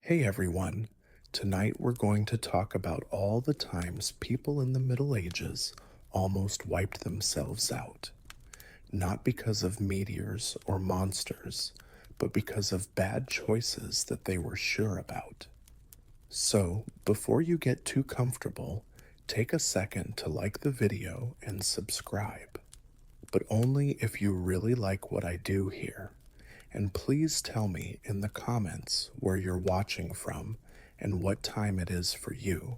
Hey everyone, tonight we're going to talk about all the times people in the Middle Ages almost wiped themselves out. Not because of meteors or monsters, but because of bad choices that they were sure about. So, before you get too comfortable, take a second to like the video and subscribe. But only if you really like what I do here. And please tell me in the comments where you're watching from and what time it is for you.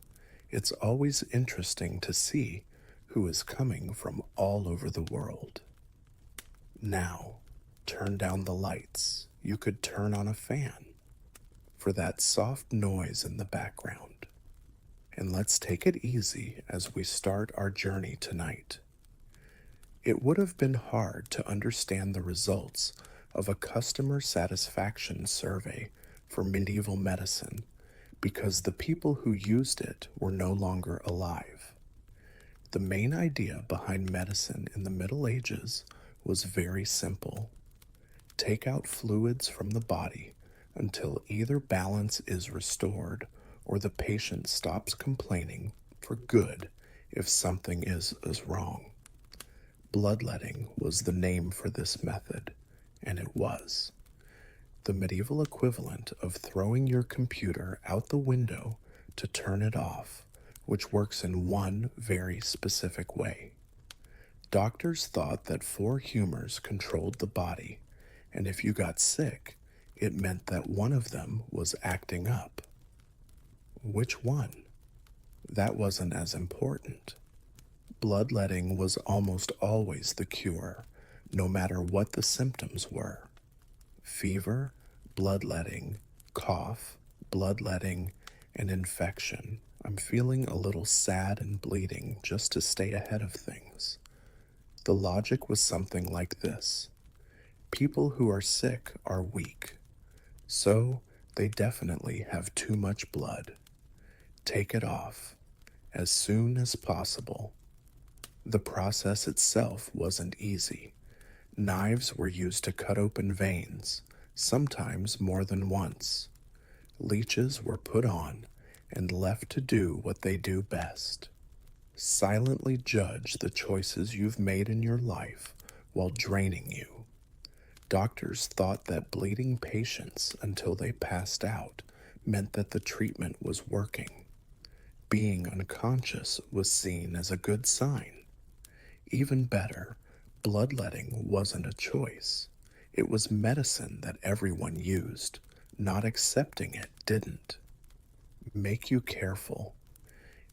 It's always interesting to see who is coming from all over the world. Now, turn down the lights. You could turn on a fan for that soft noise in the background. And let's take it easy as we start our journey tonight. It would have been hard to understand the results of a customer satisfaction survey for medieval medicine because the people who used it were no longer alive. The main idea behind medicine in the Middle Ages was very simple: take out fluids from the body until either balance is restored or the patient stops complaining for good if something is wrong. Bloodletting was the name for this method, and it was the medieval equivalent of throwing your computer out the window to turn it off, which works in one very specific way. Doctors thought that four humors controlled the body, and if you got sick, it meant that one of them was acting up. Which one? That wasn't as important. Bloodletting was almost always the cure, no matter what the symptoms were. Fever, bloodletting, cough, bloodletting, and infection. I'm feeling a little sad and bleeding just to stay ahead of things. The logic was something like this: people who are sick are weak, so they definitely have too much blood. Take it off as soon as possible. The process itself wasn't easy. Knives were used to cut open veins, sometimes more than once. Leeches were put on and left to do what they do best: silently judge the choices you've made in your life while draining you. Doctors thought that bleeding patients until they passed out meant that the treatment was working. Being unconscious was seen as a good sign. Even better, bloodletting wasn't a choice. It was medicine that everyone used. Not accepting it didn't. Make you careful.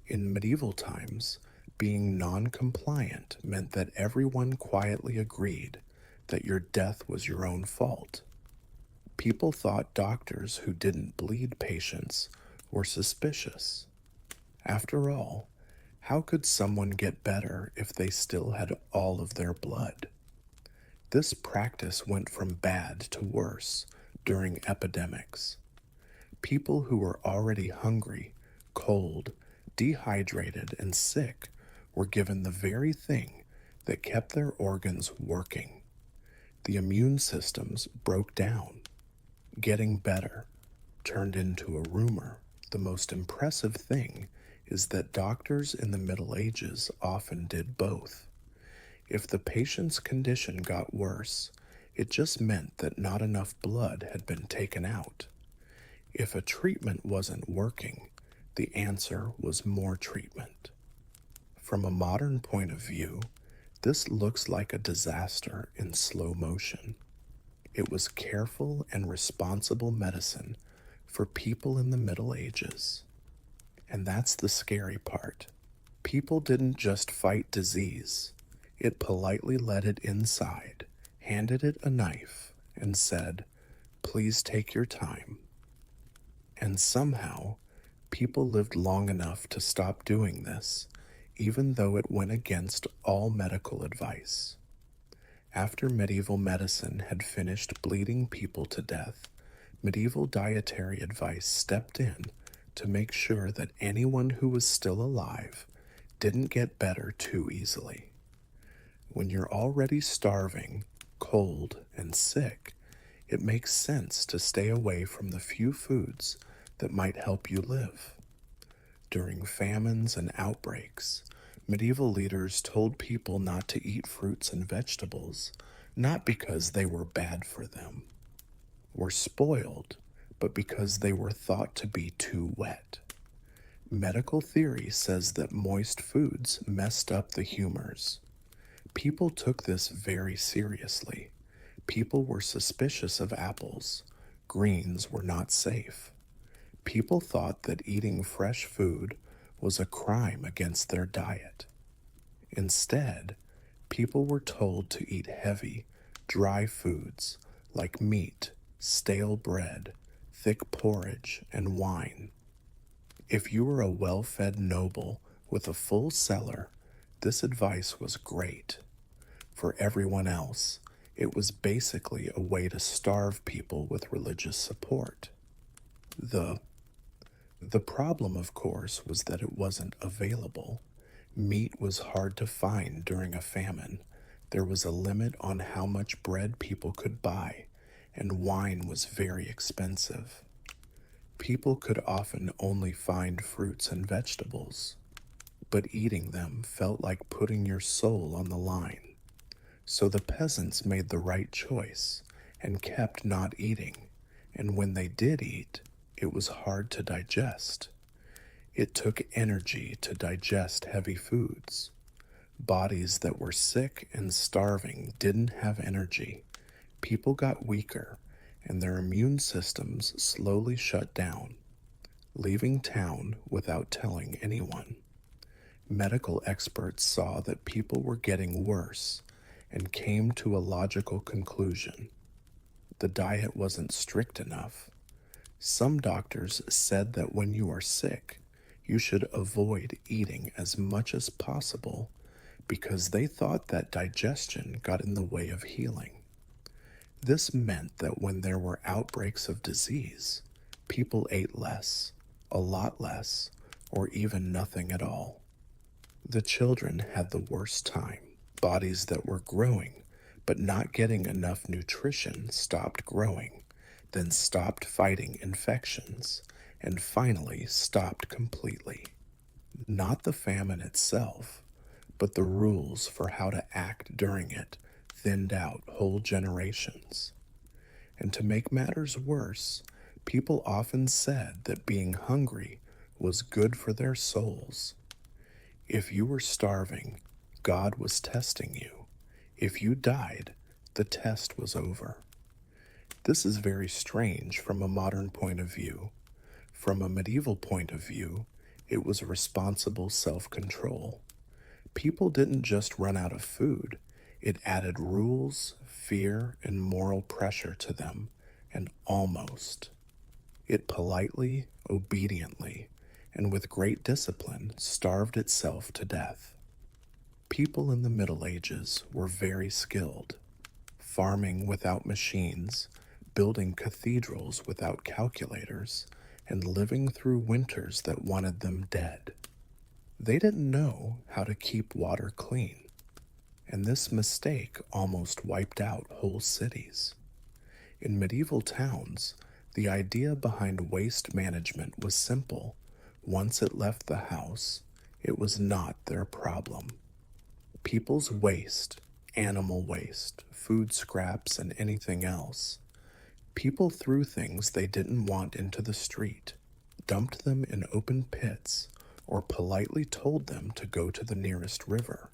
In medieval times, being non-compliant meant that everyone quietly agreed that your death was your own fault. People thought doctors who didn't bleed patients were suspicious. After all, how could someone get better if they still had all of their blood? This practice went from bad to worse during epidemics. People who were already hungry, cold, dehydrated, and sick were given the very thing that kept their organs working. The immune systems broke down. Getting better turned into a rumor. The most impressive thing is that doctors in the Middle Ages often did both. If the patient's condition got worse, it just meant that not enough blood had been taken out. If a treatment wasn't working, the answer was more treatment. From a modern point of view, this looks like a disaster in slow motion. It was careful and responsible medicine for people in the Middle Ages. And that's the scary part. People didn't just fight disease. It politely led it inside, handed it a knife, and said, "Please take your time." And somehow, people lived long enough to stop doing this, even though it went against all medical advice. After medieval medicine had finished bleeding people to death, medieval dietary advice stepped in to make sure that anyone who was still alive didn't get better too easily. When you're already starving, cold, and sick, it makes sense to stay away from the few foods that might help you live. During famines and outbreaks, medieval leaders told people not to eat fruits and vegetables, not because they were bad for them, were spoiled, but because they were thought to be too wet. Medical theory says that moist foods messed up the humors. People took this very seriously. People were suspicious of apples. Greens were not safe. People thought that eating fresh food was a crime against their diet. Instead, people were told to eat heavy, dry foods like meat, stale bread, thick porridge, and wine. If you were a well fed noble with a full cellar, this advice was great. For everyone else, it was basically a way to starve people with religious support. The the problem, of course, was that it wasn't available. Meat was hard to find during a famine. There was a limit on how much bread people could buy, and wine was very expensive. People could often only find fruits and vegetables, but eating them felt like putting your soul on the line. So the peasants made the right choice and kept not eating, and when they did eat, it was hard to digest. It took energy to digest heavy foods. Bodies that were sick and starving didn't have energy. People got weaker, and their immune systems slowly shut down, leaving town without telling anyone. Medical experts saw that people were getting worse and came to a logical conclusion. The diet wasn't strict enough. Some doctors said that when you are sick, you should avoid eating as much as possible because they thought that digestion got in the way of healing. This meant that when there were outbreaks of disease, people ate less, a lot less, or even nothing at all. The children had the worst time. Bodies that were growing but not getting enough nutrition stopped growing, then stopped fighting infections, and finally stopped completely. Not the famine itself, but the rules for how to act during it thinned out whole generations. And to make matters worse, people often said that being hungry was good for their souls. If you were starving, God was testing you. If you died, the test was over. This is very strange from a modern point of view. From a medieval point of view, it was responsible self-control. People didn't just run out of food, it added rules, fear, and moral pressure to them, and almost. It politely, obediently, and with great discipline starved itself to death. People in the Middle Ages were very skilled, farming without machines, building cathedrals without calculators, and living through winters that wanted them dead. They didn't know how to keep water clean, and this mistake almost wiped out whole cities. In medieval towns, the idea behind waste management was simple. Once it left the house, it was not their problem. People's waste, animal waste, food scraps, and anything else. People threw things they didn't want into the street, dumped them in open pits, or politely told them to go to the nearest river.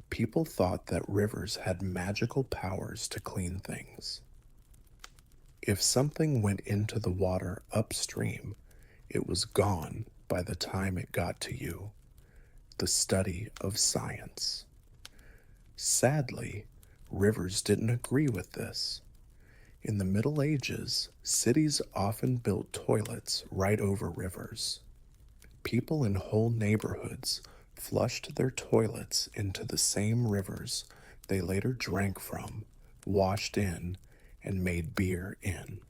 People thought that rivers had magical powers to clean things. If something went into the water upstream, it was gone by the time it got to you. The study of science. Sadly, rivers didn't agree with this. In the Middle Ages, cities often built toilets right over rivers. People in whole neighborhoods flushed their toilets into the same rivers they later drank from, washed in, and made beer in.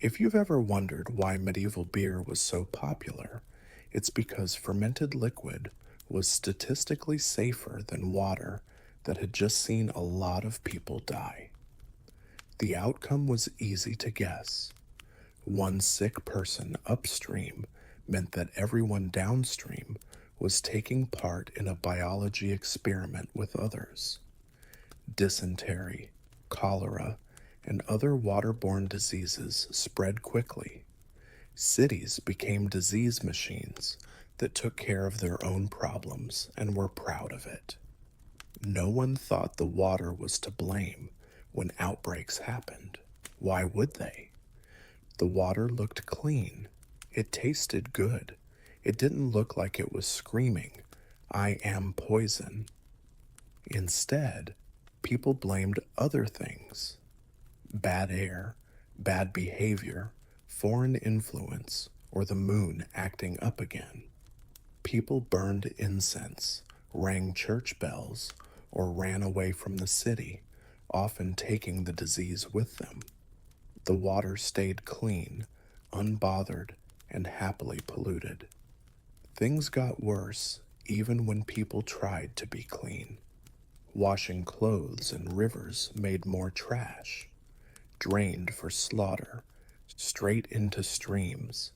If you've ever wondered why medieval beer was so popular, it's because fermented liquid was statistically safer than water that had just seen a lot of people die. The outcome was easy to guess. One sick person upstream meant that everyone downstream was taking part in a biology experiment with others. Dysentery, cholera, and other waterborne diseases spread quickly. Cities became disease machines that took care of their own problems and were proud of it. No one thought the water was to blame when outbreaks happened. Why would they? The water looked clean. It tasted good. It didn't look like it was screaming, "I am poison." Instead, people blamed other things: bad air, bad behavior, foreign influence, or the moon acting up again. People burned incense, rang church bells, or ran away from the city, often taking the disease with them. The water stayed clean, unbothered, and happily polluted. Things got worse even when people tried to be clean. Washing clothes in rivers made more trash, drained for slaughter, straight into streams.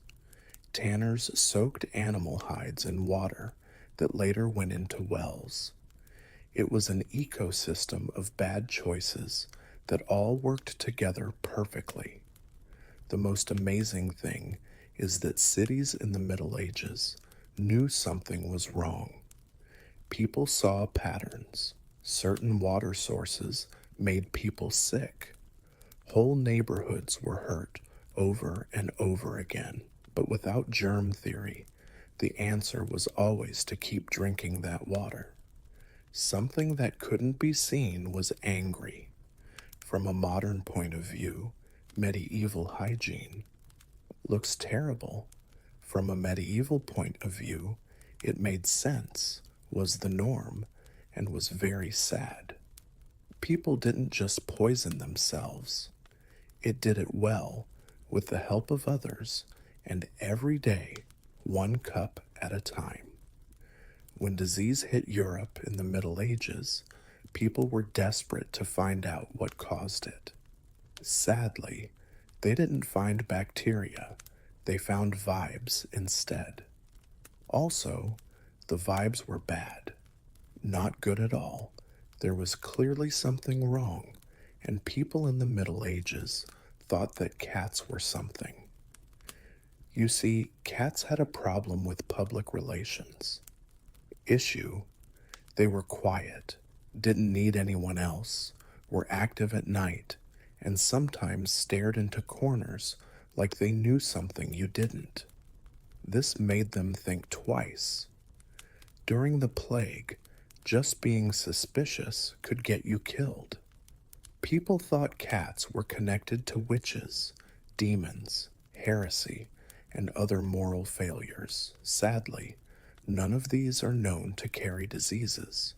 Tanners soaked animal hides in water that later went into wells. It was an ecosystem of bad choices that all worked together perfectly. The most amazing thing is that cities in the Middle Ages knew something was wrong. People saw patterns. Certain water sources made people sick. Whole neighborhoods were hurt over and over again. But without germ theory, the answer was always to keep drinking that water. Something that couldn't be seen was angry. From a modern point of view, medieval hygiene looks terrible. From a medieval point of view, it made sense, was the norm, and was very sad. People didn't just poison themselves. It did it well, with the help of others, and every day, one cup at a time. When disease hit Europe in the Middle Ages, people were desperate to find out what caused it. Sadly, they didn't find bacteria, they found vibes instead. Also, the vibes were bad. Not good at all. There was clearly something wrong, and people in the Middle Ages thought that cats were something. You see, cats had a problem with public relations. Issue: they were quiet, didn't need anyone else, were active at night, and sometimes stared into corners like they knew something you didn't. This made them think twice. During the plague, just being suspicious could get you killed. People thought cats were connected to witches, demons, heresy, and other moral failures. Sadly, none of these are known to carry diseases.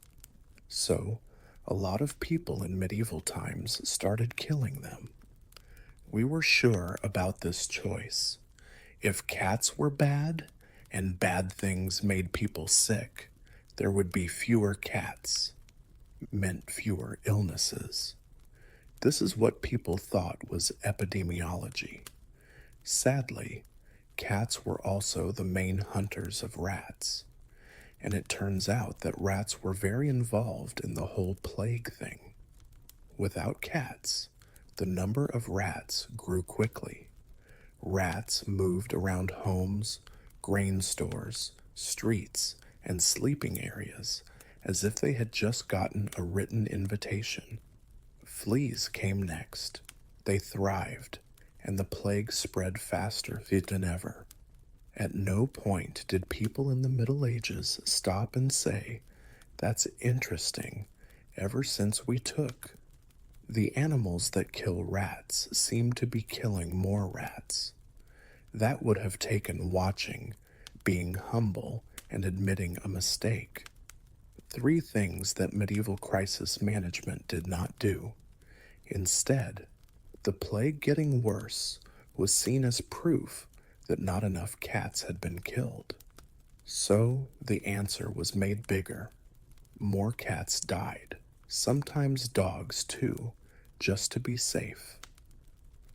So, a lot of people in medieval times started killing them. We were sure about this choice. If cats were bad, and bad things made people sick, there would be fewer cats, meant fewer illnesses. This is what people thought was epidemiology. Sadly, cats were also the main hunters of rats, and it turns out that rats were very involved in the whole plague thing. Without cats, the number of rats grew quickly. Rats moved around homes, grain stores, streets, and sleeping areas as if they had just gotten a written invitation. Fleas came next. They thrived, and the plague spread faster than ever. At no point did people in the Middle Ages stop and say, "That's interesting, ever since we took." The animals that kill rats seem to be killing more rats. That would have taken watching, being humble, and admitting a mistake. Three things that medieval crisis management did not do. Instead, the plague getting worse was seen as proof that not enough cats had been killed. So the answer was made bigger. More cats died, sometimes dogs too, just to be safe.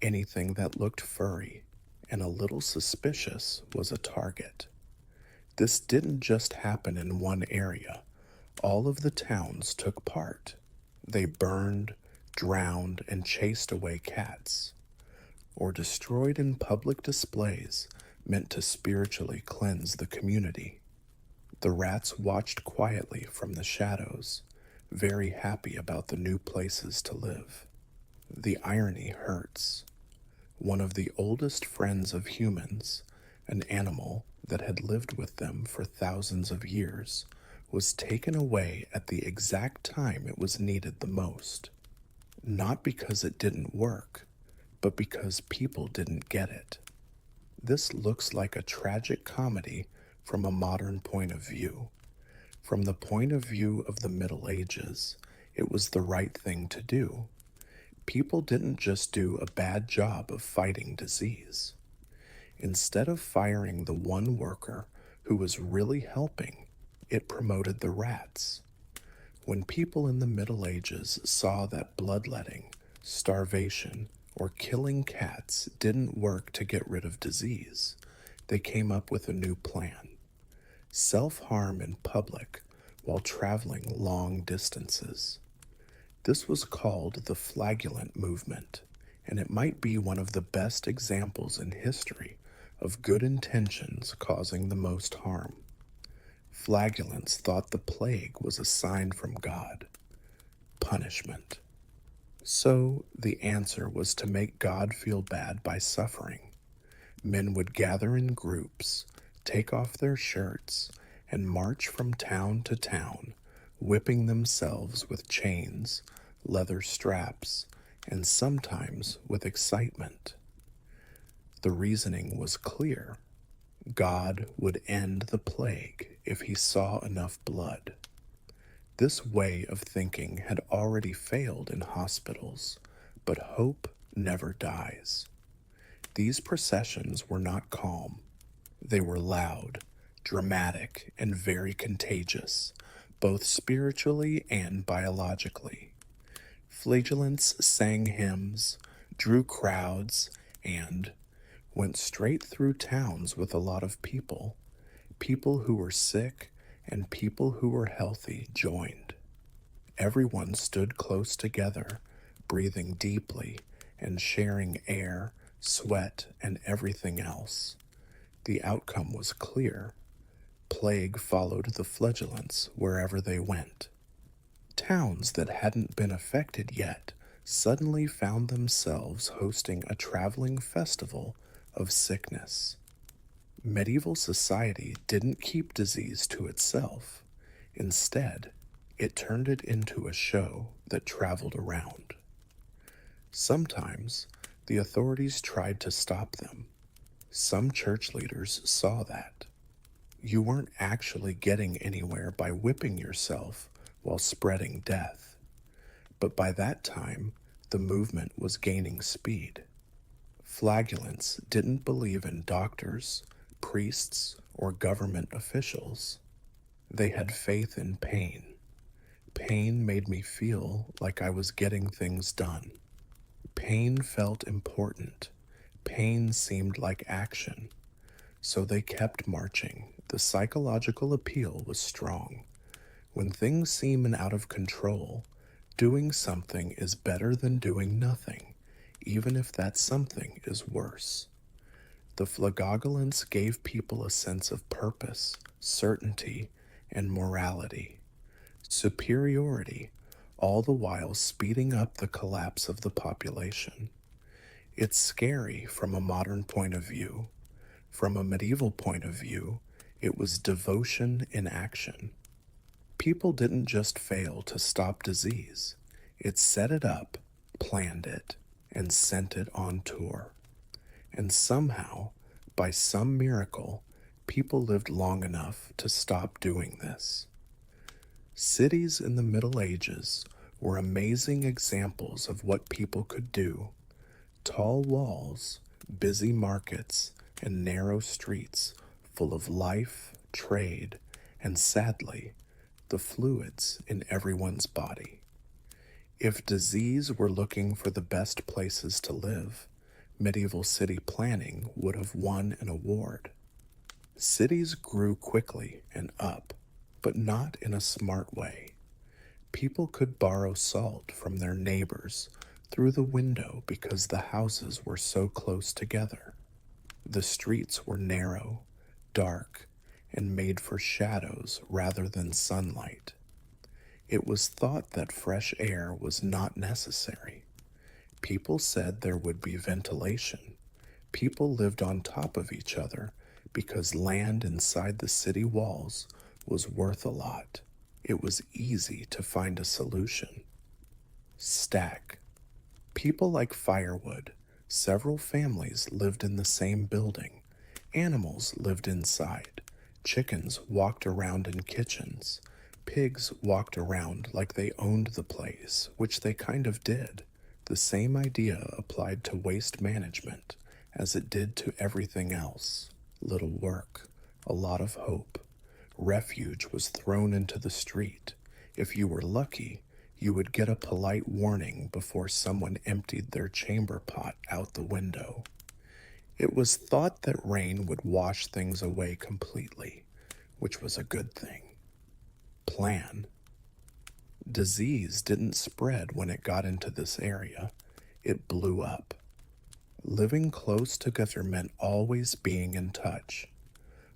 Anything that looked furry, and a little suspicious was a target. This didn't just happen in one area. All of the towns took part. They burned, drowned, and chased away cats, or destroyed in public displays meant to spiritually cleanse the community. The rats watched quietly from the shadows, very happy about the new places to live. The irony hurts. One of the oldest friends of humans, an animal that had lived with them for thousands of years, was taken away at the exact time it was needed the most. Not because it didn't work, but because people didn't get it. This looks like a tragic comedy from a modern point of view. From the point of view of the Middle Ages, it was the right thing to do. People didn't just do a bad job of fighting disease. Instead of firing the one worker who was really helping, it promoted the rats. When people in the Middle Ages saw that bloodletting, starvation, or killing cats didn't work to get rid of disease, they came up with a new plan: self-harm in public while traveling long distances. This was called the flagellant movement, and it might be one of the best examples in history of good intentions causing the most harm. Flagellants thought the plague was a sign from God, punishment. So the answer was to make God feel bad by suffering. Men would gather in groups, take off their shirts, and march from town to town, whipping themselves with chains, leather straps, and sometimes with excitement. The reasoning was clear. God would end the plague if he saw enough blood. This way of thinking had already failed in hospitals, but hope never dies. These processions were not calm. They were loud, dramatic, and very contagious, both spiritually and biologically. Flagellants sang hymns, drew crowds, and went straight through towns with a lot of people. People who were sick and people who were healthy joined. Everyone stood close together, breathing deeply and sharing air, sweat, and everything else. The outcome was clear. Plague followed the flagellants wherever they went. Towns that hadn't been affected yet suddenly found themselves hosting a traveling festival of sickness. Medieval society didn't keep disease to itself. Instead, it turned it into a show that traveled around. Sometimes, the authorities tried to stop them. Some church leaders saw that. You weren't actually getting anywhere by whipping yourself while spreading death. But by that time, the movement was gaining speed. Flagellants didn't believe in doctors, priests, or government officials. They had faith in pain. Pain made me feel like I was getting things done. Pain felt important. Pain seemed like action. So they kept marching. The psychological appeal was strong. When things seem out of control, doing something is better than doing nothing, even if that something is worse. The flagellants gave people a sense of purpose, certainty, and morality. Superiority, all the while speeding up the collapse of the population. It's scary from a modern point of view. From a medieval point of view, it was devotion in action. People didn't just fail to stop disease. It set it up, planned it, and sent it on tour. And somehow, by some miracle, people lived long enough to stop doing this. Cities in the Middle Ages were amazing examples of what people could do. Tall walls, busy markets, and narrow streets full of life, trade, and sadly, the fluids in everyone's body. If disease were looking for the best places to live, medieval city planning would have won an award. Cities grew quickly and up, but not in a smart way. People could borrow salt from their neighbors through the window because the houses were so close together. The streets were narrow, dark, and made for shadows rather than sunlight. It was thought that fresh air was not necessary. People said there would be ventilation. People lived on top of each other because land inside the city walls was worth a lot. It was easy to find a solution. Stack. People like firewood. Several families lived in the same building. Animals lived inside. Chickens walked around in kitchens. Pigs walked around like they owned the place, which they kind of did. The same idea applied to waste management as it did to everything else. Little work, a lot of hope. Refuge was thrown into the street. If you were lucky, you would get a polite warning before someone emptied their chamber pot out the window. It was thought that rain would wash things away completely, which was a good thing. Plan. Disease didn't spread when it got into this area. It blew up. Living close together meant always being in touch.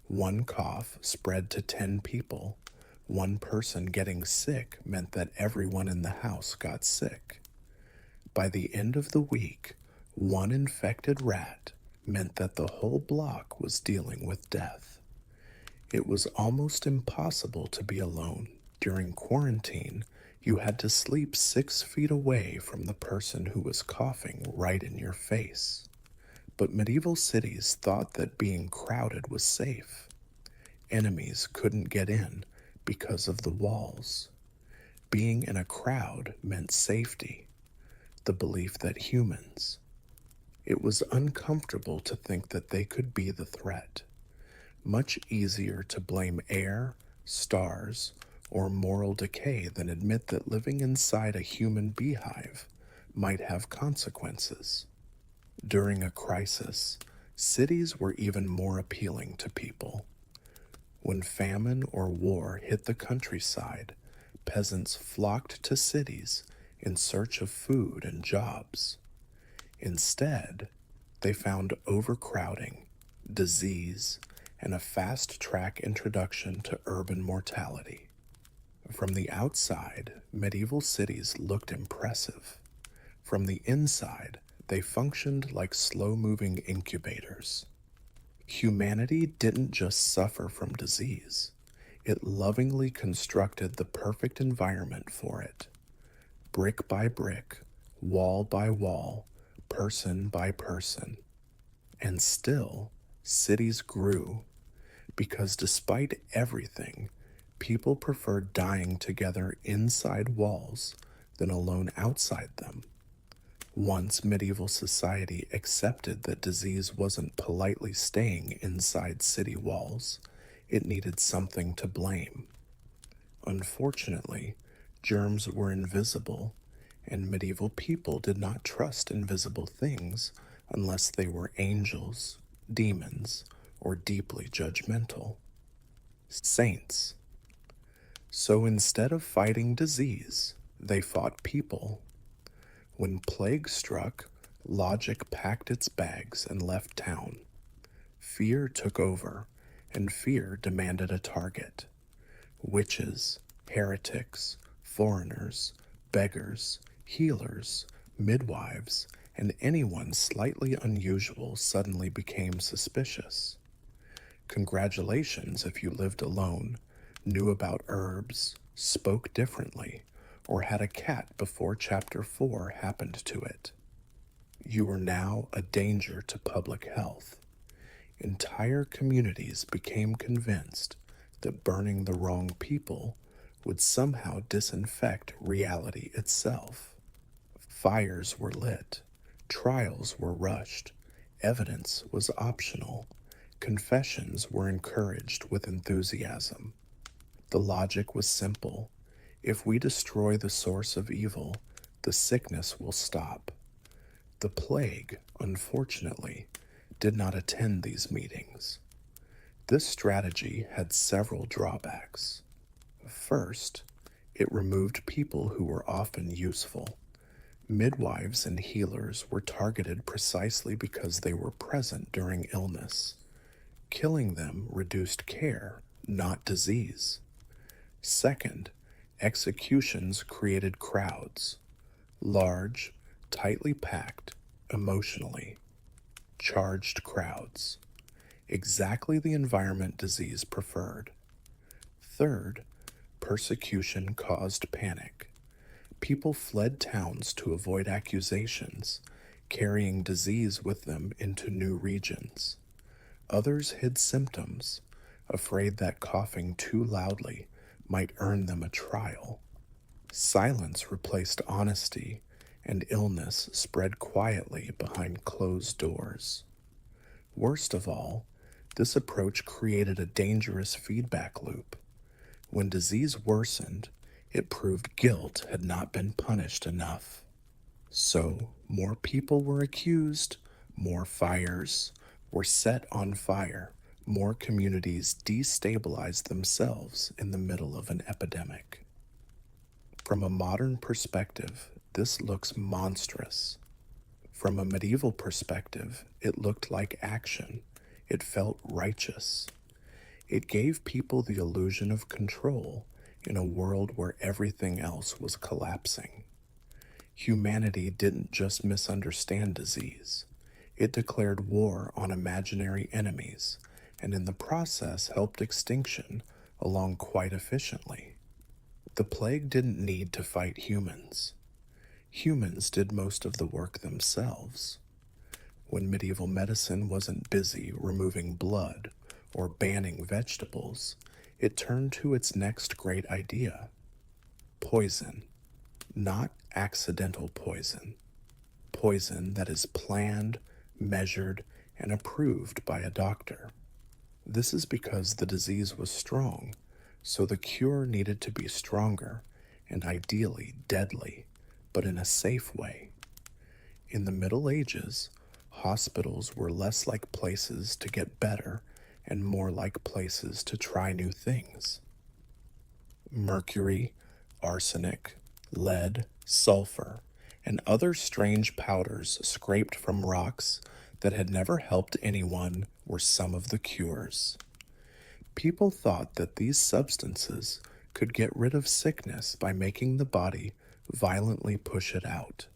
One cough spread to 10 people. One person getting sick meant that everyone in the house got sick. By the end of the week, one infected rat meant that the whole block was dealing with death. It was almost impossible to be alone. During quarantine, you had to sleep 6 feet away from the person who was coughing right in your face. But medieval cities thought that being crowded was safe. Enemies couldn't get in because of the walls. Being in a crowd meant safety, the belief that humans. It was uncomfortable to think that they could be the threat. Much easier to blame air, stars, or moral decay than admit that living inside a human beehive might have consequences. During a crisis, cities were even more appealing to people. When famine or war hit the countryside, peasants flocked to cities in search of food and jobs. Instead, they found overcrowding, disease, and a fast-track introduction to urban mortality. From the outside, medieval cities looked impressive. From the inside, they functioned like slow-moving incubators. Humanity didn't just suffer from disease. It lovingly constructed the perfect environment for it. Brick by brick, wall by wall, person by person. And still, cities grew, because despite everything, people preferred dying together inside walls than alone outside them. Once medieval society accepted that disease wasn't politely staying inside city walls, it needed something to blame. Unfortunately, germs were invisible, and medieval people did not trust invisible things unless they were angels, demons, or deeply judgmental. Saints. So instead of fighting disease, they fought people. When plague struck, logic packed its bags and left town. Fear took over, and fear demanded a target. Witches, heretics, foreigners, beggars, healers, midwives, and anyone slightly unusual suddenly became suspicious. Congratulations if you lived alone, knew about herbs, spoke differently, or had a cat before Chapter 4 happened to it. You were now a danger to public health. Entire communities became convinced that burning the wrong people would somehow disinfect reality itself. Fires were lit, trials were rushed, evidence was optional, confessions were encouraged with enthusiasm. The logic was simple. If we destroy the source of evil, the sickness will stop. The plague, unfortunately, did not attend these meetings. This strategy had several drawbacks. First, it removed people who were often useful. Midwives and healers were targeted precisely because they were present during illness. Killing them reduced care, not disease. Second, executions created crowds, large, tightly packed, emotionally charged crowds, exactly the environment disease preferred. Third, persecution caused panic. People fled towns to avoid accusations, carrying disease with them into new regions. Others hid symptoms, afraid that coughing too loudly might earn them a trial. Silence replaced honesty, and illness spread quietly behind closed doors. Worst of all, this approach created a dangerous feedback loop. When disease worsened, it proved guilt had not been punished enough. So, more people were accused, more fires were set on fire, more communities destabilized themselves in the middle of an epidemic. From a modern perspective, this looks monstrous. From a medieval perspective, it looked like action. It felt righteous. It gave people the illusion of control in a world where everything else was collapsing. Humanity didn't just misunderstand disease, it declared war on imaginary enemies, and in the process helped extinction along quite efficiently. The plague didn't need to fight humans. Humans did most of the work themselves. When medieval medicine wasn't busy removing blood or banning vegetables, it turned to its next great idea: poison. Not accidental poison. Poison that is planned, measured, and approved by a doctor. This is because the disease was strong, so the cure needed to be stronger and ideally deadly, but in a safe way. In the Middle Ages, hospitals were less like places to get better and more like places to try new things. Mercury, arsenic, lead, sulfur, and other strange powders scraped from rocks that had never helped anyone were some of the cures. People thought that these substances could get rid of sickness by making the body violently push it out.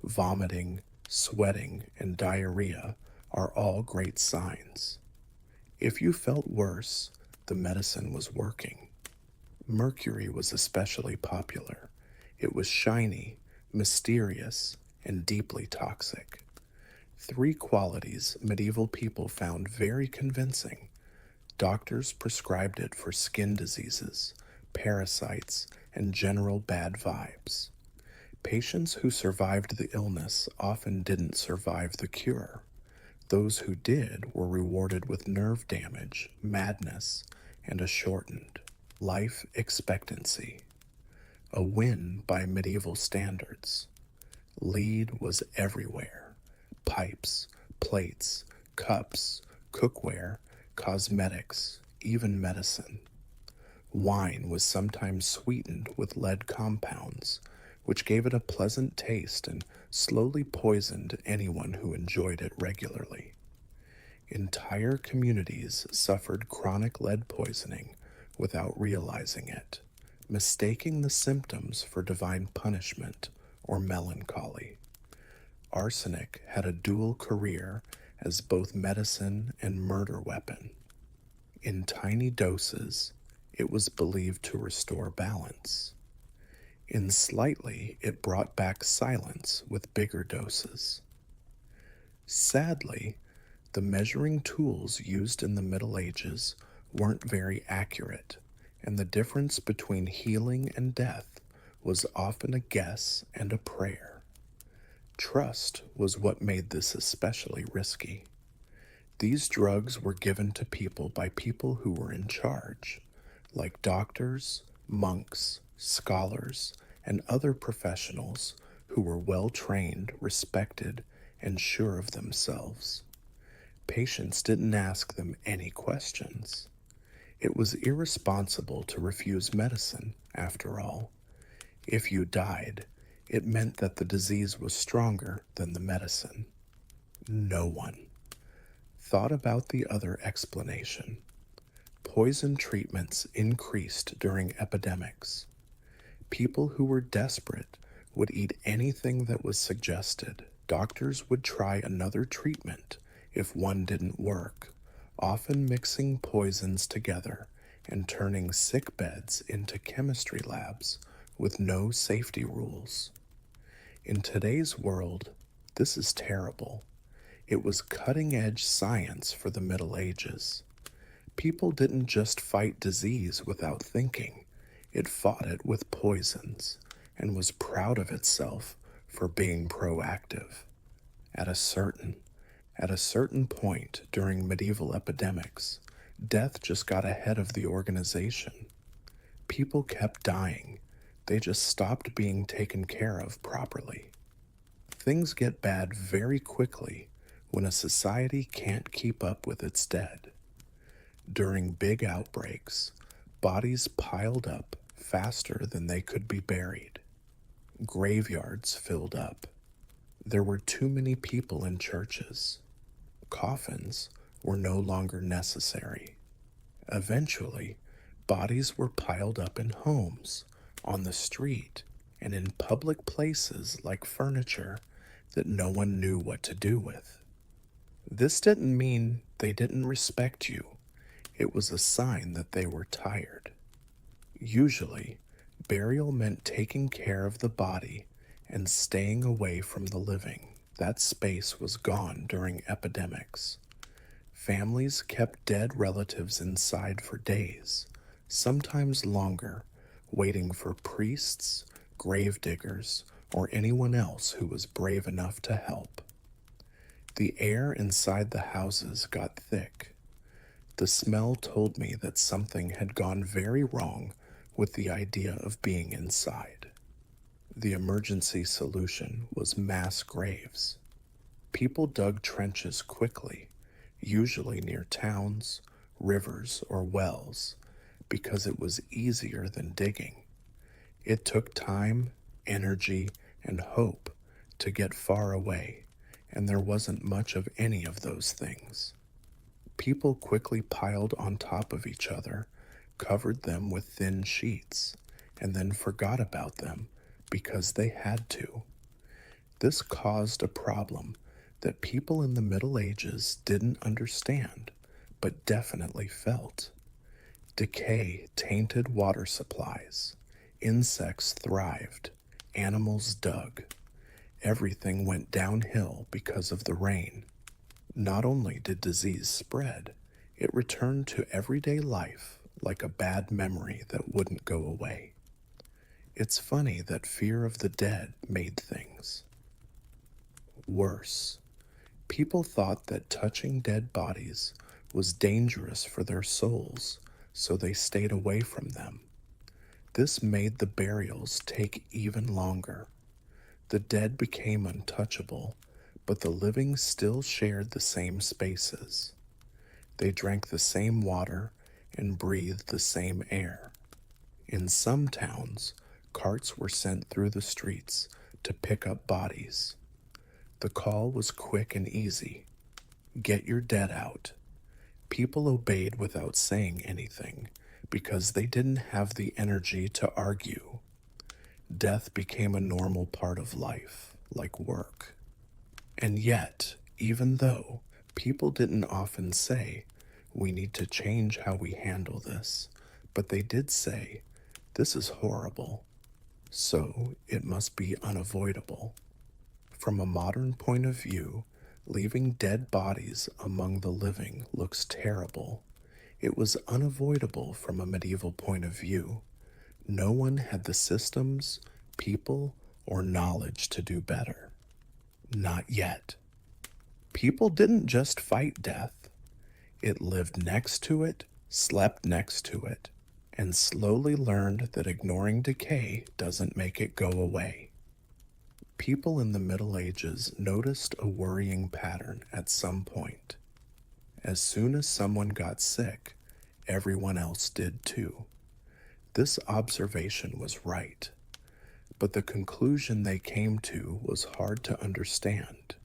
Vomiting, sweating, and diarrhea are all great signs. If you felt worse, the medicine was working. Mercury was especially popular. It was shiny, mysterious, and deeply toxic. Three qualities medieval people found very convincing. Doctors prescribed it for skin diseases, parasites, and general bad vibes. Patients who survived the illness often didn't survive the cure. Those who did were rewarded with nerve damage, madness, and a shortened life expectancy. A win by medieval standards. Lead was everywhere: pipes, plates, cups, cookware, cosmetics, even medicine. Wine was sometimes sweetened with lead compounds, which gave it a pleasant taste and slowly poisoned anyone who enjoyed it regularly. Entire communities suffered chronic lead poisoning without realizing it, mistaking the symptoms for divine punishment or melancholy. Arsenic had a dual career as both medicine and murder weapon. In tiny doses, it was believed to restore balance. In slightly, it brought back silence with bigger doses. Sadly, the measuring tools used in the Middle Ages weren't very accurate, and the difference between healing and death was often a guess and a prayer. Trust was what made this especially risky. These drugs were given to people by people who were in charge, like doctors, monks, scholars, and other professionals who were well trained, respected, and sure of themselves. Patients didn't ask them any questions. It was irresponsible to refuse medicine, after all. If you died, it meant that the disease was stronger than the medicine. No one thought about the other explanation. Poison treatments increased during epidemics. People who were desperate would eat anything that was suggested. Doctors would try another treatment if one didn't work, often mixing poisons together and turning sick beds into chemistry labs with no safety rules. In today's world, this is terrible. It was cutting-edge science for the Middle Ages. People didn't just fight disease without thinking. It fought it with poisons and was proud of itself for being proactive. At a certain point during medieval epidemics, death just got ahead of the organization. People kept dying. They just stopped being taken care of properly. Things get bad very quickly when a society can't keep up with its dead. During big outbreaks, bodies piled up faster than they could be buried. Graveyards filled up. There were too many people in churches. Coffins were no longer necessary. Eventually, bodies were piled up in homes, on the street, and in public places like furniture that no one knew what to do with. This didn't mean they didn't respect you. It was a sign that they were tired. Usually, burial meant taking care of the body and staying away from the living. That space was gone during epidemics. Families kept dead relatives inside for days, sometimes longer, waiting for priests, grave diggers, or anyone else who was brave enough to help. The air inside the houses got thick. The smell told me that something had gone very wrong with the idea of being inside. The emergency solution was mass graves. People dug trenches quickly, usually near towns, rivers, or wells, because it was easier than digging. It took time, energy, and hope to get far away, and there wasn't much of any of those things. People quickly piled on top of each other, covered them with thin sheets, and then forgot about them because they had to. This caused a problem that people in the Middle Ages didn't understand, but definitely felt. Decay tainted water supplies. Insects thrived. Animals dug. Everything went downhill because of the rain. Not only did disease spread, it returned to everyday life like a bad memory that wouldn't go away. It's funny that fear of the dead made things worse. People thought that touching dead bodies was dangerous for their souls, so they stayed away from them. This made the burials take even longer. The dead became untouchable, but the living still shared the same spaces. They drank the same water and breathed the same air. In some towns, carts were sent through the streets to pick up bodies. The call was quick and easy. Get your dead out. People obeyed without saying anything because they didn't have the energy to argue. Death became a normal part of life, like work. And yet, even though people didn't often say, we need to change how we handle this, but they did say, this is horrible, so it must be unavoidable. From a modern point of view, leaving dead bodies among the living looks terrible. It was unavoidable from a medieval point of view. No one had the systems, people, or knowledge to do better. Not yet. People didn't just fight death. It lived next to it, slept next to it, and slowly learned that ignoring decay doesn't make it go away. People in the Middle Ages noticed a worrying pattern at some point. As soon as someone got sick, everyone else did too. This observation was right, but the conclusion they came to was hard to understand.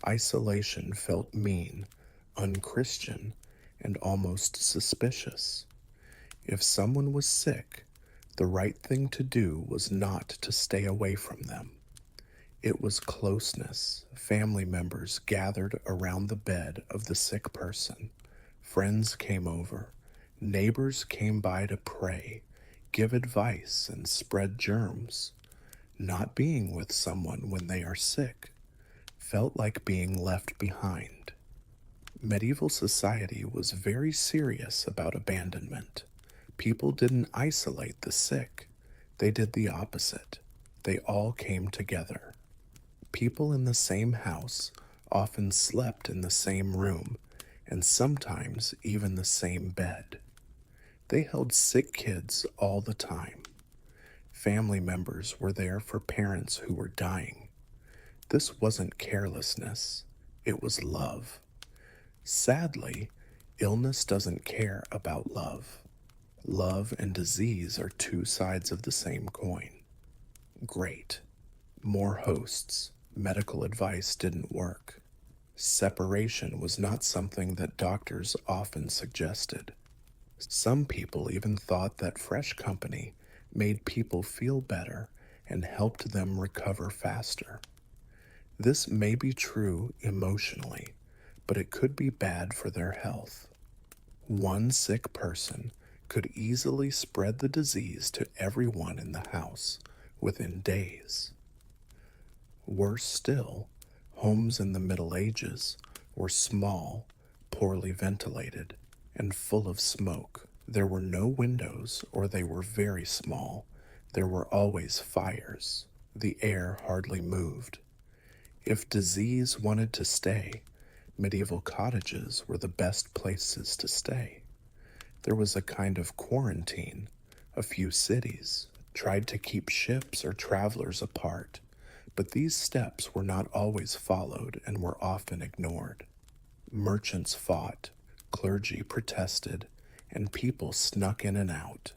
Isolation felt mean, unchristian, and almost suspicious. If someone was sick, the right thing to do was not to stay away from them. It was closeness. Family members gathered around the bed of the sick person. Friends came over. Neighbors came by to pray, give advice, and spread germs. Not being with someone when they are sick felt like being left behind. Medieval society was very serious about abandonment. People didn't isolate the sick, they did the opposite. They all came together. People in the same house often slept in the same room and sometimes even the same bed. They held sick kids all the time. Family members were there for parents who were dying. This wasn't carelessness, it was love. Sadly, illness doesn't care about love. Love and disease are two sides of the same coin. Great. More hosts. Medical advice didn't work. Separation was not something that doctors often suggested. Some people even thought that fresh company made people feel better and helped them recover faster. This may be true emotionally, but it could be bad for their health. One sick person could easily spread the disease to everyone in the house within days. Worse still, homes in the Middle Ages were small, poorly ventilated, and full of smoke. There were no windows, or they were very small. There were always fires. The air hardly moved. If disease wanted to stay, medieval cottages were the best places to stay. There was a kind of quarantine. A few cities tried to keep ships or travelers apart, but these steps were not always followed and were often ignored. Merchants fought, clergy protested, and people snuck in and out.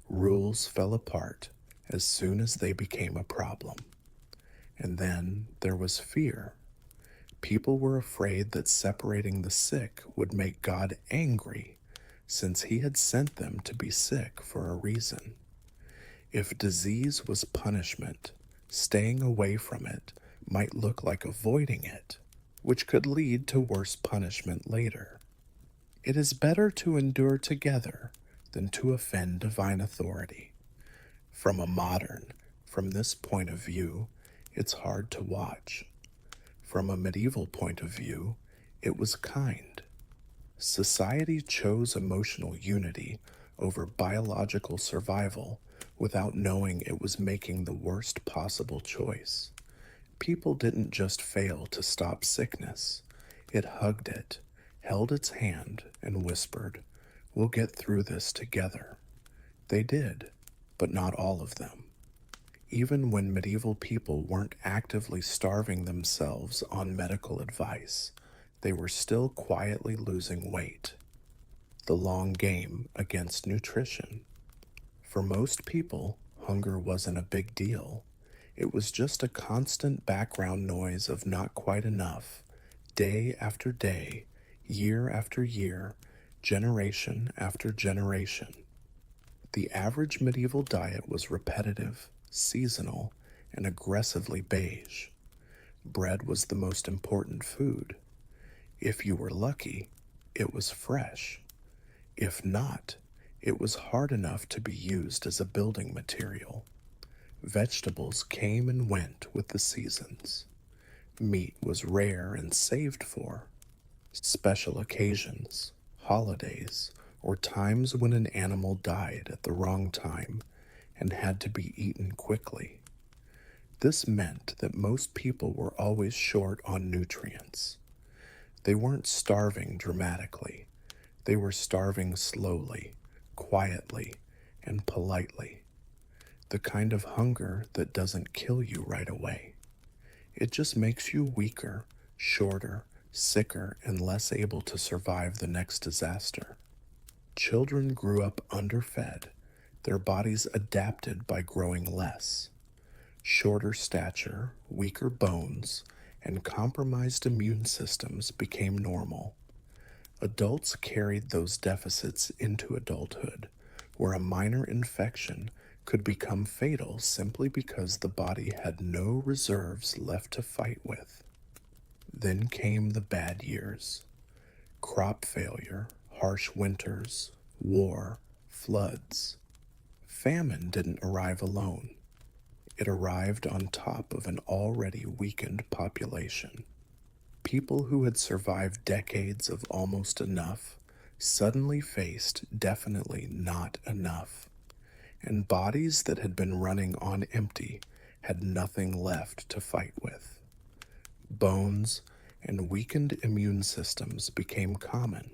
Rules fell apart as soon as they became a problem. And then there was fear. People were afraid that separating the sick would make God angry, since he had sent them to be sick for a reason. If disease was punishment, staying away from it might look like avoiding it, which could lead to worse punishment later. It is better to endure together than to offend divine authority. From this point of view, it's hard to watch. From a medieval point of view, it was kind. Society chose emotional unity over biological survival without knowing it was making the worst possible choice. People didn't just fail to stop sickness, it hugged it, held its hand, and whispered, "We'll get through this together." They did, but not all of them. Even when medieval people weren't actively starving themselves on medical advice, they were still quietly losing weight. The long game against nutrition. For most people, hunger wasn't a big deal. It was just a constant background noise of not quite enough, day after day, year after year, generation after generation. The average medieval diet was repetitive, seasonal, and aggressively beige. Bread was the most important food. If you were lucky, it was fresh. If not, it was hard enough to be used as a building material. Vegetables came and went with the seasons. Meat was rare and saved for special occasions, holidays, or times when an animal died at the wrong time and had to be eaten quickly. This meant that most people were always short on nutrients. They weren't starving dramatically. They were starving slowly, quietly, and politely. the kind of hunger that doesn't kill you right away. It just makes you weaker, shorter, sicker, and less able to survive the next disaster. Children grew up underfed, their bodies adapted by growing less. Shorter stature, weaker bones, and compromised immune systems became normal. Adults carried those deficits into adulthood, where a minor infection could become fatal simply because the body had no reserves left to fight with. Then came the bad years: crop failure, harsh winters, war, floods. Famine didn't arrive alone. It arrived on top of an already weakened population. People who had survived decades of almost enough suddenly faced definitely not enough, and bodies that had been running on empty had nothing left to fight with. Bones and weakened immune systems became common.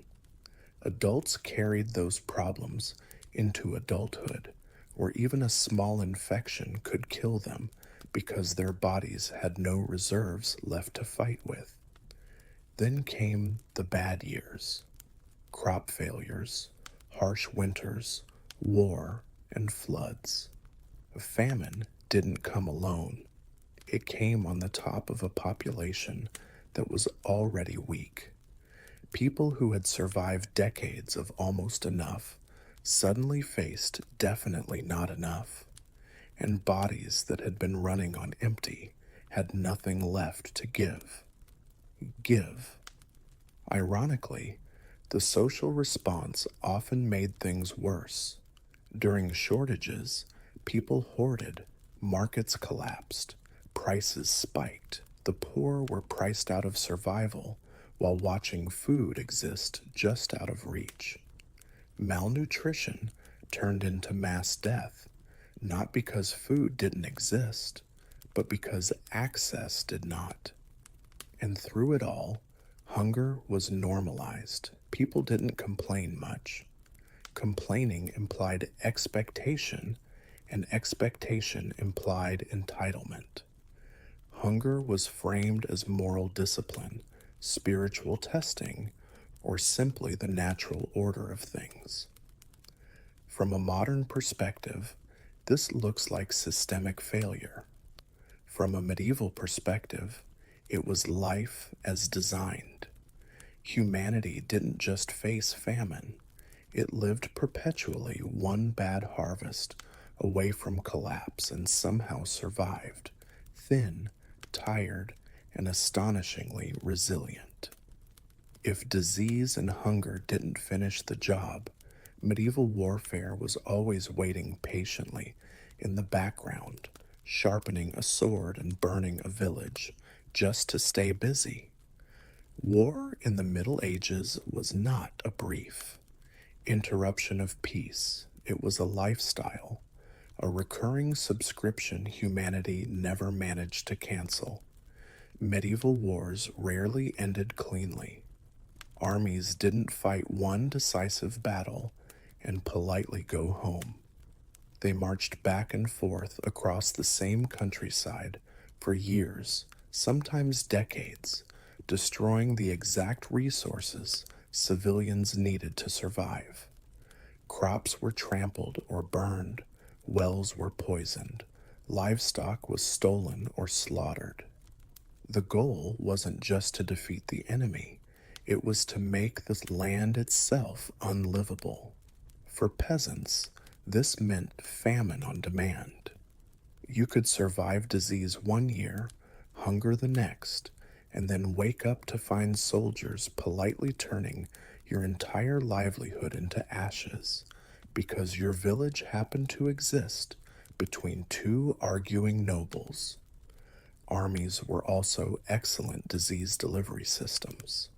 Adults carried those problems into adulthood, where even a small infection could kill them because their bodies had no reserves left to fight with. Then came the bad years: crop failures, harsh winters, war, and floods. Famine didn't come alone. It came on the top of a population that was already weak. People who had survived decades of almost enough suddenly faced definitely not enough, and bodies that had been running on empty had nothing left to give. Give. Ironically, the social response often made things worse. During shortages, people hoarded, markets collapsed, prices spiked. The poor were priced out of survival while watching food exist just out of reach. Malnutrition turned into mass death, not because food didn't exist, but because access did not. And through it all, hunger was normalized. People didn't complain much. Complaining implied expectation, and expectation implied entitlement. Hunger was framed as moral discipline, spiritual testing, or simply the natural order of things. From a modern perspective, this looks like systemic failure. From a medieval perspective, it was life as designed. Humanity didn't just face famine, it lived perpetually one bad harvest away from collapse and somehow survived, thin, tired, and astonishingly resilient. If disease and hunger didn't finish the job, medieval warfare was always waiting patiently in the background, sharpening a sword and burning a village just to stay busy. War in the Middle Ages was not a brief interruption of peace. It was a lifestyle, a recurring subscription humanity never managed to cancel. Medieval wars rarely ended cleanly. Armies didn't fight one decisive battle and politely go home. They marched back and forth across the same countryside for years, sometimes decades, destroying the exact resources civilians needed to survive. Crops were trampled or burned, wells were poisoned, livestock was stolen or slaughtered. The goal wasn't just to defeat the enemy, it was to make the land itself unlivable. For peasants, this meant famine on demand. You could survive disease one year, hunger the next, and then wake up to find soldiers politely turning your entire livelihood into ashes because your village happened to exist between two arguing nobles. Armies were also excellent disease delivery systems.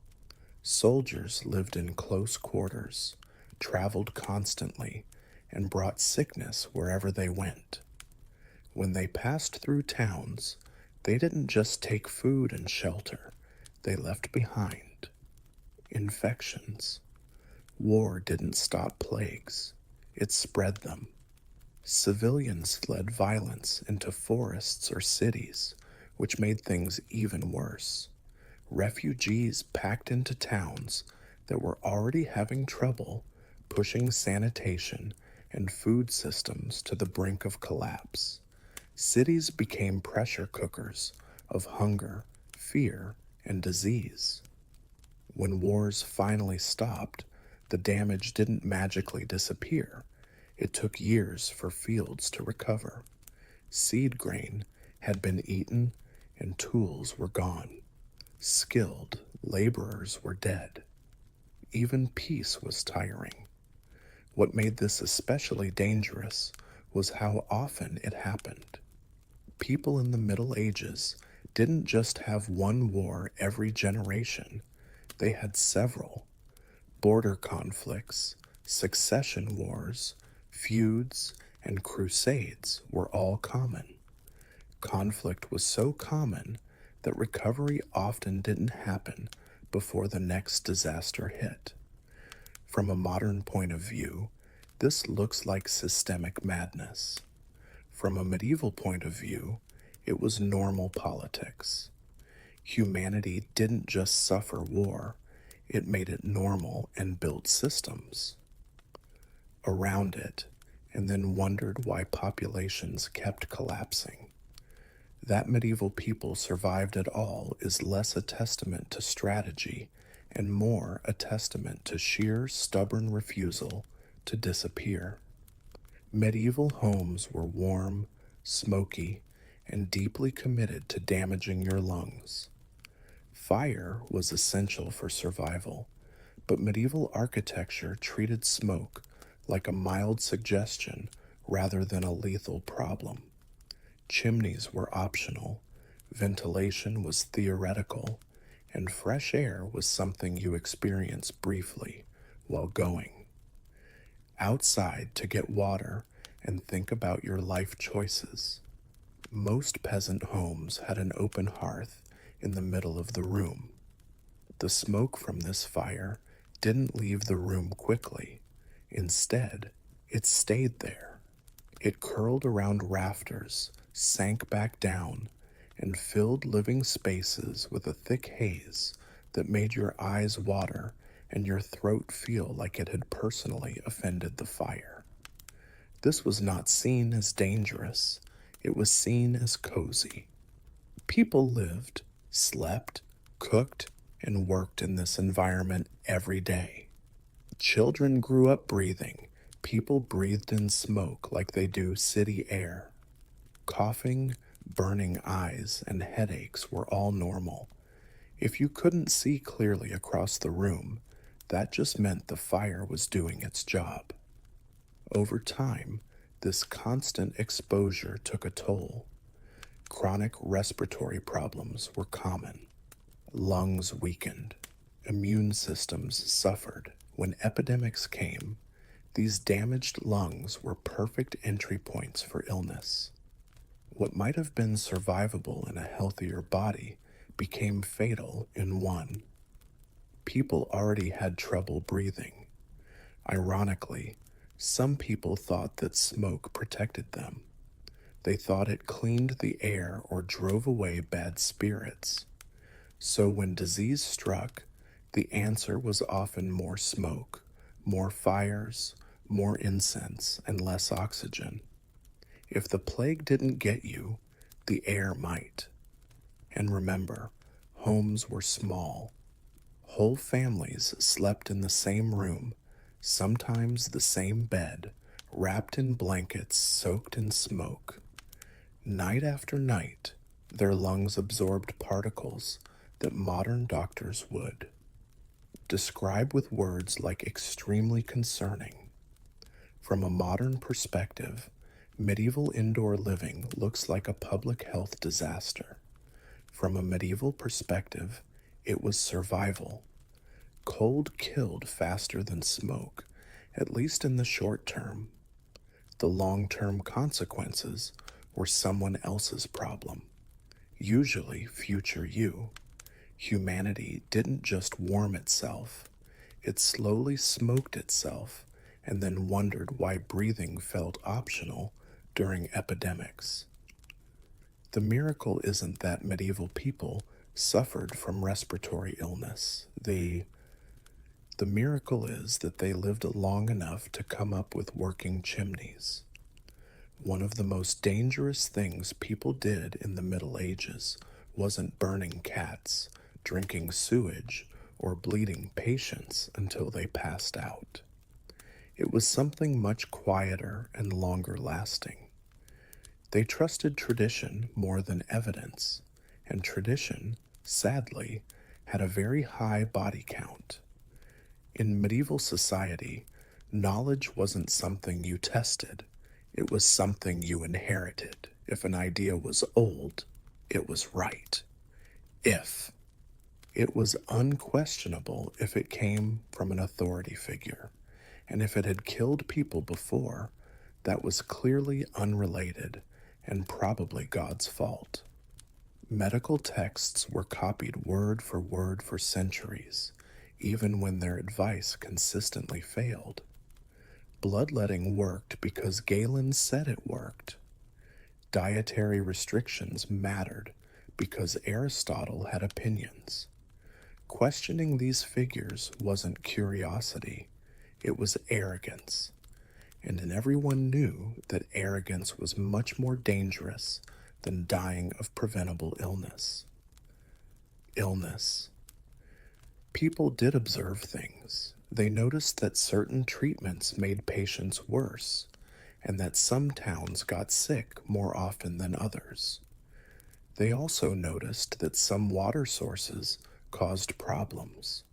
Soldiers lived in close quarters, traveled constantly, and brought sickness wherever they went. When they passed through towns, they didn't just take food and shelter, they left behind infections. War didn't stop plagues, it spread them. Civilians led violence into forests or cities, which made things even worse. Refugees packed into towns that were already having trouble, pushing sanitation and food systems to the brink of collapse. Cities became pressure cookers of hunger, fear, and disease. When wars finally stopped, the damage didn't magically disappear. It took years for fields to recover. Seed grain had been eaten and tools were gone. Skilled laborers were dead. Even peace was tiring. What made this especially dangerous was how often it happened. People in the Middle Ages didn't just have one war every generation, they had several. Border conflicts, succession wars, feuds, and crusades were all common. Conflict was so common that recovery often didn't happen before the next disaster hit. From a modern point of view, this looks like systemic madness. From a medieval point of view, it was normal politics. Humanity didn't just suffer war, it made it normal and built systems around it, and then wondered why populations kept collapsing. That medieval people survived at all is less a testament to strategy and more a testament to sheer stubborn refusal to disappear. Medieval homes were warm, smoky, and deeply committed to damaging your lungs. Fire was essential for survival, but medieval architecture treated smoke like a mild suggestion rather than a lethal problem. Chimneys were optional, ventilation was theoretical, and fresh air was something you experienced briefly while going outside to get water and think about your life choices. Most peasant homes had an open hearth in the middle of the room. The smoke from this fire didn't leave the room quickly. Instead, it stayed there. It curled around rafters, sank back down, and filled living spaces with a thick haze that made your eyes water and your throat feel like it had personally offended the fire. This was not seen as dangerous, it was seen as cozy. People lived, slept, cooked, and worked in this environment every day. Children grew up breathing. People breathed in smoke like they do city air. Coughing, burning eyes, and headaches were all normal. If you couldn't see clearly across the room, that just meant the fire was doing its job. Over time, this constant exposure took a toll. Chronic respiratory problems were common. Lungs weakened. Immune systems suffered. When epidemics came, these damaged lungs were perfect entry points for illness. What might have been survivable in a healthier body became fatal in one. People already had trouble breathing. Ironically, some people thought that smoke protected them. They thought it cleaned the air or drove away bad spirits. So when disease struck, the answer was often more smoke, more fires, more incense, and less oxygen. If the plague didn't get you, the air might. And remember, homes were small. Whole families slept in the same room, sometimes the same bed, wrapped in blankets soaked in smoke. Night after night, their lungs absorbed particles that modern doctors would describe with words like extremely concerning. From a modern perspective, medieval indoor living looks like a public health disaster. From a medieval perspective, it was survival. Cold killed faster than smoke, at least in the short term. The long-term consequences were someone else's problem, usually future you. Humanity didn't just warm itself, it slowly smoked itself and then wondered why breathing felt optional during epidemics. The miracle isn't that medieval people suffered from respiratory illness. The miracle is that they lived long enough to come up with working chimneys. One of the most dangerous things people did in the Middle Ages wasn't burning cats, drinking sewage, or bleeding patients until they passed out. It was something much quieter and longer lasting. They trusted tradition more than evidence, and tradition, sadly, had a very high body count. In medieval society, knowledge wasn't something you tested, it was something you inherited. If an idea was old, it was right. If it was unquestionable if it came from an authority figure, and if it had killed people before, that was clearly unrelated and probably God's fault. Medical texts were copied word for centuries, even when their advice consistently failed. Bloodletting worked because Galen said it worked. Dietary restrictions mattered because Aristotle had opinions. Questioning these figures wasn't curiosity, it was arrogance. And everyone knew that arrogance was much more dangerous than dying of preventable illness. Illness. People did observe things. They noticed that certain treatments made patients worse, and that some towns got sick more often than others. They also noticed that some water sources caused problems.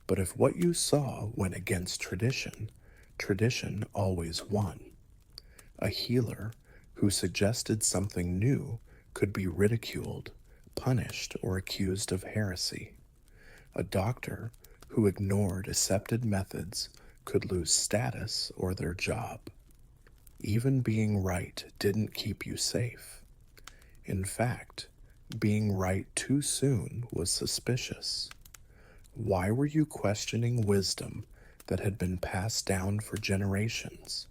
But if what you saw went against tradition, tradition always won. A healer who suggested something new could be ridiculed, punished, or accused of heresy. A doctor who ignored accepted methods could lose status or their job. Even being right didn't keep you safe. In fact, being right too soon was suspicious. Why were you questioning wisdom that had been passed down for generations?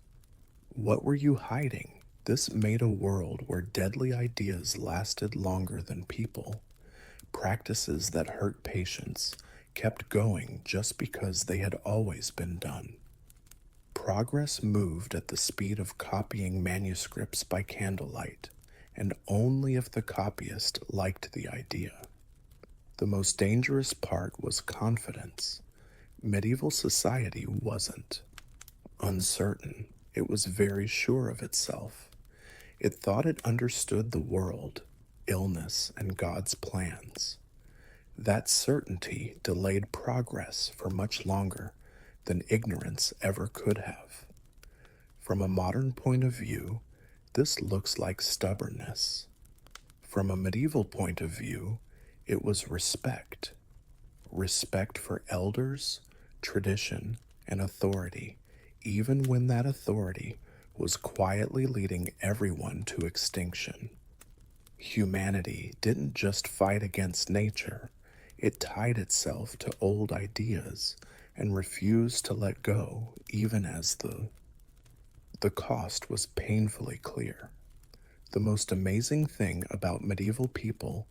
What were you hiding? This made a world where deadly ideas lasted longer than people. Practices that hurt patients kept going just because they had always been done. Progress moved at the speed of copying manuscripts by candlelight, and only if the copyist liked the idea. The most dangerous part was confidence. Medieval society wasn't uncertain, it was very sure of itself. It thought it understood the world, illness, and God's plans. That certainty delayed progress for much longer than ignorance ever could have. From a modern point of view, this looks like stubbornness. From a medieval point of view, it was respect. Respect for elders, tradition, and authority, even when that authority was quietly leading everyone to extinction. Humanity didn't just fight against nature, it tied itself to old ideas and refused to let go even as the cost was painfully clear. The most amazing thing about medieval people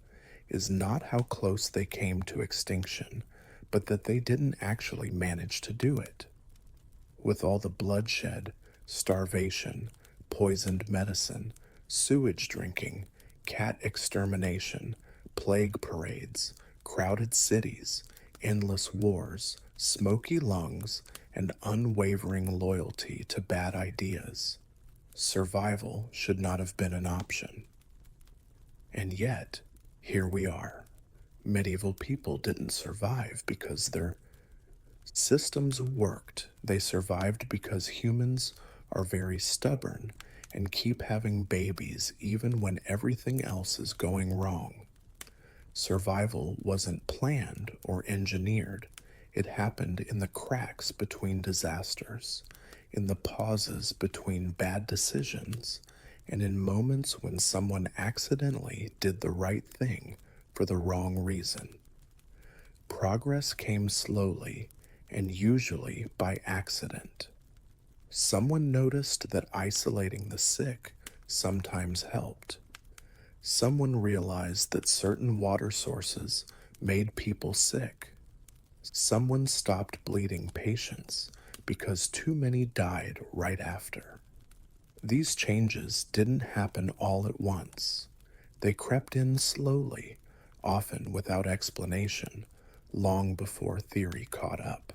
is not how close they came to extinction, but that they didn't actually manage to do it. With all the bloodshed, starvation, poisoned medicine, sewage drinking, cat extermination, plague parades, crowded cities, endless wars, smoky lungs, and unwavering loyalty to bad ideas, survival should not have been an option. And yet, here we are. Medieval people didn't survive because their systems worked. They survived because humans are very stubborn and keep having babies even when everything else is going wrong. Survival wasn't planned or engineered. It happened in the cracks between disasters, in the pauses between bad decisions, and in moments when someone accidentally did the right thing for the wrong reason. Progress came slowly and usually by accident. Someone noticed that isolating the sick sometimes helped. Someone realized that certain water sources made people sick. Someone stopped bleeding patients because too many died right after. These changes didn't happen all at once. They crept in slowly, often without explanation, long before theory caught up.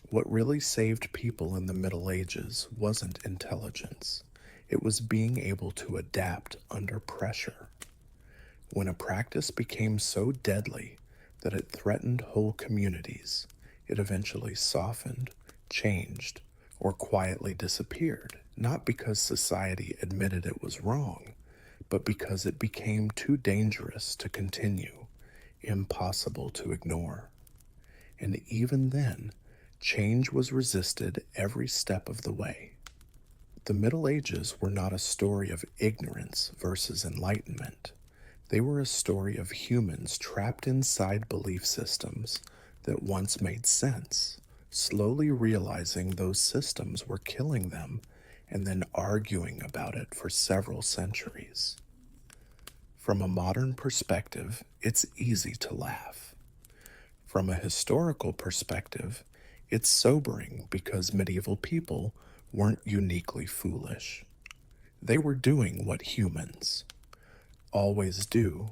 What really saved people in the Middle Ages wasn't intelligence. It was being able to adapt under pressure. When a practice became so deadly that it threatened whole communities, it eventually softened, changed, or quietly disappeared, not because society admitted it was wrong, but because it became too dangerous to continue, impossible to ignore. And even then, change was resisted every step of the way. The Middle Ages were not a story of ignorance versus enlightenment. They were a story of humans trapped inside belief systems that once made sense, slowly realizing those systems were killing them and then arguing about it for several centuries. From a modern perspective, it's easy to laugh. From a historical perspective, it's sobering because medieval people weren't uniquely foolish. They were doing what humans always do,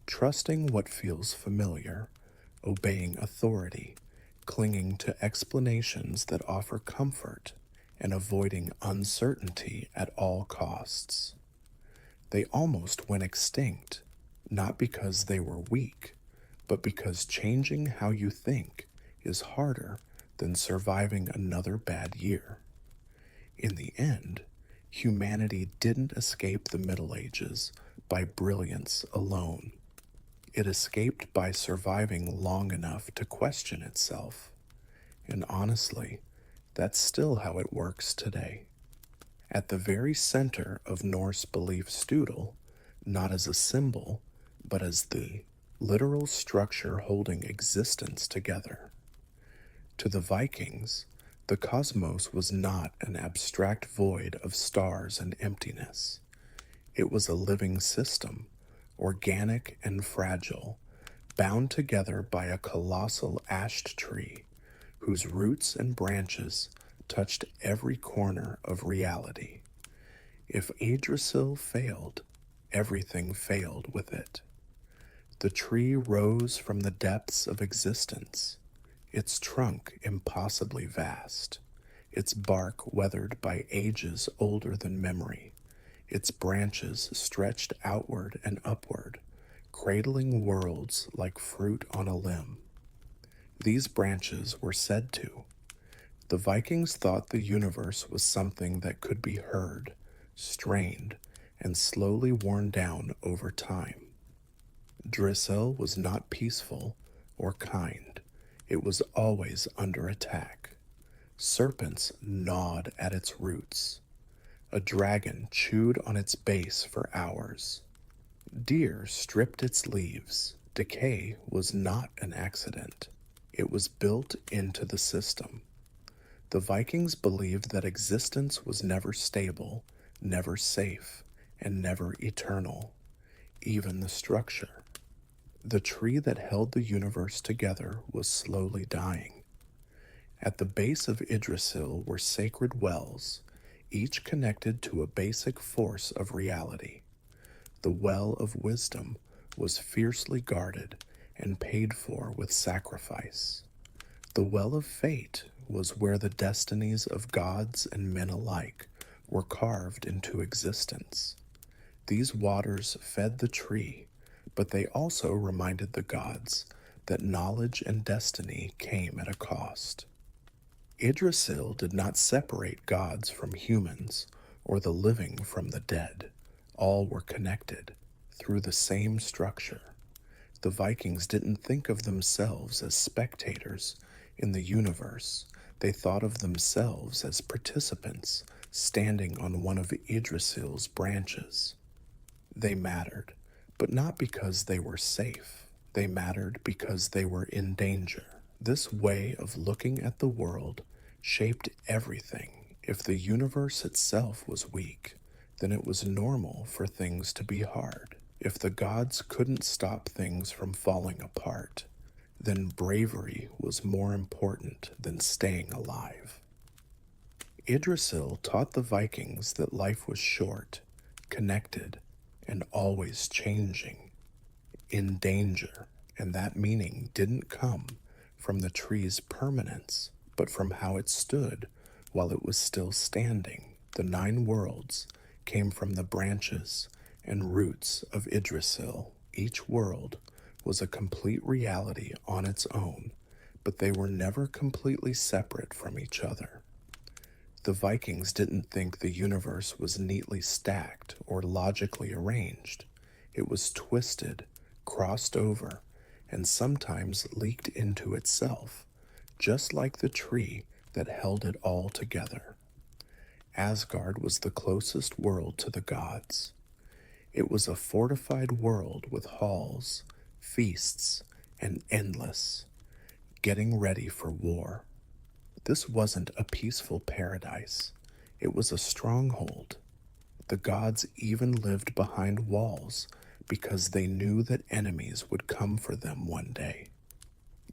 trusting what feels familiar, obeying authority, clinging to explanations that offer comfort, and avoiding uncertainty at all costs. They almost went extinct, not because they were weak, but because changing how you think is harder than surviving another bad year. In the end, humanity didn't escape the Middle Ages by brilliance alone. It escaped by surviving long enough to question itself. And honestly, that's still how it works today. At the very center of Norse belief Stoodle, not as a symbol, but as the literal structure holding existence together. To the Vikings, the cosmos was not an abstract void of stars and emptiness. It was a living system, organic and fragile, bound together by a colossal ash tree whose roots and branches touched every corner of reality. If Yggdrasil failed, everything failed with it. The tree rose from the depths of existence, its trunk impossibly vast, its bark weathered by ages older than memory, its branches stretched outward and upward, cradling worlds like fruit on a limb. These branches were said to. The Vikings thought the universe was something that could be heard, strained, and slowly worn down over time. Drisil was not peaceful or kind. It was always under attack. Serpents gnawed at its roots. A dragon chewed on its base for hours. Deer stripped its leaves. Decay was not an accident. It was built into the system. The Vikings believed that existence was never stable, never safe, and never eternal, even the structure. The tree that held the universe together was slowly dying. At the base of Yggdrasil were sacred wells, each connected to a basic force of reality. The well of wisdom was fiercely guarded and paid for with sacrifice. The well of fate was where the destinies of gods and men alike were carved into existence. These waters fed the tree, but they also reminded the gods that knowledge and destiny came at a cost. Yggdrasil did not separate gods from humans or the living from the dead. All were connected through the same structure. The Vikings didn't think of themselves as spectators in the universe. They thought of themselves as participants standing on one of Yggdrasil's branches. They mattered, but not because they were safe. They mattered because they were in danger. This way of looking at the world shaped everything. If the universe itself was weak, then it was normal for things to be hard. If the gods couldn't stop things from falling apart, then bravery was more important than staying alive. Idrisil taught the Vikings that life was short, connected, and always changing, in danger, and that meaning didn't come from the tree's permanence, but from how it stood while it was still standing. The 9 worlds came from the branches and roots of Idrisil. Each world was a complete reality on its own, but they were never completely separate from each other. The Vikings didn't think the universe was neatly stacked or logically arranged. It was twisted, crossed over, and sometimes leaked into itself, just like the tree that held it all together. Asgard was the closest world to the gods. It was a fortified world with halls, feasts, and endless, getting ready for war. This wasn't a peaceful paradise. It was a stronghold. The gods even lived behind walls because they knew that enemies would come for them one day.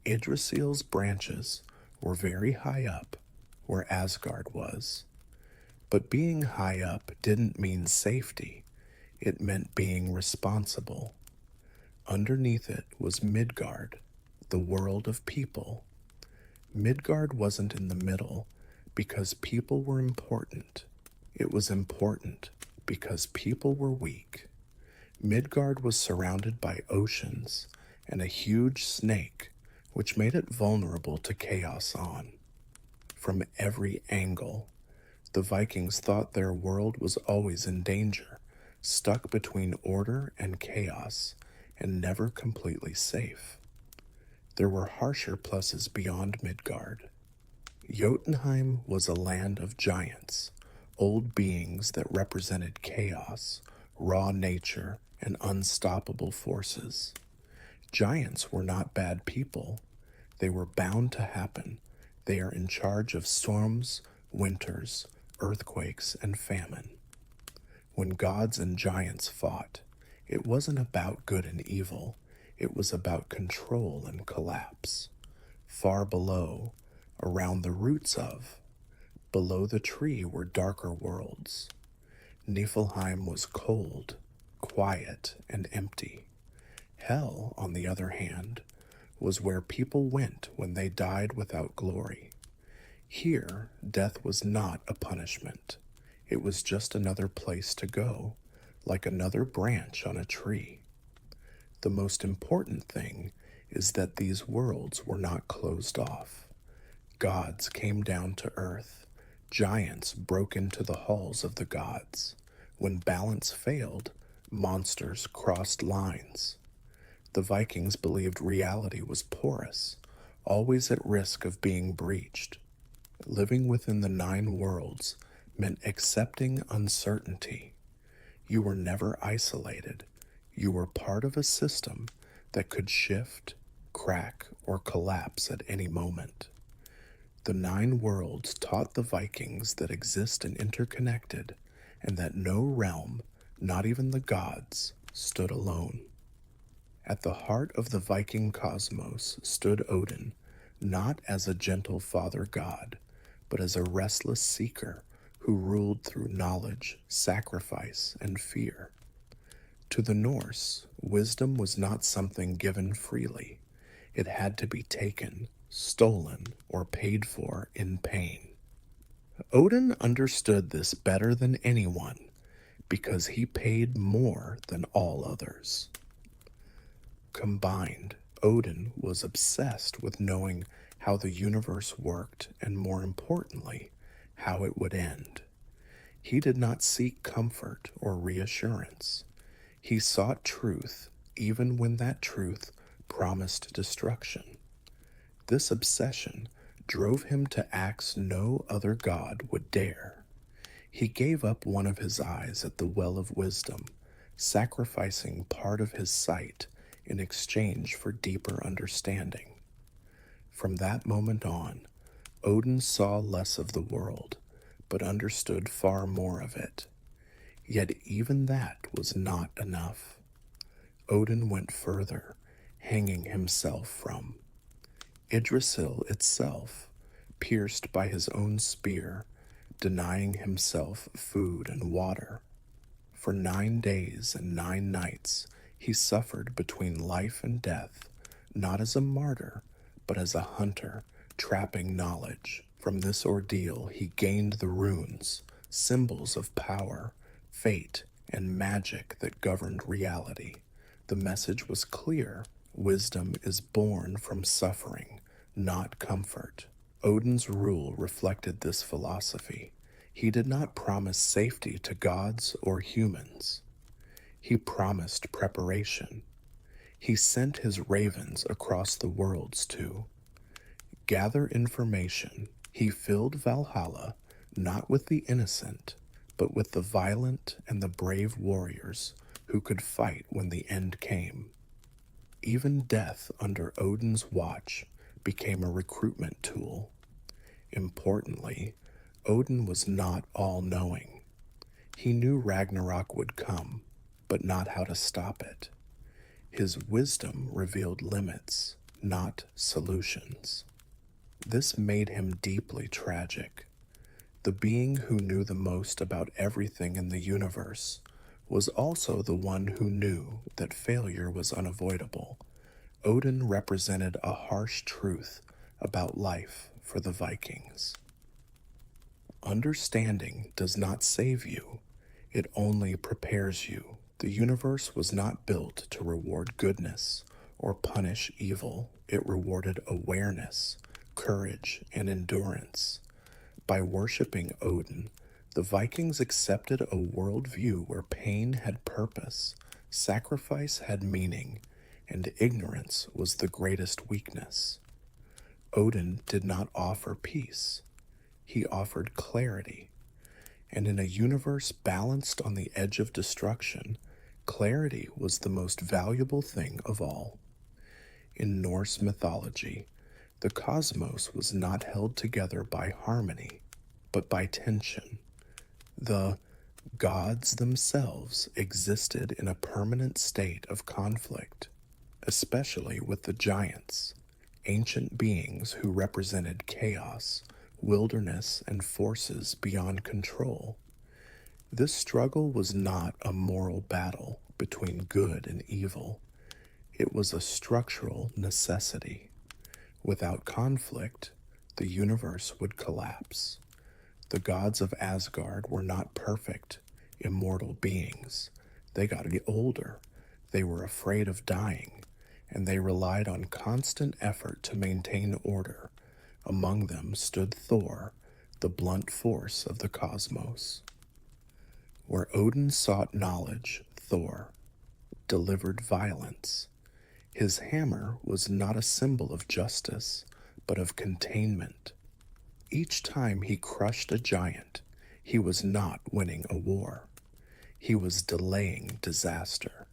Idrisil's branches were very high up, where Asgard was. But being high up didn't mean safety. It meant being responsible. Underneath it was Midgard, the world of people. Midgard wasn't in the middle because people were important. It was important because people were weak. Midgard was surrounded by oceans and a huge snake, which made it vulnerable to chaos on. From every angle, the Vikings thought their world was always in danger, stuck between order and chaos, and never completely safe. There were harsher places beyond Midgard. Jotunheim was a land of giants, old beings that represented chaos, raw nature, and unstoppable forces. Giants were not bad people. They were bound to happen. They are in charge of storms, winters, earthquakes, and famine. When gods and giants fought, it wasn't about good and evil. It was about control and collapse. Far below, around the roots of, below the tree were darker worlds. Niflheim was cold, quiet, and empty. Hell, on the other hand, was where people went when they died without glory. Here, death was not a punishment. It was just another place to go, like another branch on a tree. The most important thing is that these worlds were not closed off. Gods came down to earth. Giants broke into the halls of the gods. When balance failed, monsters crossed lines. The Vikings believed reality was porous, always at risk of being breached. Living within the 9 worlds meant accepting uncertainty. You were never isolated. You were part of a system that could shift, crack, or collapse at any moment. The 9 worlds taught the Vikings that exist and interconnected, and that no realm, not even the gods, stood alone. At the heart of the Viking cosmos stood Odin, not as a gentle father god, but as a restless seeker who ruled through knowledge, sacrifice, and fear. To the Norse, wisdom was not something given freely. It had to be taken, stolen, or paid for in pain. Odin understood this better than anyone because he paid more than all others. Combined, Odin was obsessed with knowing how the universe worked and, more importantly, how it would end. He did not seek comfort or reassurance. He sought truth, even when that truth promised destruction. This obsession drove him to acts no other god would dare. He gave up one of his eyes at the well of wisdom, sacrificing part of his sight in exchange for deeper understanding. From that moment on, Odin saw less of the world, but understood far more of it. Yet even that was not enough. Odin went further, hanging himself from Yggdrasil itself, pierced by his own spear, denying himself food and water. For 9 days and 9 nights he suffered between life and death, not as a martyr, but as a hunter trapping knowledge. From this ordeal he gained the runes, symbols of power, fate, and magic that governed reality. The message was clear: wisdom is born from suffering, not comfort. Odin's rule reflected this philosophy. He did not promise safety to gods or humans. He promised preparation. He sent his ravens across the worlds to gather information. He filled Valhalla not with the innocent, but with the violent and the brave warriors who could fight when the end came. Even death under Odin's watch became a recruitment tool. Importantly, Odin was not all-knowing. He knew Ragnarok would come, but not how to stop it. His wisdom revealed limits, not solutions. This made him deeply tragic. The being who knew the most about everything in the universe was also the one who knew that failure was unavoidable. Odin represented a harsh truth about life for the Vikings. Understanding does not save you, it only prepares you. The universe was not built to reward goodness or punish evil. It rewarded awareness, courage, and endurance. By worshiping Odin, the Vikings accepted a worldview where pain had purpose, sacrifice had meaning, and ignorance was the greatest weakness. Odin did not offer peace. He offered clarity. And in a universe balanced on the edge of destruction, clarity was the most valuable thing of all. In Norse mythology, the cosmos was not held together by harmony, but by tension. The gods themselves existed in a permanent state of conflict, especially with the giants, ancient beings who represented chaos, wilderness, and forces beyond control. This struggle was not a moral battle between good and evil. It was a structural necessity. Without conflict, the universe would collapse. The gods of Asgard were not perfect, immortal beings. They got older, they were afraid of dying, and they relied on constant effort to maintain order. Among them stood Thor, the blunt force of the cosmos. Where Odin sought knowledge, Thor delivered violence. His hammer was not a symbol of justice, but of containment. Each time he crushed a giant, he was not winning a war. He was delaying disaster.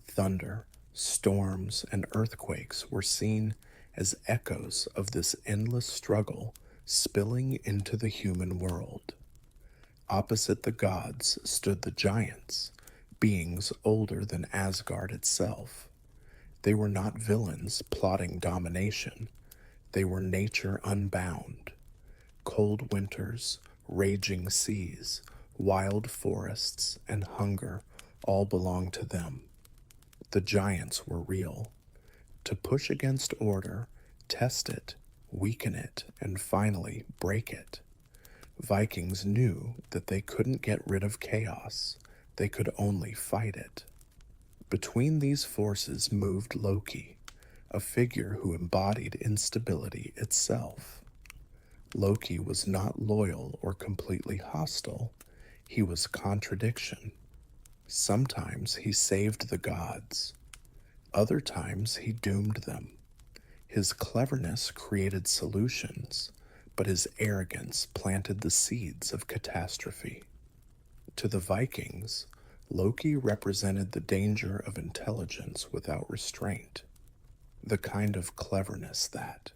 Thunder, storms, and earthquakes were seen as echoes of this endless struggle spilling into the human world. Opposite the gods stood the giants, beings older than Asgard itself. They were not villains plotting domination. They were nature unbound. Cold winters, raging seas, wild forests, and hunger all belonged to them. The giants were real. To push against order, test it, weaken it, and finally break it. Vikings knew that they couldn't get rid of chaos, they could only fight it. Between these forces moved Loki, a figure who embodied instability itself. Loki was not loyal or completely hostile, he was contradiction. Sometimes he saved the gods, other times he doomed them. His cleverness created solutions, but his arrogance planted the seeds of catastrophe. To the Vikings, Loki represented the danger of intelligence without restraint, the kind of cleverness that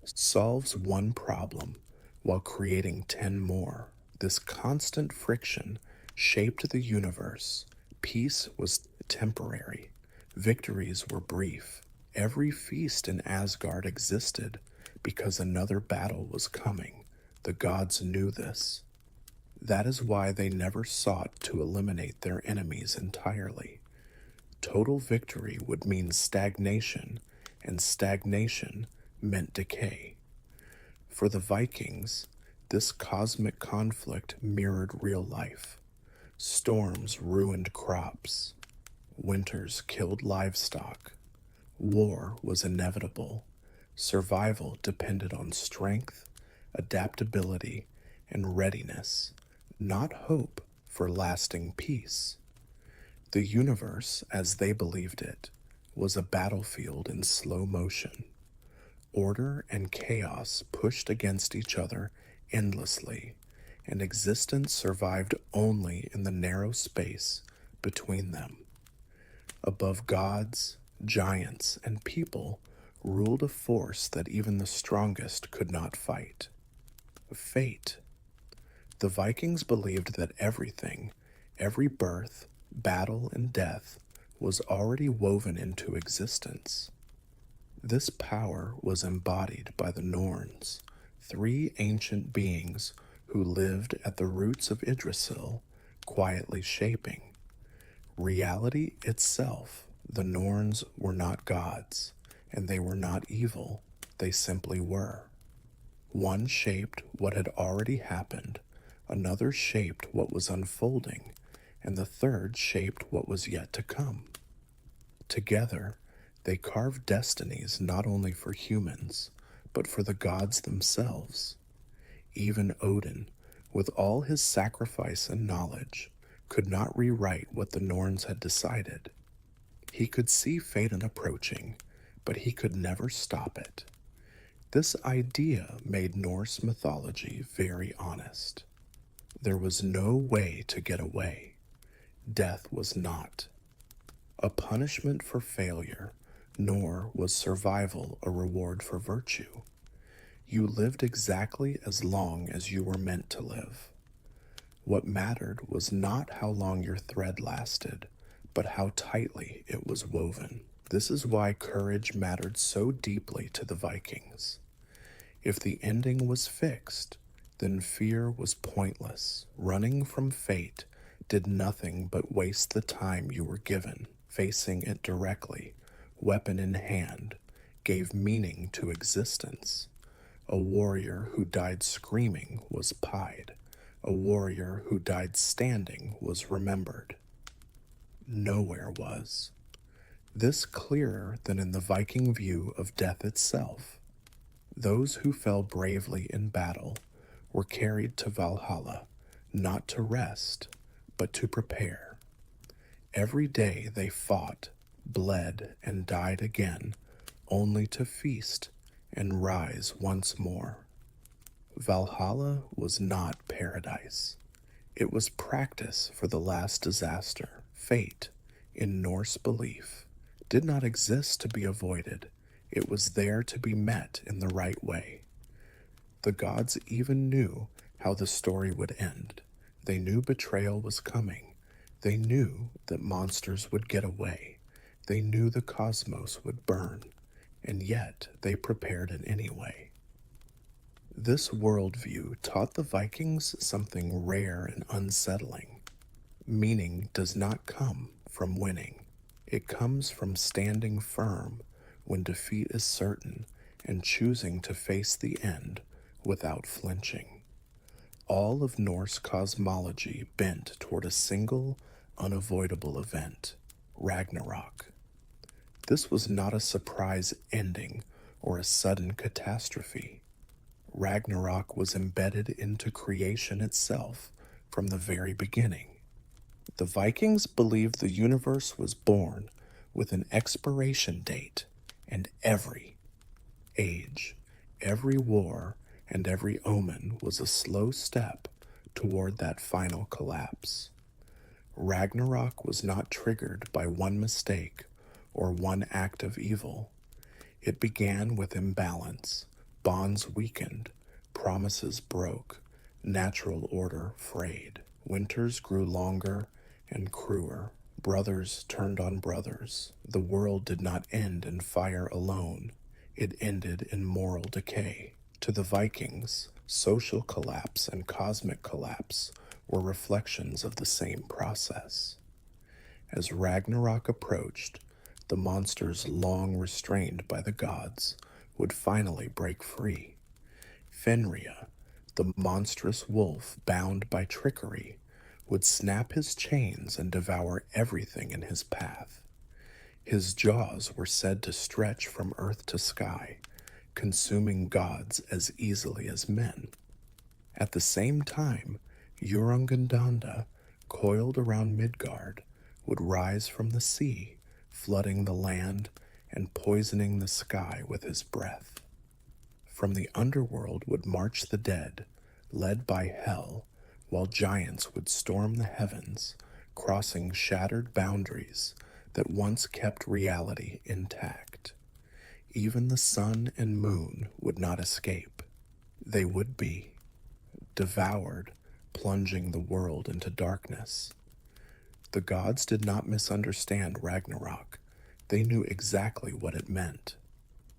solves one problem while creating 10 more. This constant friction shaped the universe. Peace was temporary, victories were brief. Every feast in Asgard existed because another battle was coming. The gods knew this. That is why they never sought to eliminate their enemies entirely. Total victory would mean stagnation, and stagnation meant decay. For the Vikings, this cosmic conflict mirrored real life. Storms ruined crops, winters killed livestock, war was inevitable, survival depended on strength, adaptability, and readiness, not hope for lasting peace. The universe, as they believed it, was a battlefield in slow motion. Order and chaos pushed against each other endlessly, and existence survived only in the narrow space between them. Above gods, giants, and people ruled a force that even the strongest could not fight. Fate. The Vikings believed that everything, every birth, battle, and death, was already woven into existence. This power was embodied by the Norns, three ancient beings who lived at the roots of Yggdrasil, quietly shaping reality itself. The Norns were not gods, and they were not evil, they simply were. One shaped what had already happened, another shaped what was unfolding, and the third shaped what was yet to come. Together, they carved destinies not only for humans, but for the gods themselves. Even Odin, with all his sacrifice and knowledge, could not rewrite what the Norns had decided. He could see Phaeton approaching, but he could never stop it. This idea made Norse mythology very honest. There was no way to get away. Death was not a punishment for failure, nor was survival a reward for virtue. You lived exactly as long as you were meant to live. What mattered was not how long your thread lasted, but how tightly it was woven. This is why courage mattered so deeply to the Vikings. If the ending was fixed, then fear was pointless. Running from fate did nothing but waste the time you were given. Facing it directly, weapon in hand, gave meaning to existence. A warrior who died screaming was pied. A warrior who died standing was remembered. Nowhere was. This clearer than in the Viking view of death itself. Those who fell bravely in battle were carried to Valhalla, not to rest, but to prepare. Every day they fought, bled, and died again, only to feast and rise once more. Valhalla was not paradise. It was practice for the last disaster. Fate, in Norse belief, did not exist to be avoided. It was there to be met in the right way. The gods even knew how the story would end. They knew betrayal was coming. They knew that monsters would get away. They knew the cosmos would burn, and yet they prepared it anyway. This worldview taught the Vikings something rare and unsettling. Meaning does not come from winning. It comes from standing firm when defeat is certain and choosing to face the end without flinching. All of Norse cosmology bent toward a single, unavoidable event, Ragnarok. This was not a surprise ending or a sudden catastrophe. Ragnarok was embedded into creation itself from the very beginning. The Vikings believed the universe was born with an expiration date, and every age, every war, and every omen was a slow step toward that final collapse. Ragnarok was not triggered by one mistake or one act of evil. It began with imbalance, bonds weakened, promises broke, Natural order frayed. Winters grew longer and crueler. Brothers turned on brothers. The world did not end in fire alone, it ended in moral decay. To the Vikings, social collapse and cosmic collapse were reflections of the same process. As Ragnarok approached, the monsters long restrained by the gods would finally break free. Fenrir, the monstrous wolf bound by trickery, would snap his chains and devour everything in his path. His jaws were said to stretch from earth to sky, consuming gods as easily as men. At the same time, Jörmungandr, coiled around Midgard, would rise from the sea, flooding the land and poisoning the sky with his breath. From the underworld would march the dead, led by Hel, while giants would storm the heavens, crossing shattered boundaries that once kept reality intact. Even the sun and moon would not escape. They would be devoured, plunging the world into darkness. The gods did not misunderstand Ragnarok. They knew exactly what it meant.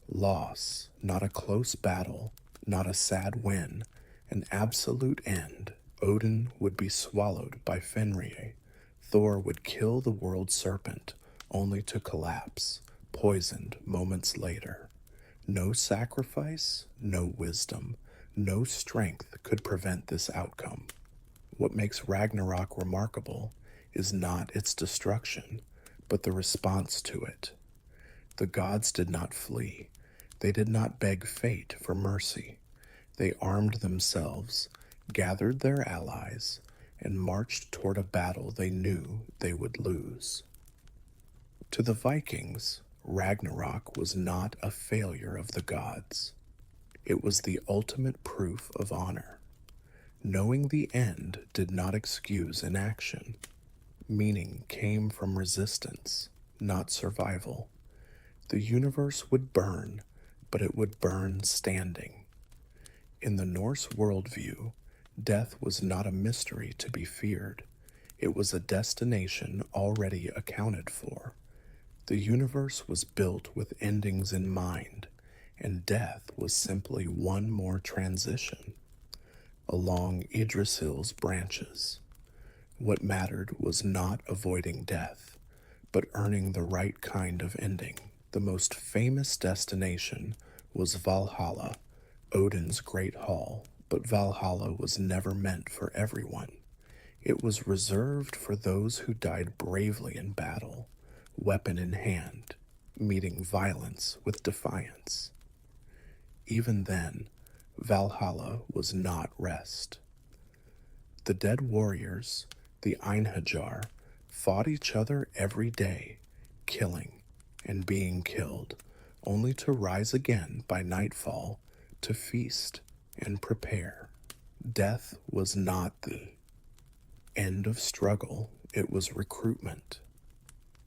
Loss, not a close battle, not a sad win, an absolute end. Odin would be swallowed by Fenrir. Thor would kill the world serpent, only to collapse, poisoned moments later. No sacrifice, no wisdom, no strength could prevent this outcome. What makes Ragnarok remarkable is not its destruction, but the response to it. The gods did not flee. They did not beg fate for mercy. They armed themselves, gathered their allies, and marched toward a battle they knew they would lose. To the Vikings, Ragnarok was not a failure of the gods. It was the ultimate proof of honor. Knowing the end did not excuse inaction. Meaning came from resistance, not survival. The universe would burn, but it would burn standing. In the Norse worldview, death was not a mystery to be feared. It was a destination already accounted for. The universe was built with endings in mind, and death was simply one more transition. Along Yggdrasil's branches, what mattered was not avoiding death, but earning the right kind of ending. The most famous destination was Valhalla, Odin's great hall, but Valhalla was never meant for everyone. It was reserved for those who died bravely in battle, weapon in hand, meeting violence with defiance. Even then, Valhalla was not rest. The dead warriors, the Einhajar, fought each other every day, killing and being killed, only to rise again by nightfall to feast and prepare. Death was not the end of struggle, it was recruitment.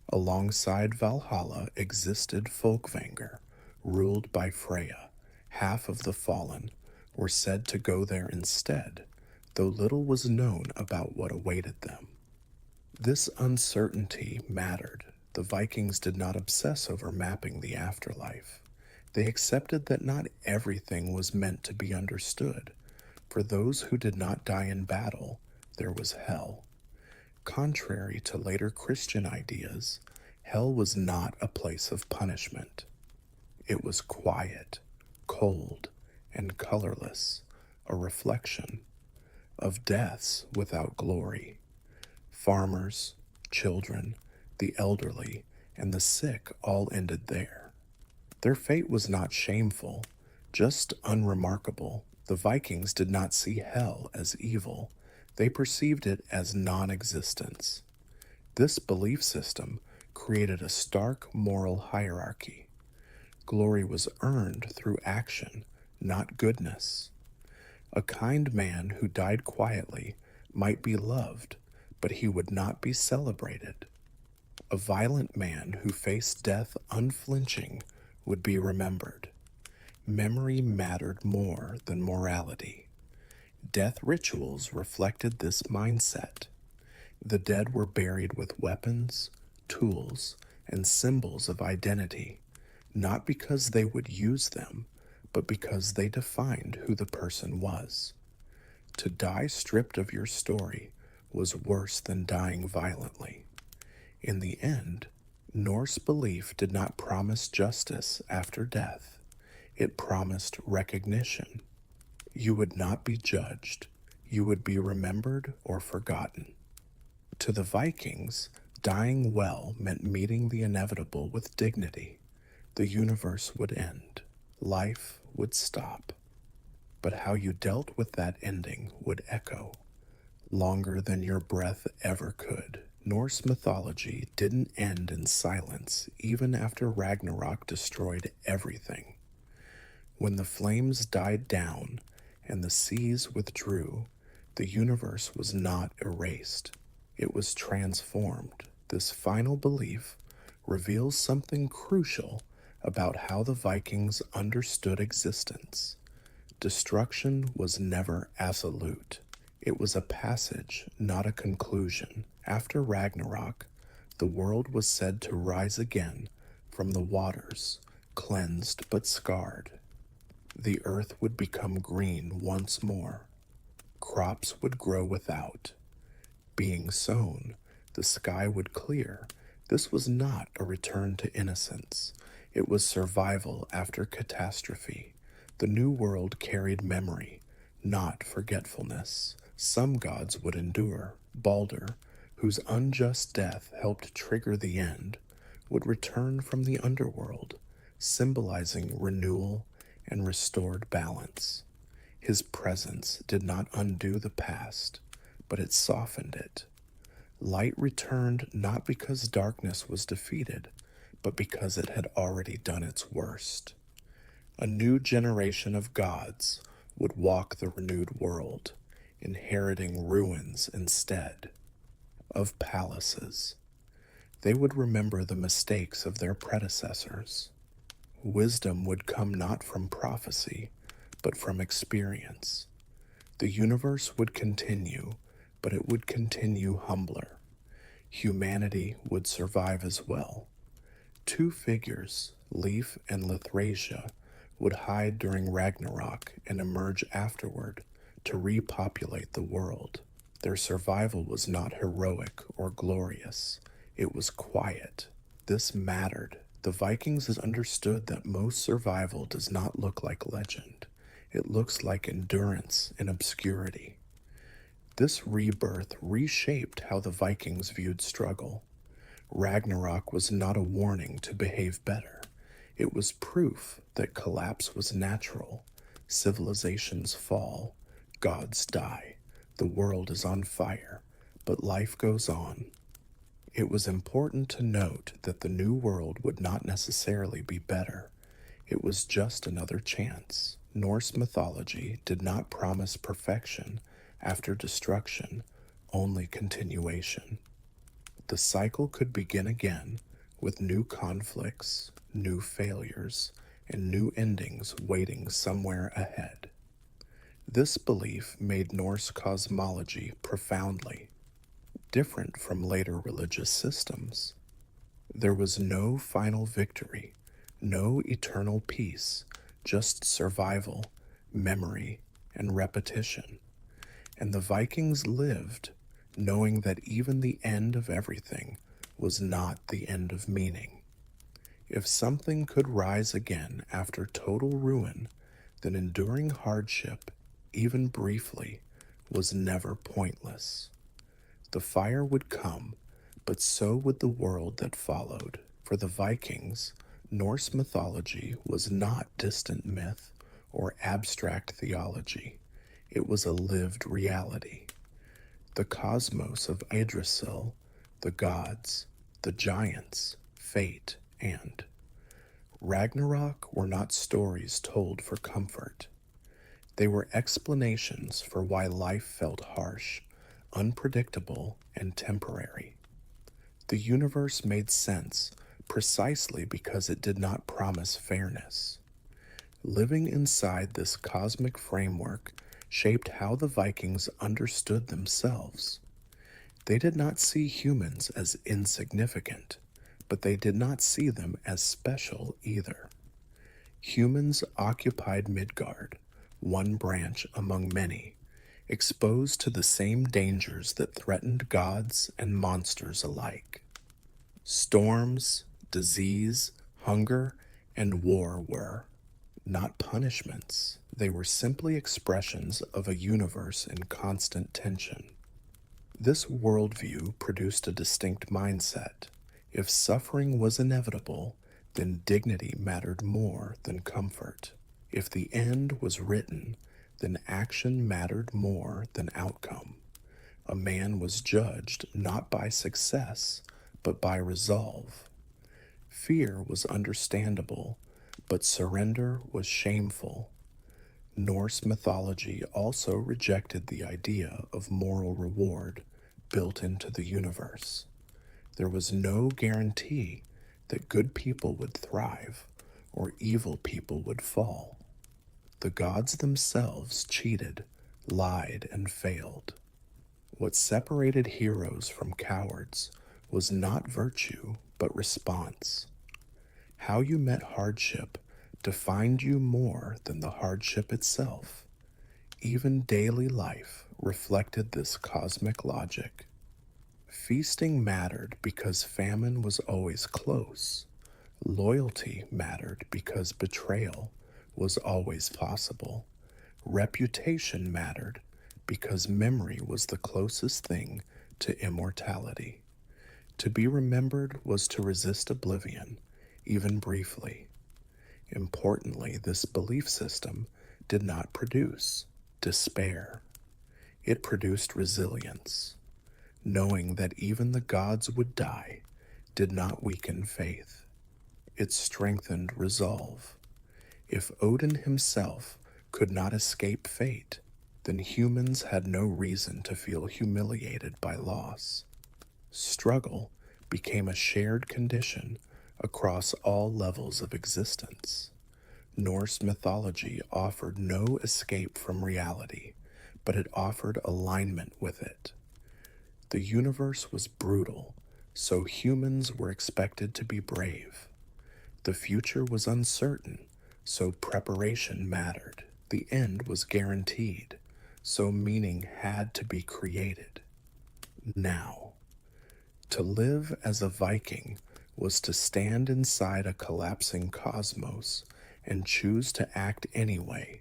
Alongside Valhalla existed Folkvanger, ruled by Freya. Half of the fallen were said to go there instead, though little was known about what awaited them. This uncertainty mattered. The Vikings did not obsess over mapping the afterlife. They accepted that not everything was meant to be understood. For those who did not die in battle, there was hell. Contrary to later Christian ideas, hell was not a place of punishment. It was quiet, cold, and colorless, a reflection of deaths without glory. Farmers, children, the elderly, and the sick all ended there. Their fate was not shameful, just unremarkable. The Vikings did not see hell as evil. They perceived it as non-existence. This belief system created a stark moral hierarchy. Glory was earned through action, not goodness. A kind man who died quietly might be loved, but he would not be celebrated. A violent man who faced death unflinching would be remembered. Memory mattered more than morality. Death rituals reflected this mindset. The dead were buried with weapons, tools, and symbols of identity, not because they would use them, but because they defined who the person was. To die stripped of your story was worse than dying violently. In the end, Norse belief did not promise justice after death. It promised recognition. You would not be judged. You would be remembered or forgotten. To the Vikings, dying well meant meeting the inevitable with dignity. The universe would end. Life would stop. But how you dealt with that ending would echo longer than your breath ever could. Norse mythology didn't end in silence even after Ragnarok destroyed everything. When the flames died down and the seas withdrew, the universe was not erased. It was transformed. This final belief reveals something crucial about how the Vikings understood existence. Destruction was never absolute. It was a passage, not a conclusion. After Ragnarok, the world was said to rise again from the waters, cleansed but scarred. The earth would become green once more. Crops would grow without. Being sown, the sky would clear. This was not a return to innocence. It was survival after catastrophe. The new world carried memory, not forgetfulness. Some gods would endure. Balder, whose unjust death helped trigger the end, would return from the underworld, symbolizing renewal and restored balance. His presence did not undo the past, but it softened it. Light returned not because darkness was defeated, but because it had already done its worst. A new generation of gods would walk the renewed world, inheriting ruins instead of palaces. They would remember the mistakes of their predecessors. Wisdom would come not from prophecy, but from experience. The universe would continue, but it would continue humbler. Humanity would survive as well. Two figures, Leif and Lithuania, would hide during Ragnarok and emerge afterward to repopulate the world. Their survival was not heroic or glorious. It was quiet. This mattered. The Vikings understood that most survival does not look like legend. It looks like endurance in obscurity. This rebirth reshaped how the Vikings viewed struggle. Ragnarok was not a warning to behave better. It was proof that collapse was natural. Civilizations fall. Gods die. The world is on fire, but life goes on. It was important to note that the new world would not necessarily be better. It was just another chance. Norse mythology did not promise perfection after destruction, only continuation. The cycle could begin again with new conflicts, new failures, and new endings waiting somewhere ahead. This belief made Norse cosmology profoundly different from later religious systems. There was no final victory, no eternal peace, just survival, memory, and repetition. And the Vikings lived knowing that even the end of everything was not the end of meaning. If something could rise again after total ruin, then enduring hardship, even briefly, was never pointless. The fire would come, but so would the world that followed. For the Vikings, Norse mythology was not distant myth or abstract theology. It was a lived reality. The cosmos of Yggdrasil, the gods, the giants, fate, and Ragnarok were not stories told for comfort. They were explanations for why life felt harsh, unpredictable, and temporary. The universe made sense precisely because it did not promise fairness. Living inside this cosmic framework shaped how the Vikings understood themselves. They did not see humans as insignificant, but they did not see them as special either. Humans occupied Midgard, one branch among many, exposed to the same dangers that threatened gods and monsters alike. Storms, disease, hunger, and war were not punishments. They were simply expressions of a universe in constant tension. This worldview produced a distinct mindset. If suffering was inevitable, then dignity mattered more than comfort. If the end was written, then action mattered more than outcome. A man was judged not by success, but by resolve. Fear was understandable, but surrender was shameful. Norse mythology also rejected the idea of moral reward built into the universe. There was no guarantee that good people would thrive or evil people would fall. The gods themselves cheated, lied, and failed. What separated heroes from cowards was not virtue, but response. How you met hardship defined you more than the hardship itself. Even daily life reflected this cosmic logic. Feasting mattered because famine was always close. Loyalty mattered because betrayal was always possible. Reputation mattered because memory was the closest thing to immortality. To be remembered was to resist oblivion, even briefly. Importantly, this belief system did not produce despair. It produced resilience. Knowing that even the gods would die did not weaken faith. It strengthened resolve. If Odin himself could not escape fate, then humans had no reason to feel humiliated by loss. Struggle became a shared condition across all levels of existence. Norse mythology offered no escape from reality, but it offered alignment with it. The universe was brutal, so humans were expected to be brave. The future was uncertain, so preparation mattered. The end was guaranteed, so meaning had to be created. Now, to live as a Viking was to stand inside a collapsing cosmos and choose to act anyway,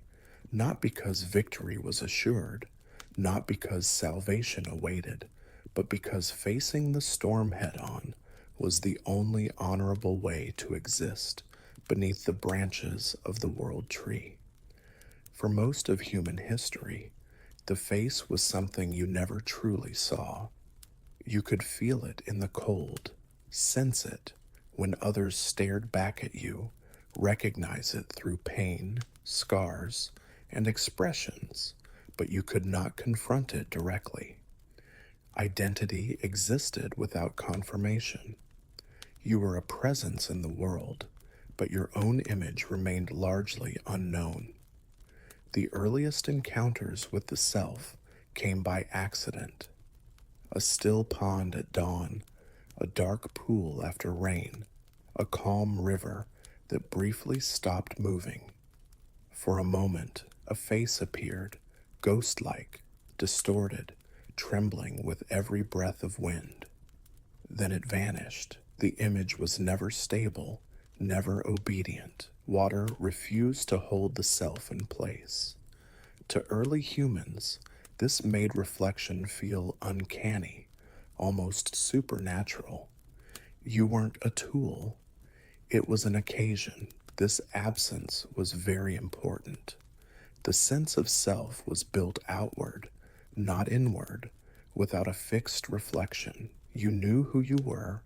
not because victory was assured, not because salvation awaited, but because facing the storm head on was the only honorable way to exist beneath the branches of the world tree. For most of human history, the face was something you never truly saw. You could feel it in the cold, sense it when others stared back at you, recognize it through pain, scars, and expressions, but you could not confront it directly. Identity existed without confirmation. You were a presence in the world, but your own image remained largely unknown. The earliest encounters with the self came by accident. A still pond at dawn, a dark pool after rain, a calm river that briefly stopped moving. For a moment, a face appeared, ghost-like, distorted, trembling with every breath of wind. Then it vanished. The image was never stable, never obedient. Water refused to hold the self in place. To early humans, this made reflection feel uncanny, almost supernatural. You weren't a tool. It was an occasion. This absence was very important. The sense of self was built outward, not inward, without a fixed reflection. You knew who you were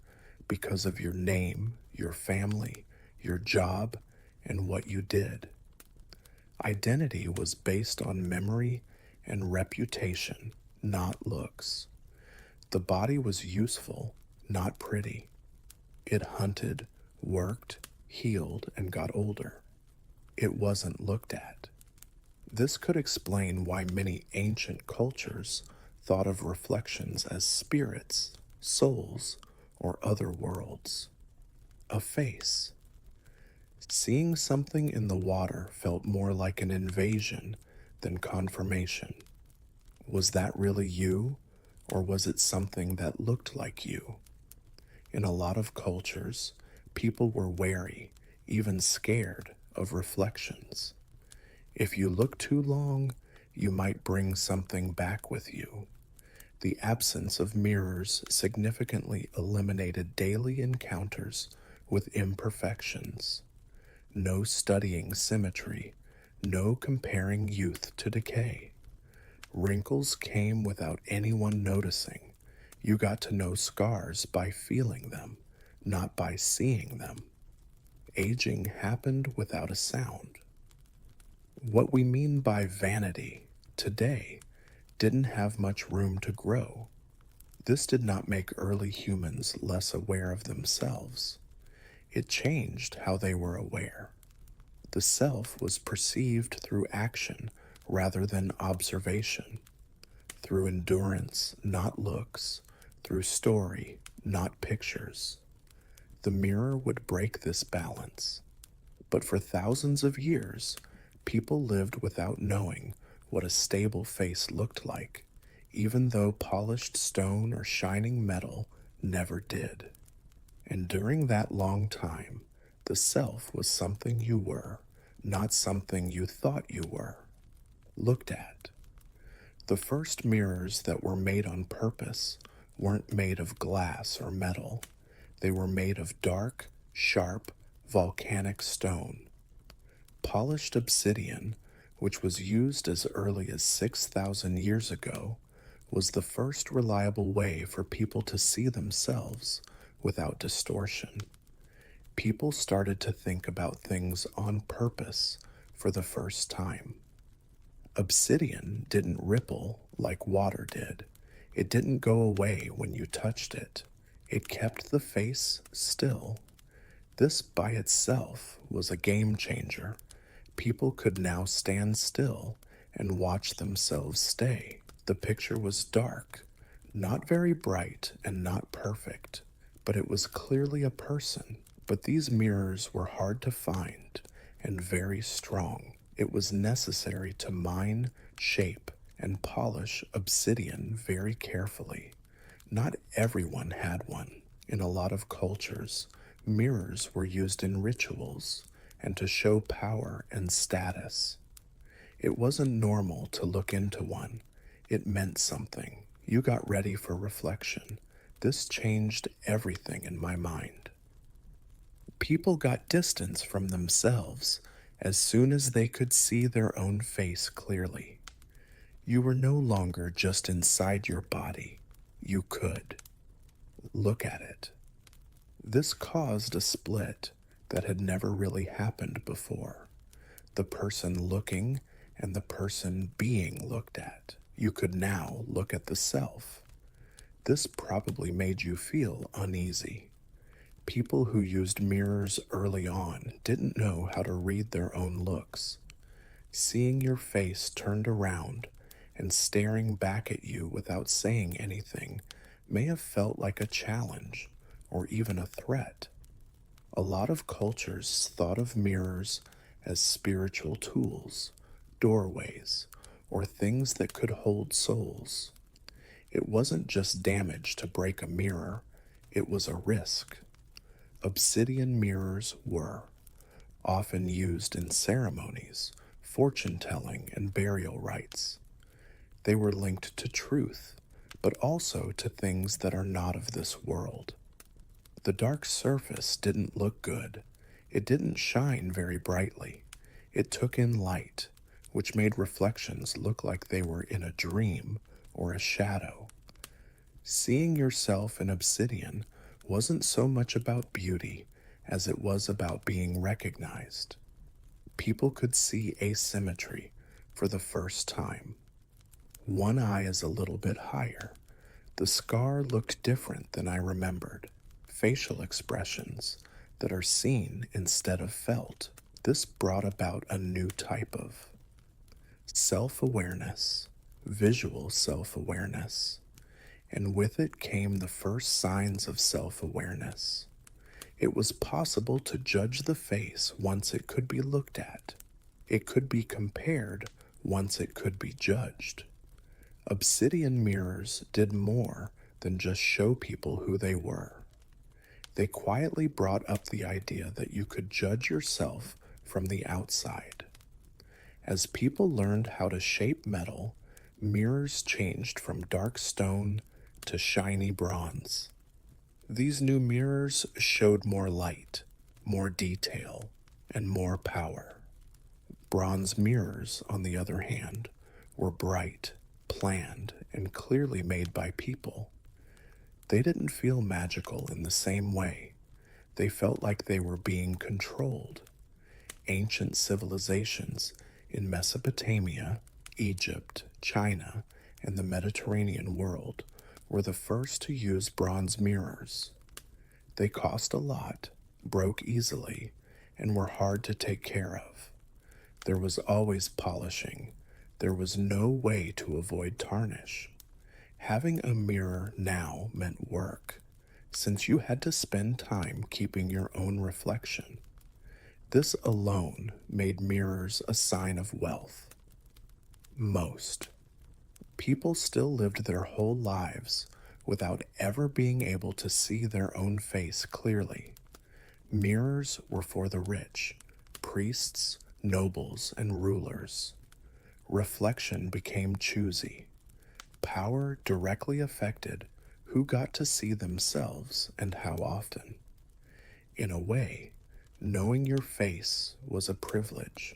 because of your name, your family, your job, and what you did. Identity was based on memory and reputation, not looks. The body was useful, not pretty. It hunted, worked, healed, and got older. It wasn't looked at. This could explain why many ancient cultures thought of reflections as spirits, souls, or other worlds. A face. Seeing something in the water felt more like an invasion than confirmation. Was that really you, or was it something that looked like you? In a lot of cultures, people were wary, even scared, of reflections. If you look too long, you might bring something back with you. The absence of mirrors significantly eliminated daily encounters with imperfections. No studying symmetry, no comparing youth to decay. Wrinkles came without anyone noticing. You got to know scars by feeling them, not by seeing them. Aging happened without a sound. What we mean by vanity today didn't have much room to grow. This did not make early humans less aware of themselves. It changed how they were aware. The self was perceived through action rather than observation, through endurance, not looks, through story, not pictures. The mirror would break this balance. But for thousands of years, people lived without knowing what a stable face looked like, even though polished stone or shining metal never did. And during that long time, the self was something you were, not something you thought you were. Looked at. The first mirrors that were made on purpose weren't made of glass or metal. They were made of dark, sharp, volcanic stone. Polished obsidian, which was used as early as 6,000 years ago, was the first reliable way for people to see themselves without distortion. People started to think about things on purpose for the first time. Obsidian didn't ripple like water did. It didn't go away when you touched it. It kept the face still. This by itself was a game changer. People could now stand still and watch themselves stay. The picture was dark, not very bright and not perfect, but it was clearly a person. But these mirrors were hard to find and very strong. It was necessary to mine, shape, and polish obsidian very carefully. Not everyone had one. In a lot of cultures, mirrors were used in rituals and to show power and status. It wasn't normal to look into one. It meant something. You got ready for reflection. This changed everything in my mind. People got distance from themselves as soon as they could see their own face clearly. You were no longer just inside your body. You could look at it. This caused a split that had never really happened before. The person looking and the person being looked at. You could now look at the self. This probably made you feel uneasy. People who used mirrors early on didn't know how to read their own looks. Seeing your face turned around and staring back at you without saying anything may have felt like a challenge or even a threat. A lot of cultures thought of mirrors as spiritual tools, doorways, or things that could hold souls. It wasn't just damage to break a mirror, it was a risk. Obsidian mirrors were often used in ceremonies, fortune telling, and burial rites. They were linked to truth, but also to things that are not of this world. The dark surface didn't look good. It didn't shine very brightly. It took in light, which made reflections look like they were in a dream or a shadow. Seeing yourself in obsidian wasn't so much about beauty as it was about being recognized. People could see asymmetry for the first time. One eye is a little bit higher. The scar looked different than I remembered. Facial expressions that are seen instead of felt. This brought about a new type of self awareness, visual self awareness, and with it came the first signs of self awareness. It was possible to judge the face once it could be looked at. It could be compared once it could be judged. Obsidian mirrors did more than just show people who they were. They quietly brought up the idea that you could judge yourself from the outside. As people learned how to shape metal, mirrors changed from dark stone to shiny bronze. These new mirrors showed more light, more detail, and more power. Bronze mirrors, on the other hand, were bright, planned, and clearly made by people. They didn't feel magical in the same way. They felt like they were being controlled. Ancient civilizations in Mesopotamia, Egypt, China, and the Mediterranean world were the first to use bronze mirrors. They cost a lot, broke easily, and were hard to take care of. There was always polishing. There was no way to avoid tarnish. Having a mirror now meant work, since you had to spend time keeping your own reflection. This alone made mirrors a sign of wealth. Most people still lived their whole lives without ever being able to see their own face clearly. Mirrors were for the rich, priests, nobles, and rulers. Reflection became choosy. Power directly affected who got to see themselves and how often. In a way, knowing your face was a privilege.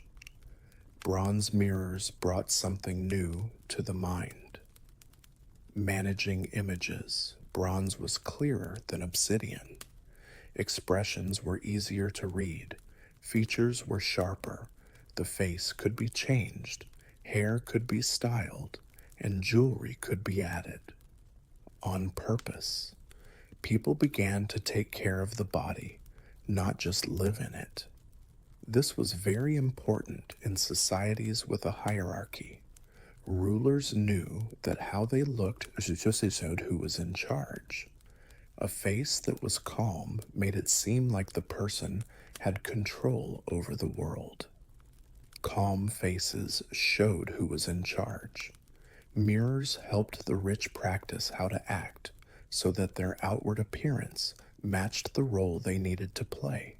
Bronze mirrors brought something new to the mind. Managing images, bronze was clearer than obsidian. Expressions were easier to read, features were sharper, the face could be changed, hair could be styled, and jewelry could be added. On purpose, people began to take care of the body, not just live in it. This was very important in societies with a hierarchy. Rulers knew that how they looked just showed who was in charge. A face that was calm made it seem like the person had control over the world. Calm faces showed who was in charge. Mirrors helped the rich practice how to act so that their outward appearance matched the role they needed to play.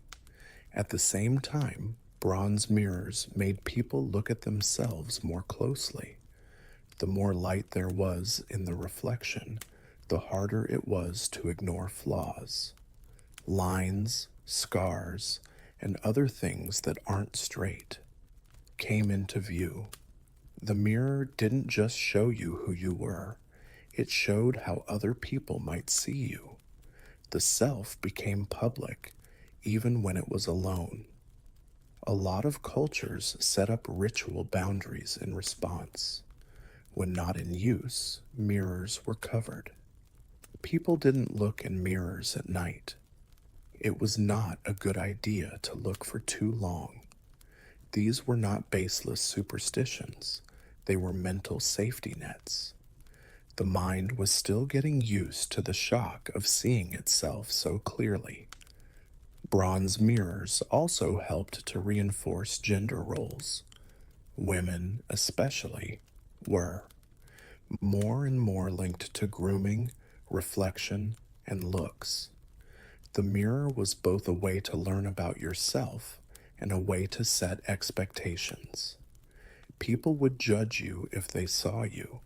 At the same time, bronze mirrors made people look at themselves more closely. The more light there was in the reflection, the harder it was to ignore flaws. Lines, scars, and other things that aren't straight came into view. The mirror didn't just show you who you were, it showed how other people might see you. The self became public, even when it was alone. A lot of cultures set up ritual boundaries in response. When not in use, mirrors were covered. People didn't look in mirrors at night. It was not a good idea to look for too long. These were not baseless superstitions. They were mental safety nets. The mind was still getting used to the shock of seeing itself so clearly. Bronze mirrors also helped to reinforce gender roles. Women, especially, were more and more linked to grooming, reflection, and looks. The mirror was both a way to learn about yourself and a way to set expectations. People would judge you if they saw you.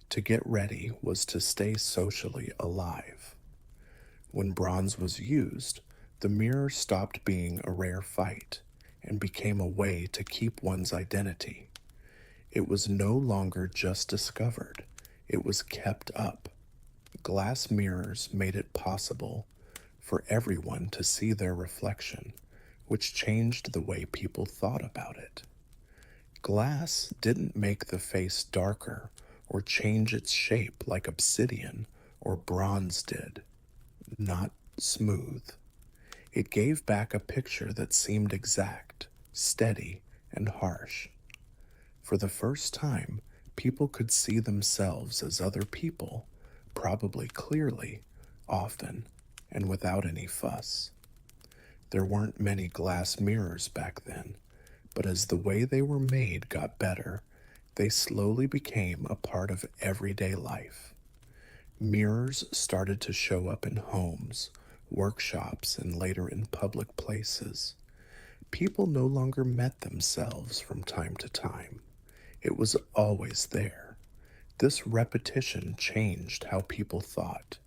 To get ready was to stay socially alive. When bronze was used, the mirror stopped being a rare fight and became a way to keep one's identity. It was no longer just discovered, it was kept up. Glass mirrors made it possible for everyone to see their reflection, which changed the way people thought about it. Glass didn't make the face darker or change its shape like obsidian or bronze did. Not smooth. It gave back a picture that seemed exact, steady, and harsh. For the first time, people could see themselves as other people, probably clearly, often, and without any fuss. There weren't many glass mirrors back then, but as the way they were made got better, they slowly became a part of everyday life. Mirrors started to show up in homes, workshops, and later in public places. People no longer met themselves from time to time. It was always there. This repetition changed how people thought.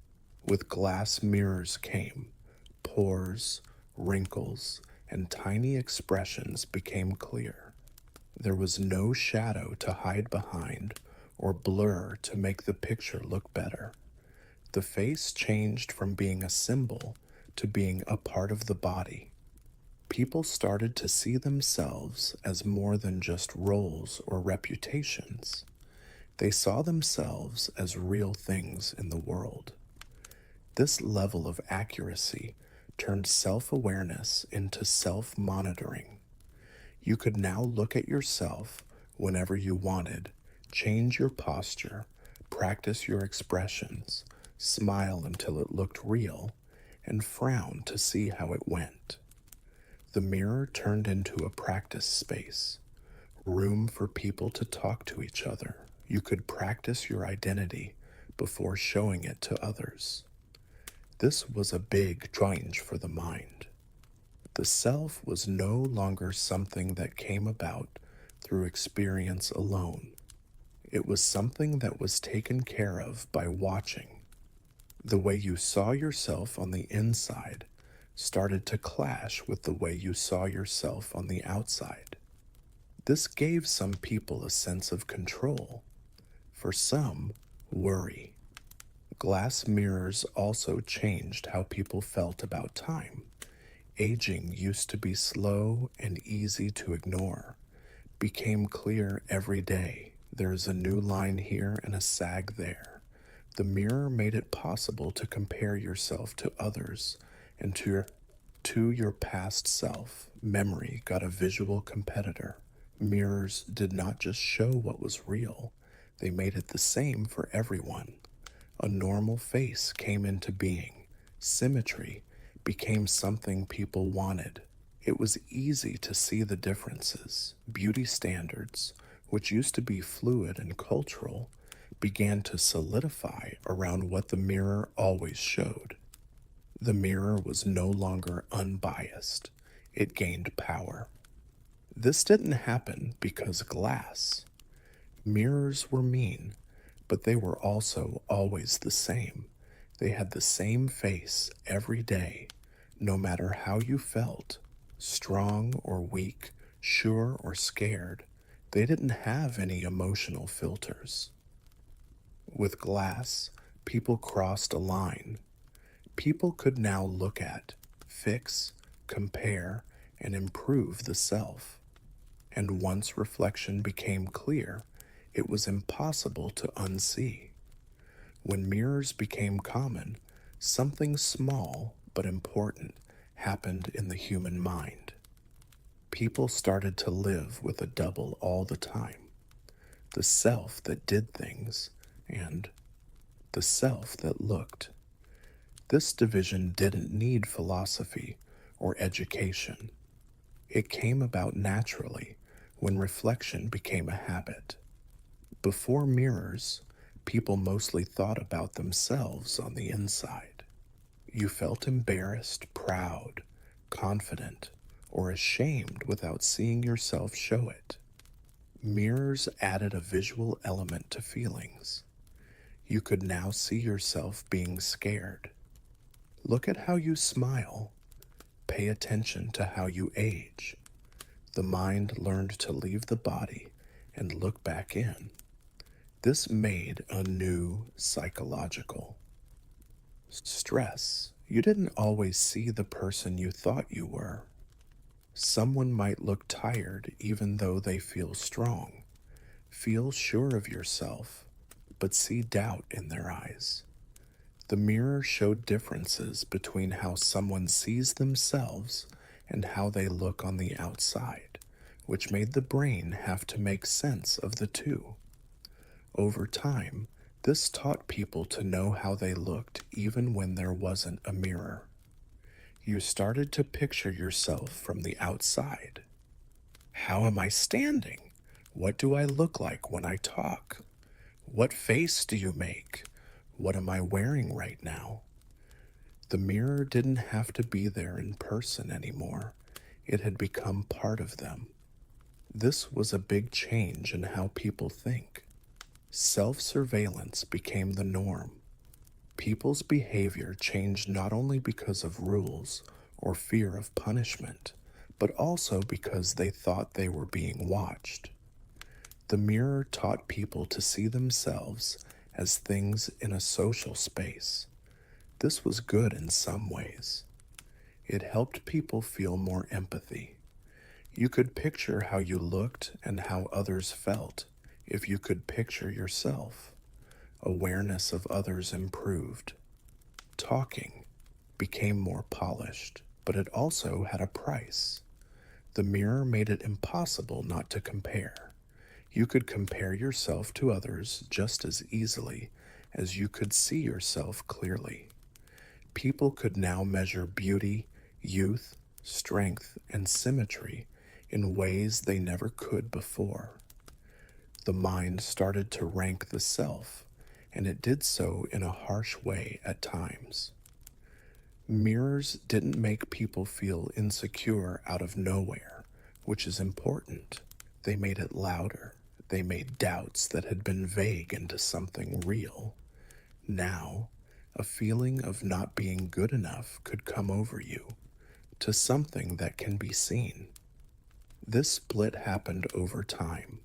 With glass mirrors came pores, wrinkles, and tiny expressions became clear. There was no shadow to hide behind or blur to make the picture look better. The face changed from being a symbol to being a part of the body. People started to see themselves as more than just roles or reputations. They saw themselves as real things in the world. This level of accuracy turned self awareness into self monitoring. You could now look at yourself whenever you wanted, change your posture, practice your expressions, smile until it looked real, and frown to see how it went. The mirror turned into a practice space, room for people to talk to each other. You could practice your identity before showing it to others. This was a big change for the mind. The self was no longer something that came about through experience alone. It was something that was taken care of by watching. The way you saw yourself on the inside started to clash with the way you saw yourself on the outside. This gave some people a sense of control. For some, worry. Glass mirrors also changed how people felt about time. Aging used to be slow and easy to ignore, became clear every day. There is a new line here and a sag there. The mirror made it possible to compare yourself to others and to your past self. Memory got a visual competitor. Mirrors did not just show what was real, they made it the same for everyone. A normal face came into being. Symmetry became something people wanted. It was easy to see the differences. Beauty standards, which used to be fluid and cultural, began to solidify around what the mirror always showed. The mirror was no longer unbiased. It gained power. This didn't happen because glass. Mirrors were mean, but they were also always the same. They had the same face every day, no matter how you felt, strong or weak, sure or scared. They didn't have any emotional filters. With glass, people crossed a line. People could now look at, fix, compare, and improve the self. And once reflection became clear, it was impossible to unsee. When mirrors became common, something small but important happened in the human mind. People started to live with a double all the time. The self that did things and the self that looked. This division didn't need philosophy or education. It came about naturally when reflection became a habit. Before mirrors, people mostly thought about themselves on the inside. You felt embarrassed, proud, confident, or ashamed without seeing yourself show it. Mirrors added a visual element to feelings. You could now see yourself being scared. Look at how you smile. Pay attention to how you age. The mind learned to leave the body and look back in. This made a new psychological stress. You didn't always see the person you thought you were. Someone might look tired even though they feel strong, feel sure of yourself, but see doubt in their eyes. The mirror showed differences between how someone sees themselves and how they look on the outside. which made the brain have to make sense of the two. Over time, this taught people to know how they looked even when there wasn't a mirror. You started to picture yourself from the outside. How am I standing? What do I look like when I talk? What face do you make? What am I wearing right now? The mirror didn't have to be there in person anymore. It had become part of them. This was a big change in how people think. Self surveillance became the norm. People's behavior changed not only because of rules or fear of punishment, but also because they thought they were being watched. The mirror taught people to see themselves as things in a social space. This was good in some ways. It helped people feel more empathy. You could picture how you looked and how others felt if you could picture yourself. Awareness of others improved. Talking became more polished, but it also had a price. The mirror made it impossible not to compare. You could compare yourself to others just as easily as you could see yourself clearly. People could now measure beauty, youth, strength, and symmetry in ways they never could before. The mind started to rank the self, and it did so in a harsh way at times. Mirrors didn't make people feel insecure out of nowhere, which is important. They made it louder. They made doubts that had been vague into something real. Now, a feeling of not being good enough could come over you, to something that can be seen. This split happened over time.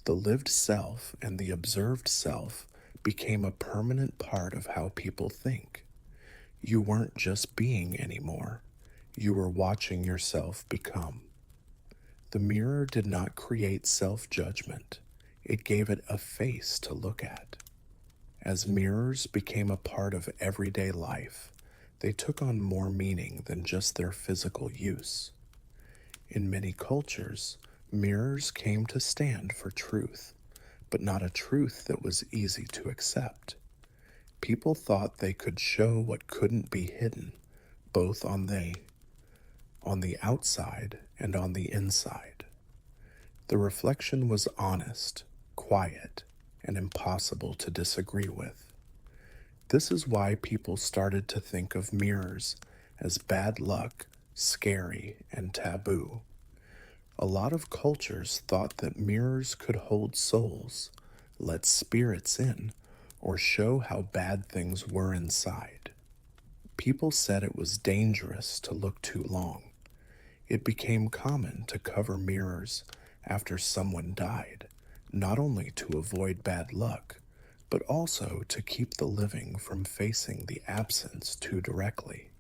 The lived self and the observed self became a permanent part of how people think. You weren't just being anymore, you were watching yourself become. The mirror did not create self judgment, it gave it a face to look at. As mirrors became a part of everyday life, they took on more meaning than just their physical use. In many cultures, mirrors came to stand for truth, but not a truth that was easy to accept. People thought they could show what couldn't be hidden, both on the outside and on the inside. The reflection was honest, quiet, and impossible to disagree with. This is why people started to think of mirrors as bad luck, scary, and taboo. A lot of cultures thought that mirrors could hold souls, let spirits in, or show how bad things were inside. People said it was dangerous to look too long. It became common to cover mirrors after someone died, not only to avoid bad luck, but also to keep the living from facing the absence too directly.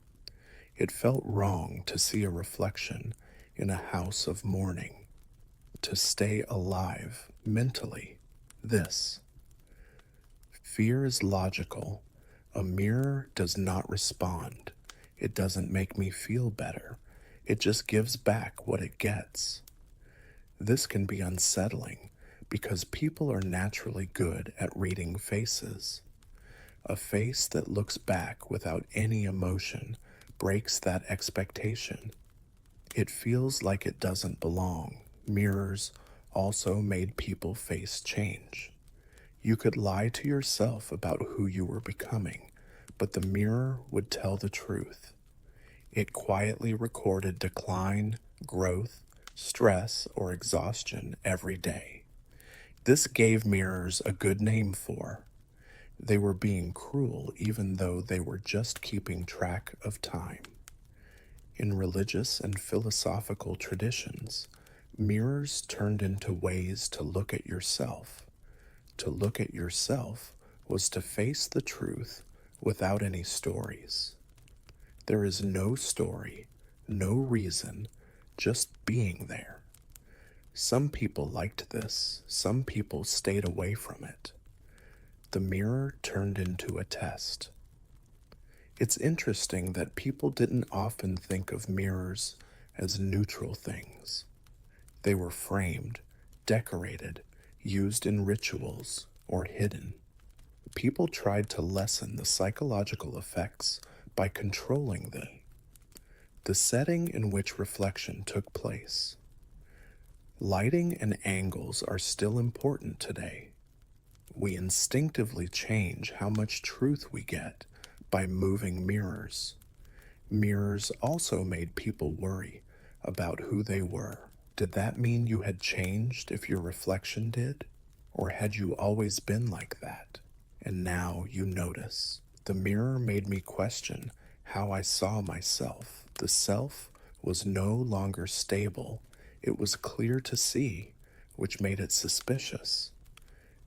It felt wrong to see a reflection in a house of mourning. To stay alive mentally, this. Fear is logical. A mirror does not respond. It doesn't make me feel better. It just gives back what it gets. This can be unsettling because people are naturally good at reading faces. A face that looks back without any emotion breaks that expectation. It feels like it doesn't belong. Mirrors also made people face change. You could lie to yourself about who you were becoming, but the mirror would tell the truth. It quietly recorded decline, growth, stress, or exhaustion every day. This gave mirrors a good name for. They were being cruel even though they were just keeping track of time. In religious and philosophical traditions, mirrors turned into ways to look at yourself. To look at yourself was to face the truth without any stories. There is no story, no reason, just being there. Some people liked this, some people stayed away from it. The mirror turned into a test. It's interesting that people didn't often think of mirrors as neutral things. They were framed, decorated, used in rituals, or hidden. People tried to lessen the psychological effects by controlling them. The setting in which reflection took place. Lighting and angles are still important today. We instinctively change how much truth we get by moving mirrors. Mirrors also made people worry about who they were. Did that mean you had changed if your reflection did? Or had you always been like that? And now you notice. The mirror made me question how I saw myself. The self was no longer stable. It was clear to see, which made it suspicious.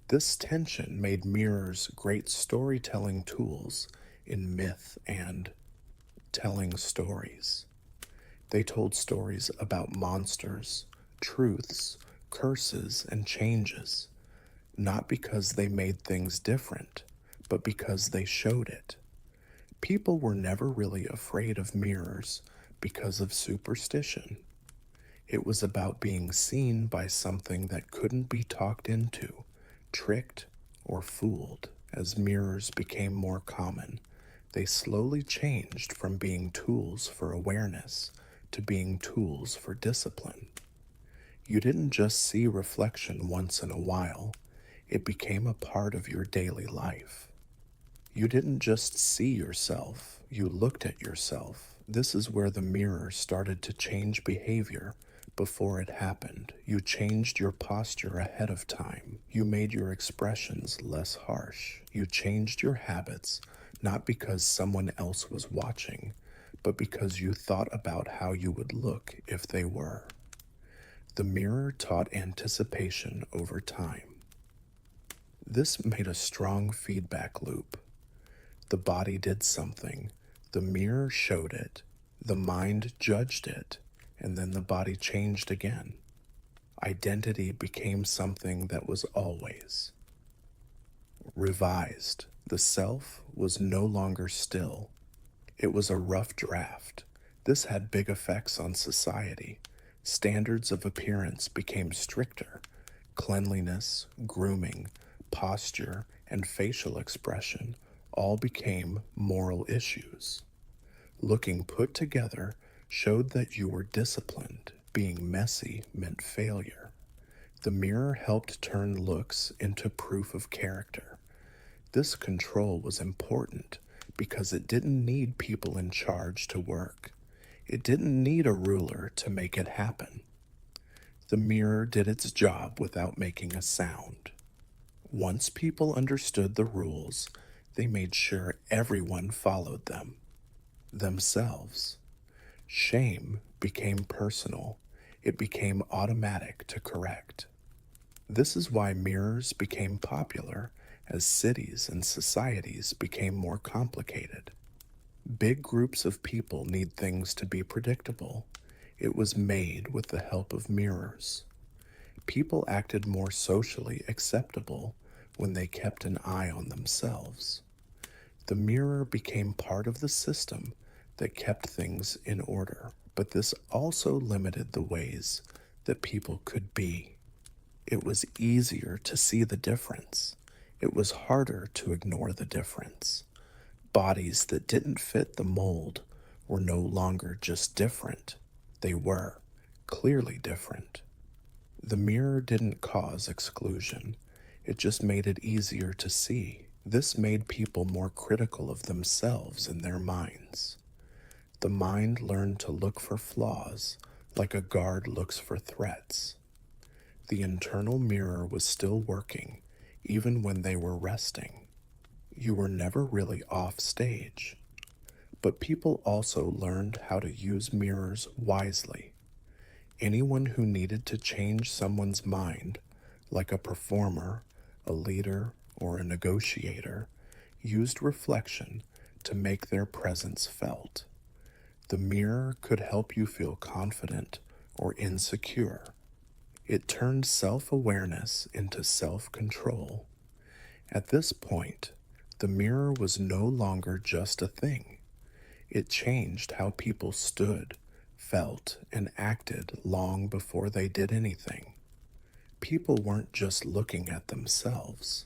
This tension made mirrors great storytelling tools in myth and telling stories. They told stories about monsters, truths, curses, and changes, not because they made things different, but because they showed it. People were never really afraid of mirrors because of superstition. It was about being seen by something that couldn't be talked into, tricked, or fooled. As mirrors became more common, they slowly changed from being tools for awareness to being tools for discipline. You didn't just see reflection once in a while, it became a part of your daily life. You didn't just see yourself, you looked at yourself. This is where the mirror started to change behavior before it happened. You changed your posture ahead of time. You made your expressions less harsh. You changed your habits, not because someone else was watching, but because you thought about how you would look if they were. The mirror taught anticipation over time. This made a strong feedback loop. The body did something, the mirror showed it, the mind judged it, and then the body changed again. Identity became something that was always revised. The self was no longer still. It was a rough draft. This had big effects on society. Standards of appearance became stricter. Cleanliness, grooming, posture, and facial expression all became moral issues. Looking put together showed that you were disciplined. Being messy meant failure. The mirror helped turn looks into proof of character. This control was important because it didn't need people in charge to work. It didn't need a ruler to make it happen. The mirror did its job without making a sound. Once people understood the rules, they made sure everyone followed them. Themselves. Shame became personal. It became automatic to correct. This is why mirrors became popular as cities and societies became more complicated. Big groups of people need things to be predictable. It was made with the help of mirrors. People acted more socially acceptable when they kept an eye on themselves. The mirror became part of the system that kept things in order, but this also limited the ways that people could be. It was easier to see the difference. It was harder to ignore the difference. Bodies that didn't fit the mold were no longer just different. They were clearly different. The mirror didn't cause exclusion. It just made it easier to see. This made people more critical of themselves in their minds. The mind learned to look for flaws like a guard looks for threats. The internal mirror was still working, even when they were resting. You were never really off stage. But people also learned how to use mirrors wisely. Anyone who needed to change someone's mind, like a performer, a leader, or a negotiator, used reflection to make their presence felt. The mirror could help you feel confident or insecure. It turned self-awareness into self-control. At this point, the mirror was no longer just a thing. It changed how people stood, felt, and acted long before they did anything. People weren't just looking at themselves.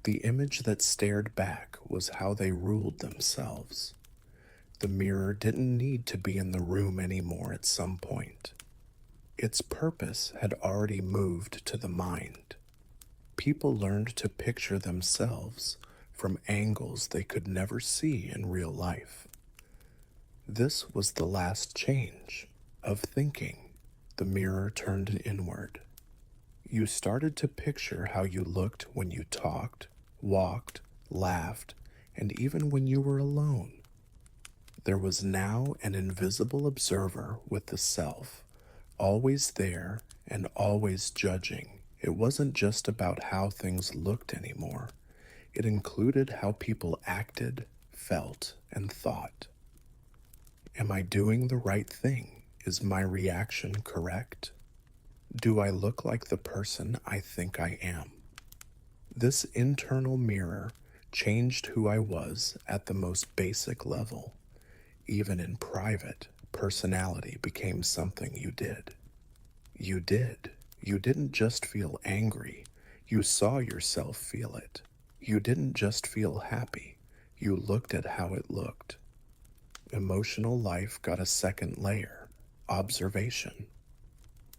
The image that stared back was how they ruled themselves. The mirror didn't need to be in the room anymore at some point. Its purpose had already moved to the mind. People learned to picture themselves from angles they could never see in real life. This was the last change of thinking. The mirror turned inward. You started to picture how you looked when you talked, walked, laughed, and even when you were alone. There was now an invisible observer with the self, always there and always judging. It wasn't just about how things looked anymore. It included how people acted, felt, and thought. Am I doing the right thing? Is my reaction correct? Do I look like the person I think I am? This internal mirror changed who I was at the most basic level. Even in private, personality became something you did. You did. You didn't just feel angry. You saw yourself feel it. You didn't just feel happy. You looked at how it looked. Emotional life got a second layer, observation.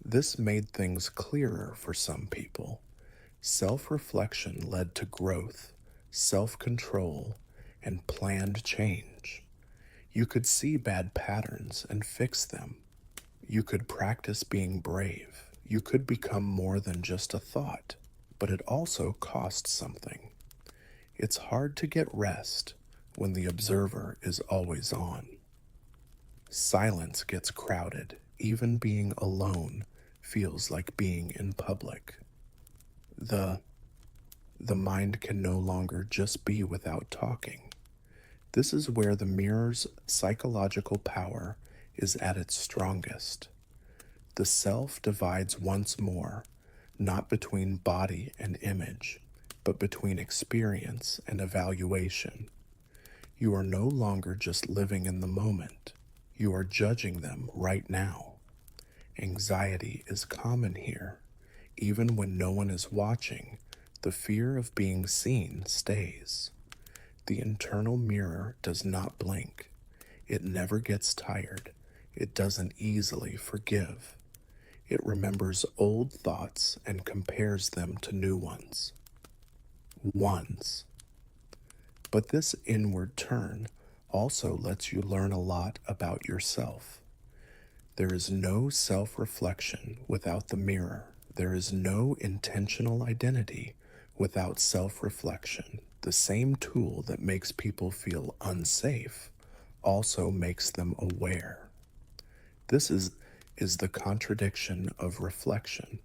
This made things clearer for some people. Self-reflection led to growth, self-control, and planned change. You could see bad patterns and fix them. You could practice being brave. You could become more than just a thought, but it also costs something. It's hard to get rest when the observer is always on. Silence gets crowded. Even being alone feels like being in public. The mind can no longer just be without talking. This is where the mirror's psychological power is at its strongest. The self divides once more, not between body and image, but between experience and evaluation. You are no longer just living in the moment. You are judging them right now. Anxiety is common here. Even when no one is watching, the fear of being seen stays. The internal mirror does not blink. It never gets tired. It doesn't easily forgive. It remembers old thoughts and compares them to new ones. But this inward turn also lets you learn a lot about yourself. There is no self-reflection without the mirror. There is no intentional identity without self-reflection. The same tool that makes people feel unsafe also makes them aware. This is the contradiction of reflection.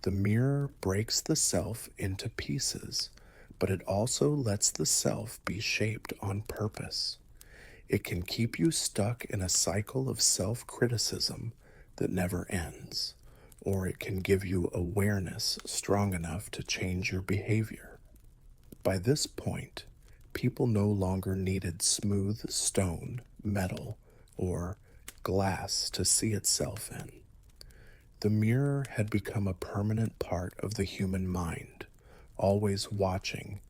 The mirror breaks the self into pieces, but it also lets the self be shaped on purpose. It can keep you stuck in a cycle of self-criticism that never ends, or it can give you awareness strong enough to change your behavior. By this point, people no longer needed smooth stone, metal, or glass to see itself in. The mirror had become a permanent part of the human mind, always watching,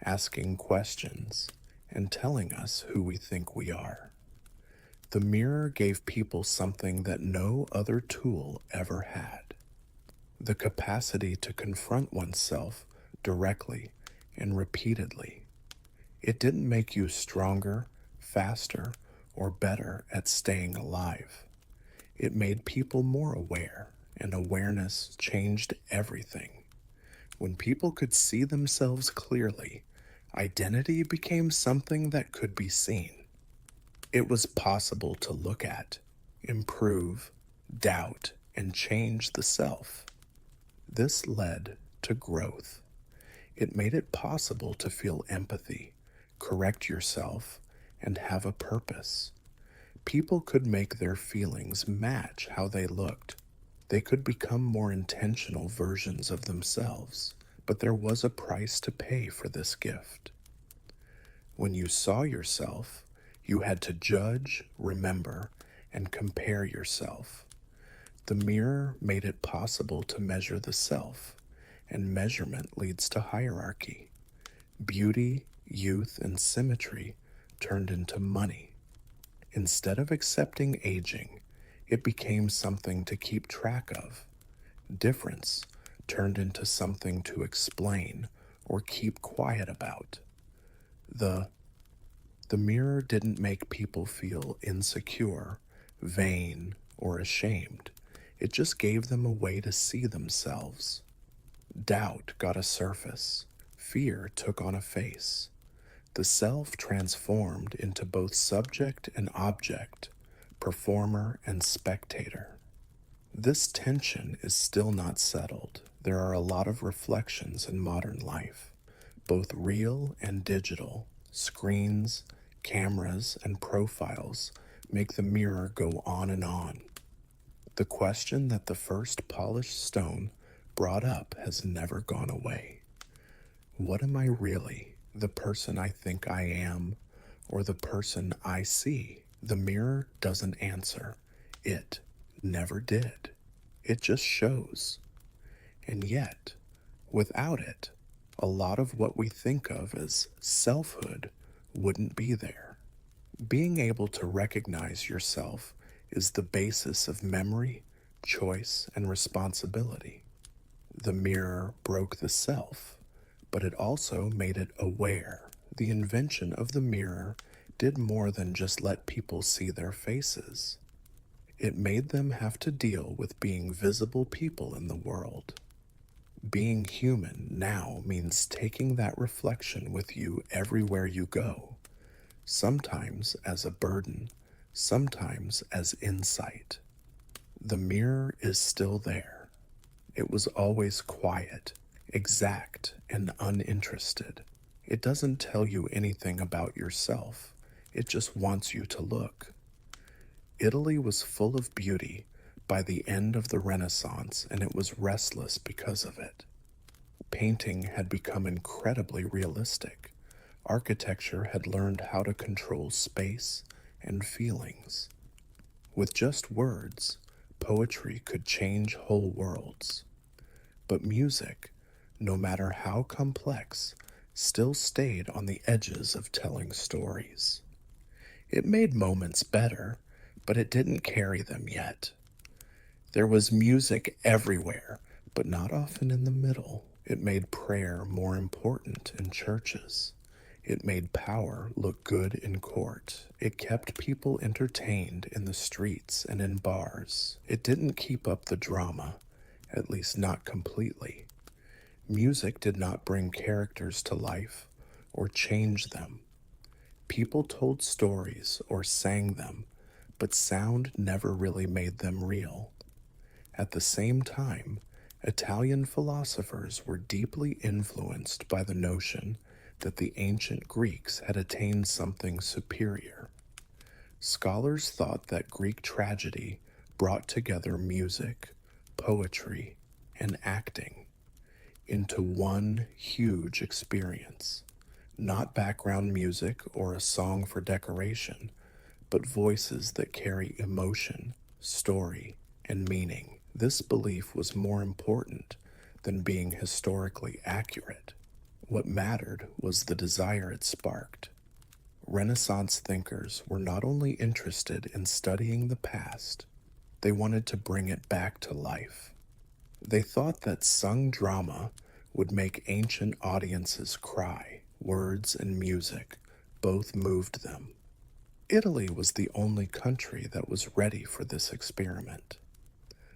asking questions, and telling us who we think we are. The mirror gave people something that no other tool ever had: the capacity to confront oneself directly and repeatedly. It didn't make you stronger, faster, or better at staying alive. It made people more aware, and awareness changed everything. When people could see themselves clearly, identity became something that could be seen. It was possible to look at, improve, doubt, and change the self. This led to growth. It made it possible to feel empathy, correct yourself, and have a purpose. People could make their feelings match how they looked. They could become more intentional versions of themselves, but there was a price to pay for this gift. When you saw yourself, you had to judge, remember, and compare yourself. The mirror made it possible to measure the self, and measurement leads to hierarchy. Beauty, youth, and symmetry turned into money. Instead of accepting aging, it became something to keep track of. Difference turned into something to explain or keep quiet about. The the mirror didn't make people feel insecure, vain, or ashamed. It just gave them a way to see themselves. Doubt got a surface. Fear took on a face. The self transformed into both subject and object, performer and spectator. This tension is still not settled. There are a lot of reflections in modern life, both real and digital. Screens, cameras, and profiles make the mirror go on and on. The question that the first polished stone brought up has never gone away. What am I really? The person I think I am, or the person I see? The mirror doesn't answer. It never did. It just shows. And yet, without it, a lot of what we think of as selfhood wouldn't be there. Being able to recognize yourself is the basis of memory, choice, and responsibility. The mirror broke the self, but it also made it aware. The invention of the mirror did more than just let people see their faces. It made them have to deal with being visible people in the world. Being human now means taking that reflection with you everywhere you go, sometimes as a burden, sometimes as insight. The mirror is still there. It was always quiet, exact, and uninterested. It doesn't tell you anything about yourself. It just wants you to look. Italy was full of beauty by the end of the Renaissance, and it was restless because of it. Painting had become incredibly realistic. Architecture had learned how to control space and feelings. With just words, poetry could change whole worlds. But music, no matter how complex, still stayed on the edges of telling stories. It made moments better, but it didn't carry them yet. There was music everywhere, but not often in the middle. It made prayer more important in churches. It made power look good in court. It kept people entertained in the streets and in bars. It didn't keep up the drama, at least not completely. Music did not bring characters to life or change them. People told stories or sang them, but sound never really made them real. At the same time, Italian philosophers were deeply influenced by the notion that the ancient Greeks had attained something superior. Scholars thought that Greek tragedy brought together music, poetry, and acting into one huge experience. Not background music or a song for decoration, but voices that carry emotion, story, and meaning. This belief was more important than being historically accurate. What mattered was the desire it sparked. Renaissance thinkers were not only interested in studying the past, they wanted to bring it back to life. They thought that sung drama would make ancient audiences cry. Words and music both moved them. Italy was the only country that was ready for this experiment.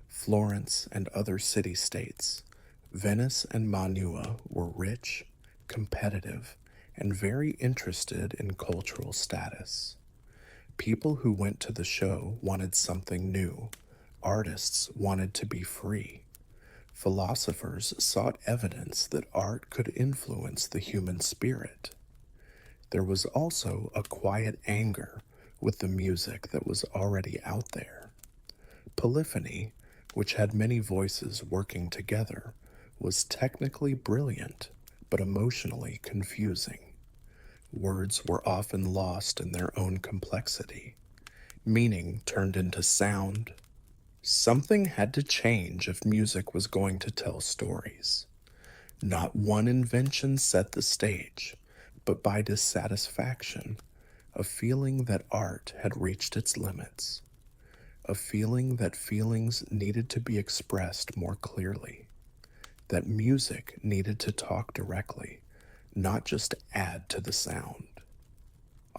Florence and other city-states, Venice and Mantua were rich, competitive, and very interested in cultural status. People who went to the show wanted something new. Artists wanted to be free. Philosophers sought evidence that art could influence the human spirit. There was also a quiet anger with the music that was already out there. Polyphony, which had many voices working together, was technically brilliant, but emotionally confusing. Words were often lost in their own complexity. Meaning turned into sound. Something had to change if music was going to tell stories. Not one invention set the stage, but by dissatisfaction, a feeling that art had reached its limits, a feeling that feelings needed to be expressed more clearly, that music needed to talk directly, not just add to the sound.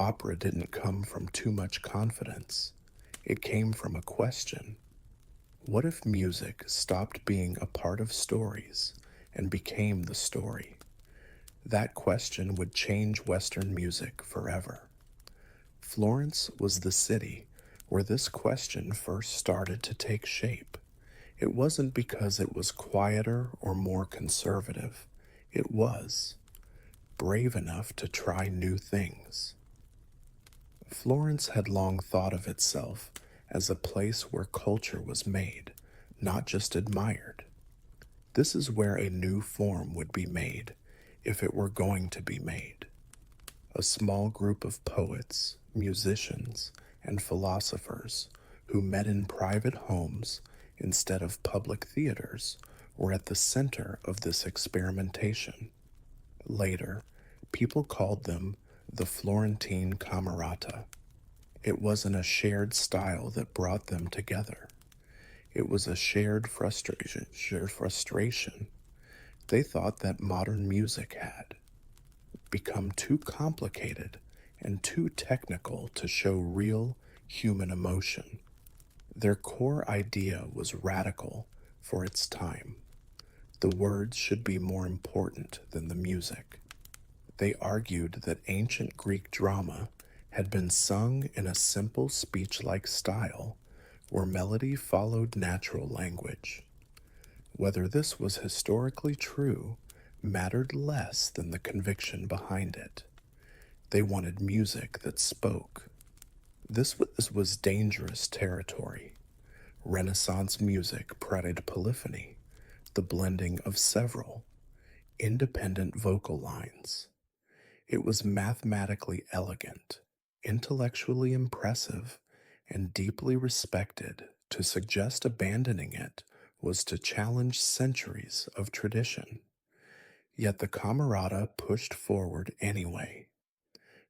Opera didn't come from too much confidence. It came from a question. What if music stopped being a part of stories and became the story? That question would change Western music forever. Florence was the city where this question first started to take shape. It wasn't because it was quieter or more conservative. It was brave enough to try new things. Florence had long thought of itself as a place where culture was made, not just admired. This is where a new form would be made, if it were going to be made. A small group of poets, musicians, and philosophers who met in private homes instead of public theaters were at the center of this experimentation. Later, people called them the Florentine Camerata. It wasn't a shared style that brought them together. It was a shared frustration. They thought that modern music had become too complicated and too technical to show real human emotion. Their core idea was radical for its time. The words should be more important than the music. They argued that ancient Greek drama had been sung in a simple speech like style where melody followed natural language. Whether this was historically true mattered less than the conviction behind it. They wanted music that spoke. This was dangerous territory. Renaissance music prided polyphony, the blending of several independent vocal lines. It was mathematically elegant, intellectually impressive, and deeply respected. To suggest abandoning it was to challenge centuries of tradition. Yet the Camerata pushed forward anyway.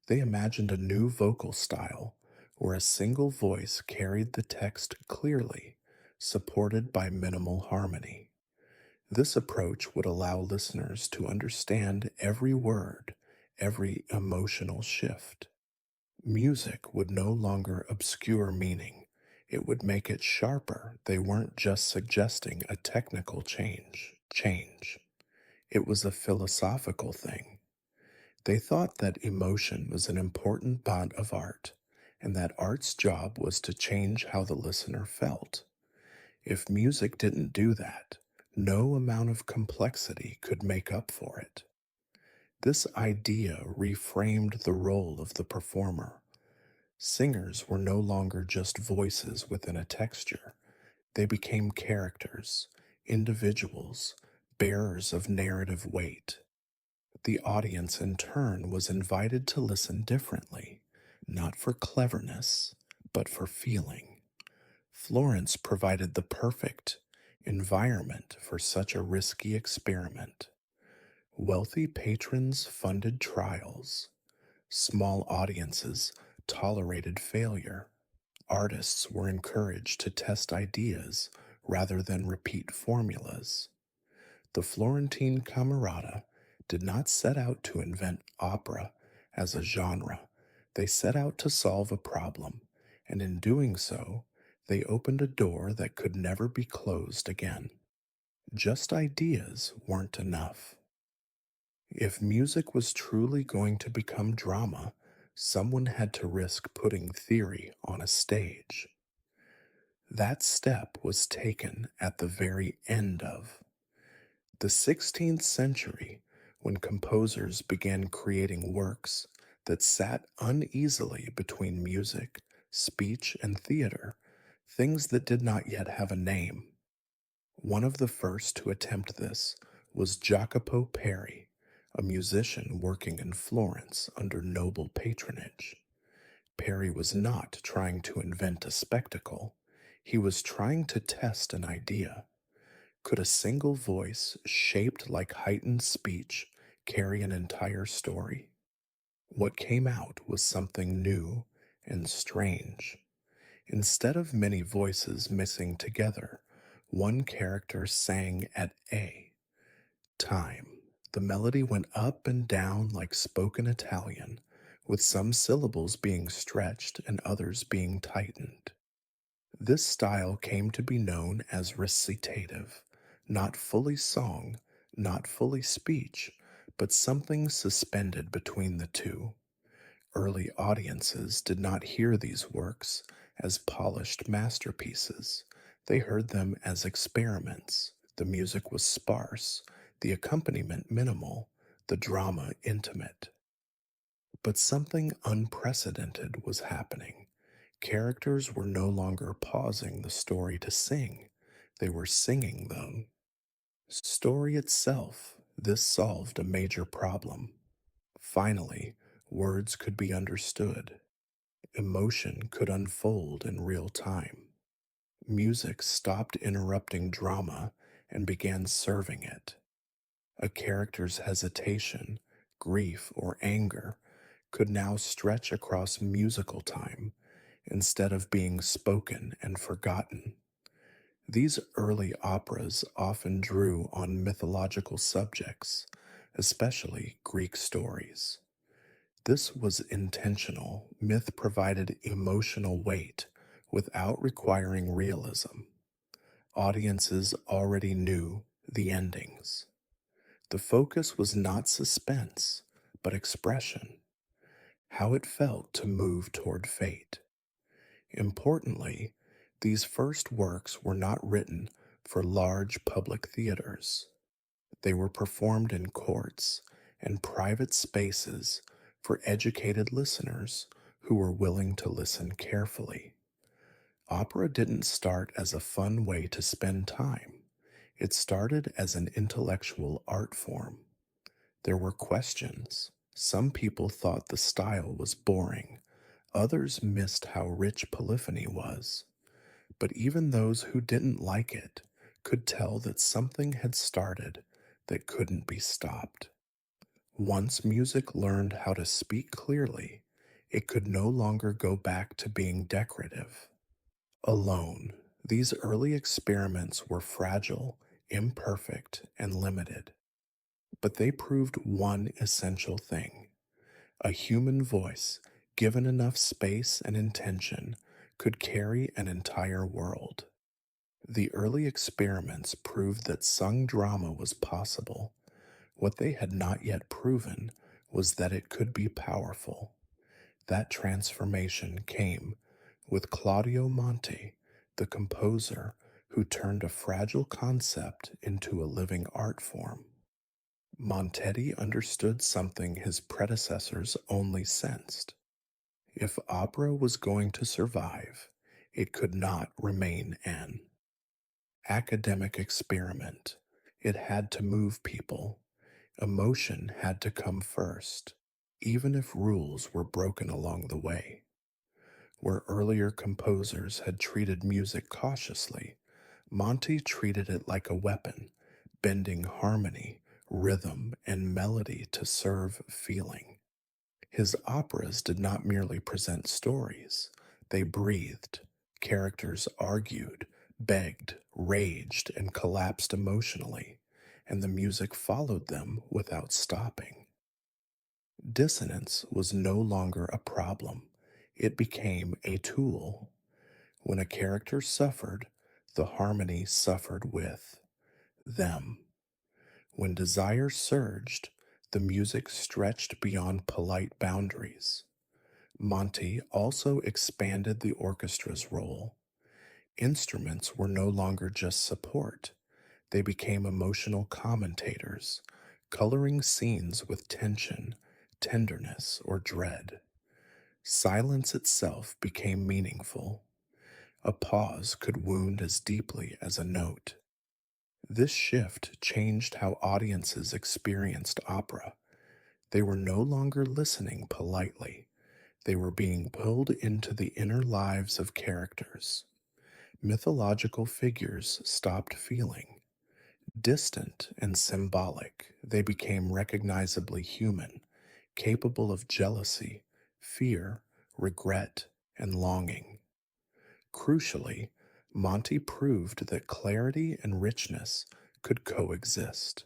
They imagined a new vocal style where a single voice carried the text clearly, supported by minimal harmony. This approach would allow listeners to understand every word, every emotional shift. Music would no longer obscure meaning. It would make it sharper. They weren't just suggesting a technical change. It was a philosophical thing. They thought that emotion was an important part of art, and that art's job was to change how the listener felt. If music didn't do that, no amount of complexity could make up for it. This idea reframed the role of the performer. Singers were no longer just voices within a texture. They became characters, individuals, bearers of narrative weight. The audience, in turn, was invited to listen differently, not for cleverness, but for feeling. Florence provided the perfect environment for such a risky experiment. Wealthy patrons funded trials. Small audiences tolerated failure. Artists were encouraged to test ideas rather than repeat formulas. The Florentine Camerata did not set out to invent opera as a genre. They set out to solve a problem, and in doing so, they opened a door that could never be closed again. Just ideas weren't enough. If music was truly going to become drama, someone had to risk putting theory on a stage. That step was taken at the very end of the 16th century, when composers began creating works that sat uneasily between music, speech, and theater, things that did not yet have a name. One of the first to attempt this was Jacopo Peri, a musician working in Florence under noble patronage. Perry was not trying to invent a spectacle. He was trying to test an idea. Could a single voice, shaped like heightened speech, carry an entire story? What came out was something new and strange. Instead of many voices mixing together, one character sang at A time. The melody went up and down like spoken Italian, with some syllables being stretched and others being tightened. This style came to be known as recitative, not fully song, not fully speech, but something suspended between the two. Early audiences did not hear these works as polished masterpieces. They heard them as experiments. The music was sparse, the accompaniment minimal, the drama intimate. But something unprecedented was happening. Characters were no longer pausing the story to sing, they were singing them. Story itself, this solved a major problem. Finally, words could be understood. Emotion could unfold in real time. Music stopped interrupting drama and began serving it. A character's hesitation, grief, or anger could now stretch across musical time instead of being spoken and forgotten. These early operas often drew on mythological subjects, especially Greek stories. This was intentional. Myth provided emotional weight without requiring realism. Audiences already knew the endings. The focus was not suspense, but expression, how it felt to move toward fate. Importantly, these first works were not written for large public theaters. They were performed in courts and private spaces for educated listeners who were willing to listen carefully. Opera didn't start as a fun way to spend time. It started as an intellectual art form. There were questions. Some people thought the style was boring. Others missed how rich polyphony was. But even those who didn't like it could tell that something had started that couldn't be stopped. Once music learned how to speak clearly, it could no longer go back to being decorative. Alone, these early experiments were fragile, imperfect, and limited. But they proved one essential thing. A human voice, given enough space and intention, could carry an entire world. The early experiments proved that sung drama was possible. What they had not yet proven was that it could be powerful. That transformation came with Claudio Monti, the composer who turned a fragile concept into a living art form. Montetti understood something his predecessors only sensed. If opera was going to survive, it could not remain an academic experiment. It had to move people. Emotion had to come first, even if rules were broken along the way. Where earlier composers had treated music cautiously, Monti treated it like a weapon, bending harmony, rhythm, and melody to serve feeling. His operas did not merely present stories, they breathed. Characters argued, begged, raged, and collapsed emotionally, and the music followed them without stopping. Dissonance was no longer a problem, it became a tool. When a character suffered, the harmony suffered with them. When desire surged, the music stretched beyond polite boundaries. Monty also expanded the orchestra's role. Instruments were no longer just support, they became emotional commentators, coloring scenes with tension, tenderness, or dread. Silence itself became meaningful. A pause could wound as deeply as a note. This shift changed how audiences experienced opera. They were no longer listening politely. They were being pulled into the inner lives of characters. Mythological figures stopped feeling distant and symbolic. They became recognizably human, capable of jealousy, fear, regret, and longing. Crucially, Monty proved that clarity and richness could coexist.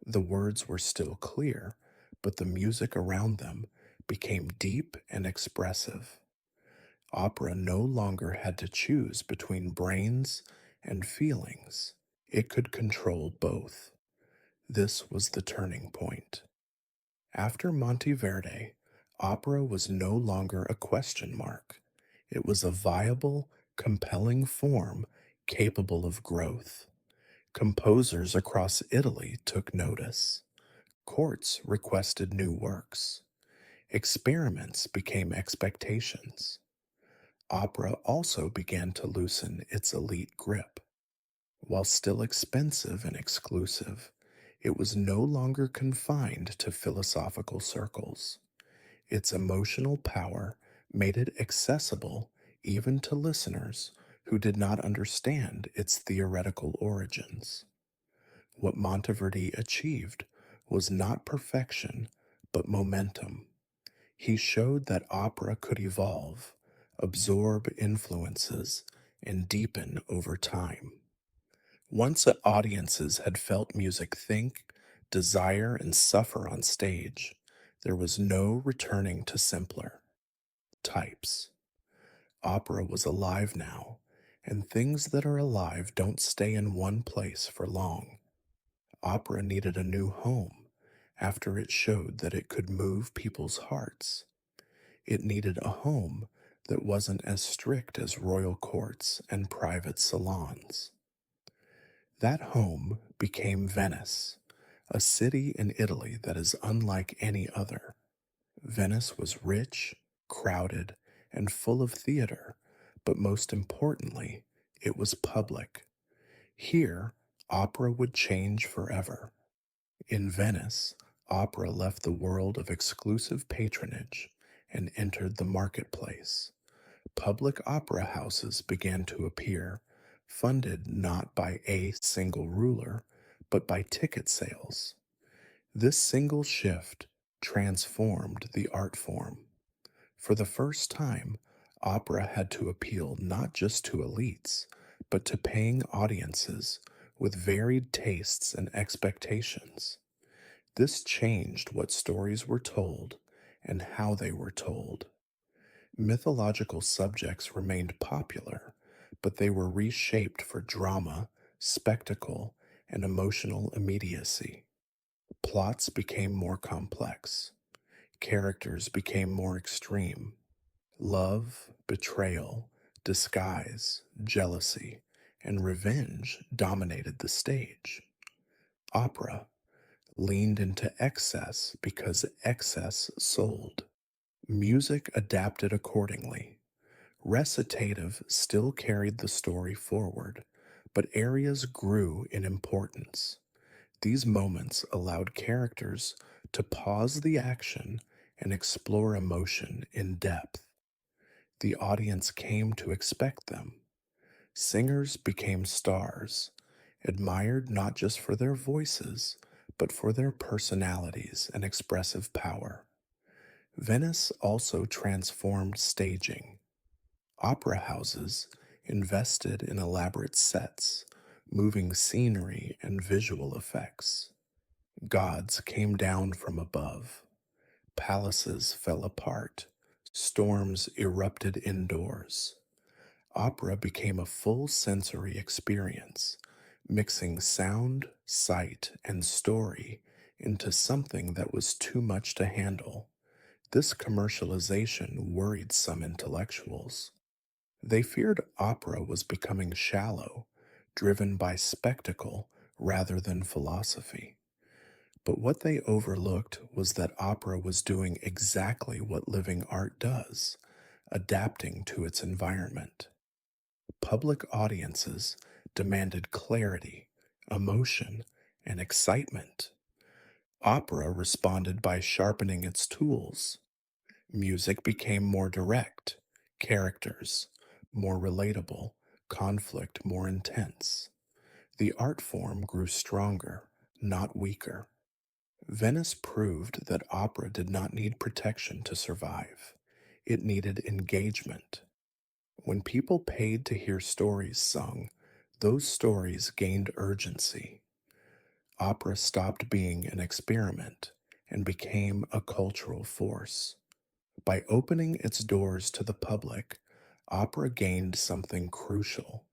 The words were still clear, but the music around them became deep and expressive. Opera no longer had to choose between brains and feelings. It could control both. This was the turning point. After Monteverdi, opera was no longer a question mark. It was a viable, compelling form capable of growth. Composers across Italy took notice. Courts requested new works. Experiments became expectations. Opera also began to loosen its elite grip. While still expensive and exclusive, it was no longer confined to philosophical circles. Its emotional power made it accessible even to listeners who did not understand its theoretical origins. What Monteverdi achieved was not perfection, but momentum. He showed that opera could evolve, absorb influences, and deepen over time. Once audiences had felt music think, desire, and suffer on stage, there was no returning to simpler types. Opera was alive now, and things that are alive don't stay in one place for long. Opera needed a new home after it showed that it could move people's hearts. It needed a home that wasn't as strict as royal courts and private salons. That home became Venice, a city in Italy that is unlike any other. Venice was rich, crowded, and full of theater, but most importantly, it was public. Here, opera would change forever. In Venice, opera left the world of exclusive patronage and entered the marketplace. Public opera houses began to appear, funded not by a single ruler, but by ticket sales. This single shift transformed the art form. For the first time, opera had to appeal not just to elites, but to paying audiences with varied tastes and expectations. This changed what stories were told and how they were told. Mythological subjects remained popular, but they were reshaped for drama, spectacle, and emotional immediacy. Plots became more complex. Characters became more extreme. Love, betrayal, disguise, jealousy, and revenge dominated the stage. Opera leaned into excess because excess sold. Music adapted accordingly. Recitative still carried the story forward, but areas grew in importance. These moments allowed characters to pause the action and explore emotion in depth. The audience came to expect them. Singers became stars, admired not just for their voices, but for their personalities and expressive power. Venice also transformed staging. Opera houses invested in elaborate sets, moving scenery, and visual effects. Gods came down from above. Palaces fell apart. Storms erupted indoors. Opera became a full sensory experience, mixing sound, sight, and story into something that was too much to handle. This commercialization worried some intellectuals. They feared opera was becoming shallow, driven by spectacle rather than philosophy. But what they overlooked was that opera was doing exactly what living art does, adapting to its environment. Public audiences demanded clarity, emotion, and excitement. Opera responded by sharpening its tools. Music became more direct, characters more relatable, conflict more intense. The art form grew stronger, not weaker. Venice proved that opera did not need protection to survive. It needed engagement. When people paid to hear stories sung, those stories gained urgency. Opera stopped being an experiment and became a cultural force. By opening its doors to the public, opera gained something crucial,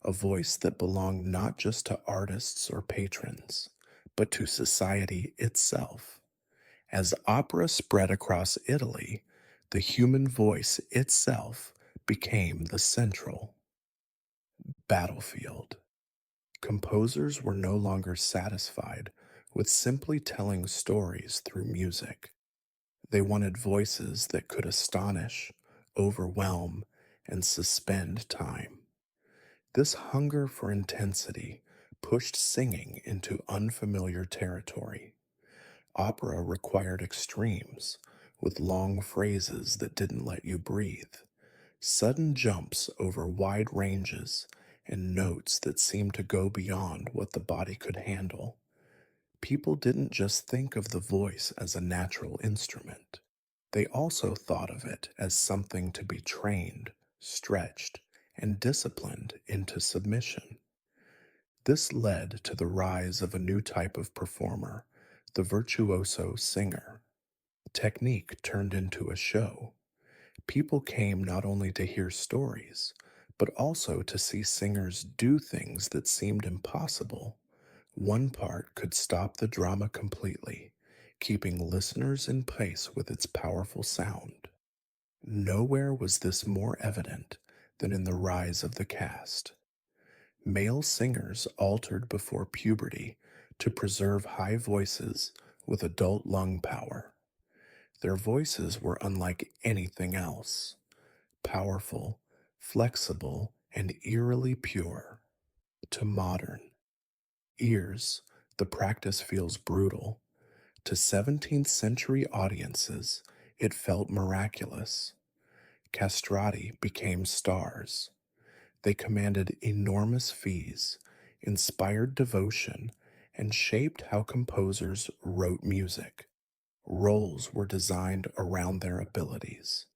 a voice that belonged not just to artists or patrons, but to society itself. As opera spread across Italy, the human voice itself became the central battlefield. Composers were no longer satisfied with simply telling stories through music. They wanted voices that could astonish, overwhelm, and suspend time. This hunger for intensity pushed singing into unfamiliar territory. Opera required extremes, with long phrases that didn't let you breathe, sudden jumps over wide ranges, and notes that seemed to go beyond what the body could handle. People didn't just think of the voice as a natural instrument. They also thought of it as something to be trained, stretched, and disciplined into submission. This led to the rise of a new type of performer, the virtuoso singer. Technique turned into a show. People came not only to hear stories, but also to see singers do things that seemed impossible. One part could stop the drama completely, keeping listeners in place with its powerful sound. Nowhere was this more evident than in the rise of the cast. Male singers altered before puberty to preserve high voices with adult lung power. Their voices were unlike anything else, powerful, flexible, and eerily pure. To modern ears, the practice feels brutal. To 17th century audiences, it felt miraculous. Castrati became stars. They commanded enormous fees, inspired devotion, and shaped how composers wrote music. Roles were designed around their abilities.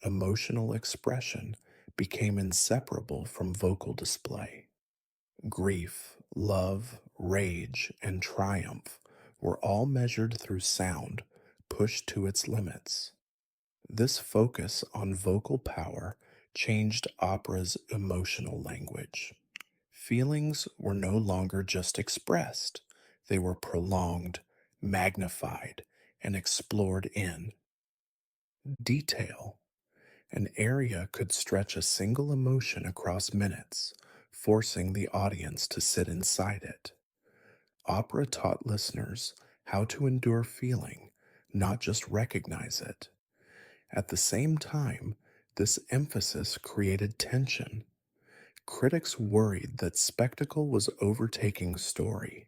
Emotional expression became inseparable from vocal display. Grief, love, rage, and triumph were all measured through sound, pushed to its limits. This focus on vocal power changed opera's emotional language. Feelings were no longer just expressed, they were prolonged, magnified, and explored in detail. An area could stretch a single emotion across minutes, forcing the audience to sit inside it. Opera taught listeners how to endure feeling, not just recognize it. At the same time, this emphasis created tension. Critics worried that spectacle was overtaking story,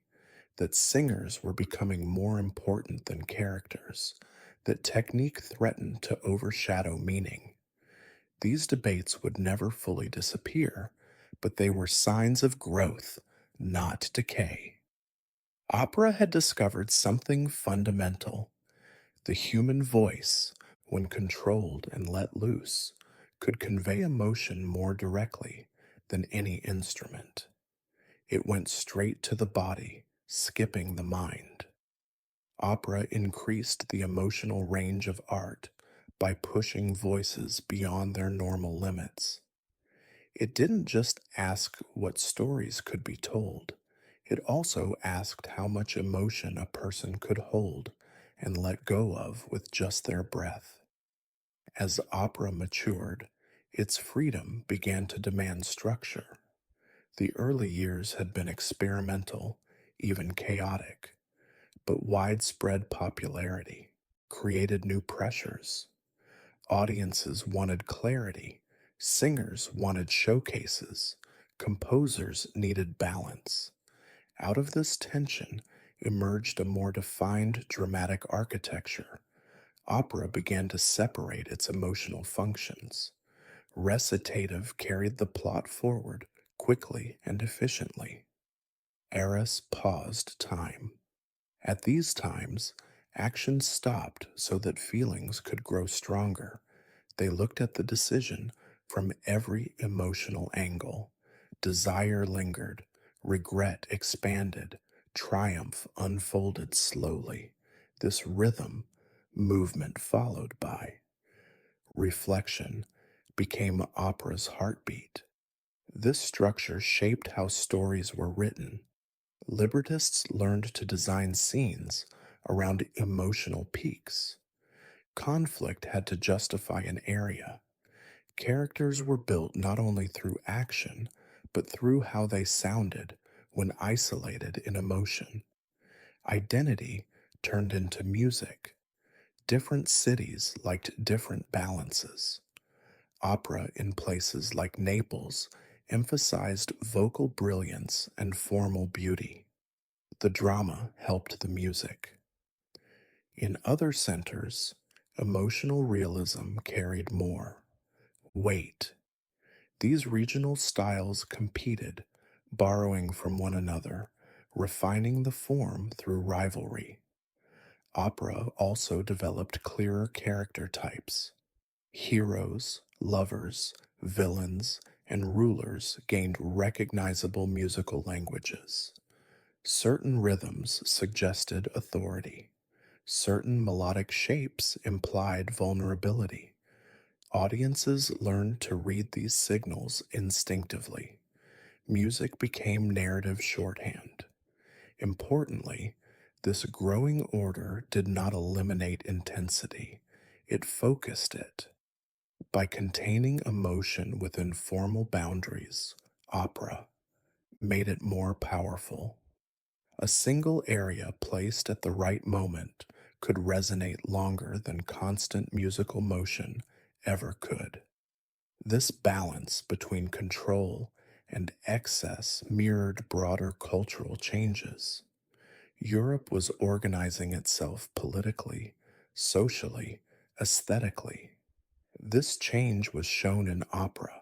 that singers were becoming more important than characters, that technique threatened to overshadow meaning. These debates would never fully disappear, but they were signs of growth, not decay. Opera had discovered something fundamental. The human voice, when controlled and let loose, could convey emotion more directly than any instrument. It went straight to the body, skipping the mind. Opera increased the emotional range of art by pushing voices beyond their normal limits. It didn't just ask what stories could be told, it also asked how much emotion a person could hold and let go of with just their breath. As opera matured, its freedom began to demand structure. The early years had been experimental, even chaotic, but widespread popularity created new pressures. Audiences wanted clarity, singers wanted showcases, composers needed balance. Out of this tension emerged a more defined dramatic architecture, Opera began to separate its emotional functions. Recitative carried the plot forward quickly and efficiently. Eris paused time. At these times, action stopped so that feelings could grow stronger. They looked at the decision from every emotional angle. Desire lingered, regret expanded, triumph unfolded slowly. This rhythm, movement followed by reflection, became opera's heartbeat. This structure shaped how stories were written. Librettists learned to design scenes around emotional peaks. Conflict had to justify an area. Characters were built not only through action, but through how they sounded when isolated in emotion. Identity turned into music. Different cities liked different balances. Opera in places like Naples emphasized vocal brilliance and formal beauty. The drama helped the music. In other centers, emotional realism carried more weight. These regional styles competed, borrowing from one another, refining the form through rivalry. Opera also developed clearer character types. Heroes, lovers, villains, and rulers gained recognizable musical languages. Certain rhythms suggested authority. Certain melodic shapes implied vulnerability. Audiences learned to read these signals instinctively. Music became narrative shorthand. Importantly, this growing order did not eliminate intensity, it focused it. By containing emotion within formal boundaries, opera made it more powerful. A single area placed at the right moment could resonate longer than constant musical motion ever could. This balance between control and excess mirrored broader cultural changes. Europe was organizing itself politically, socially, aesthetically. This change was shown in opera.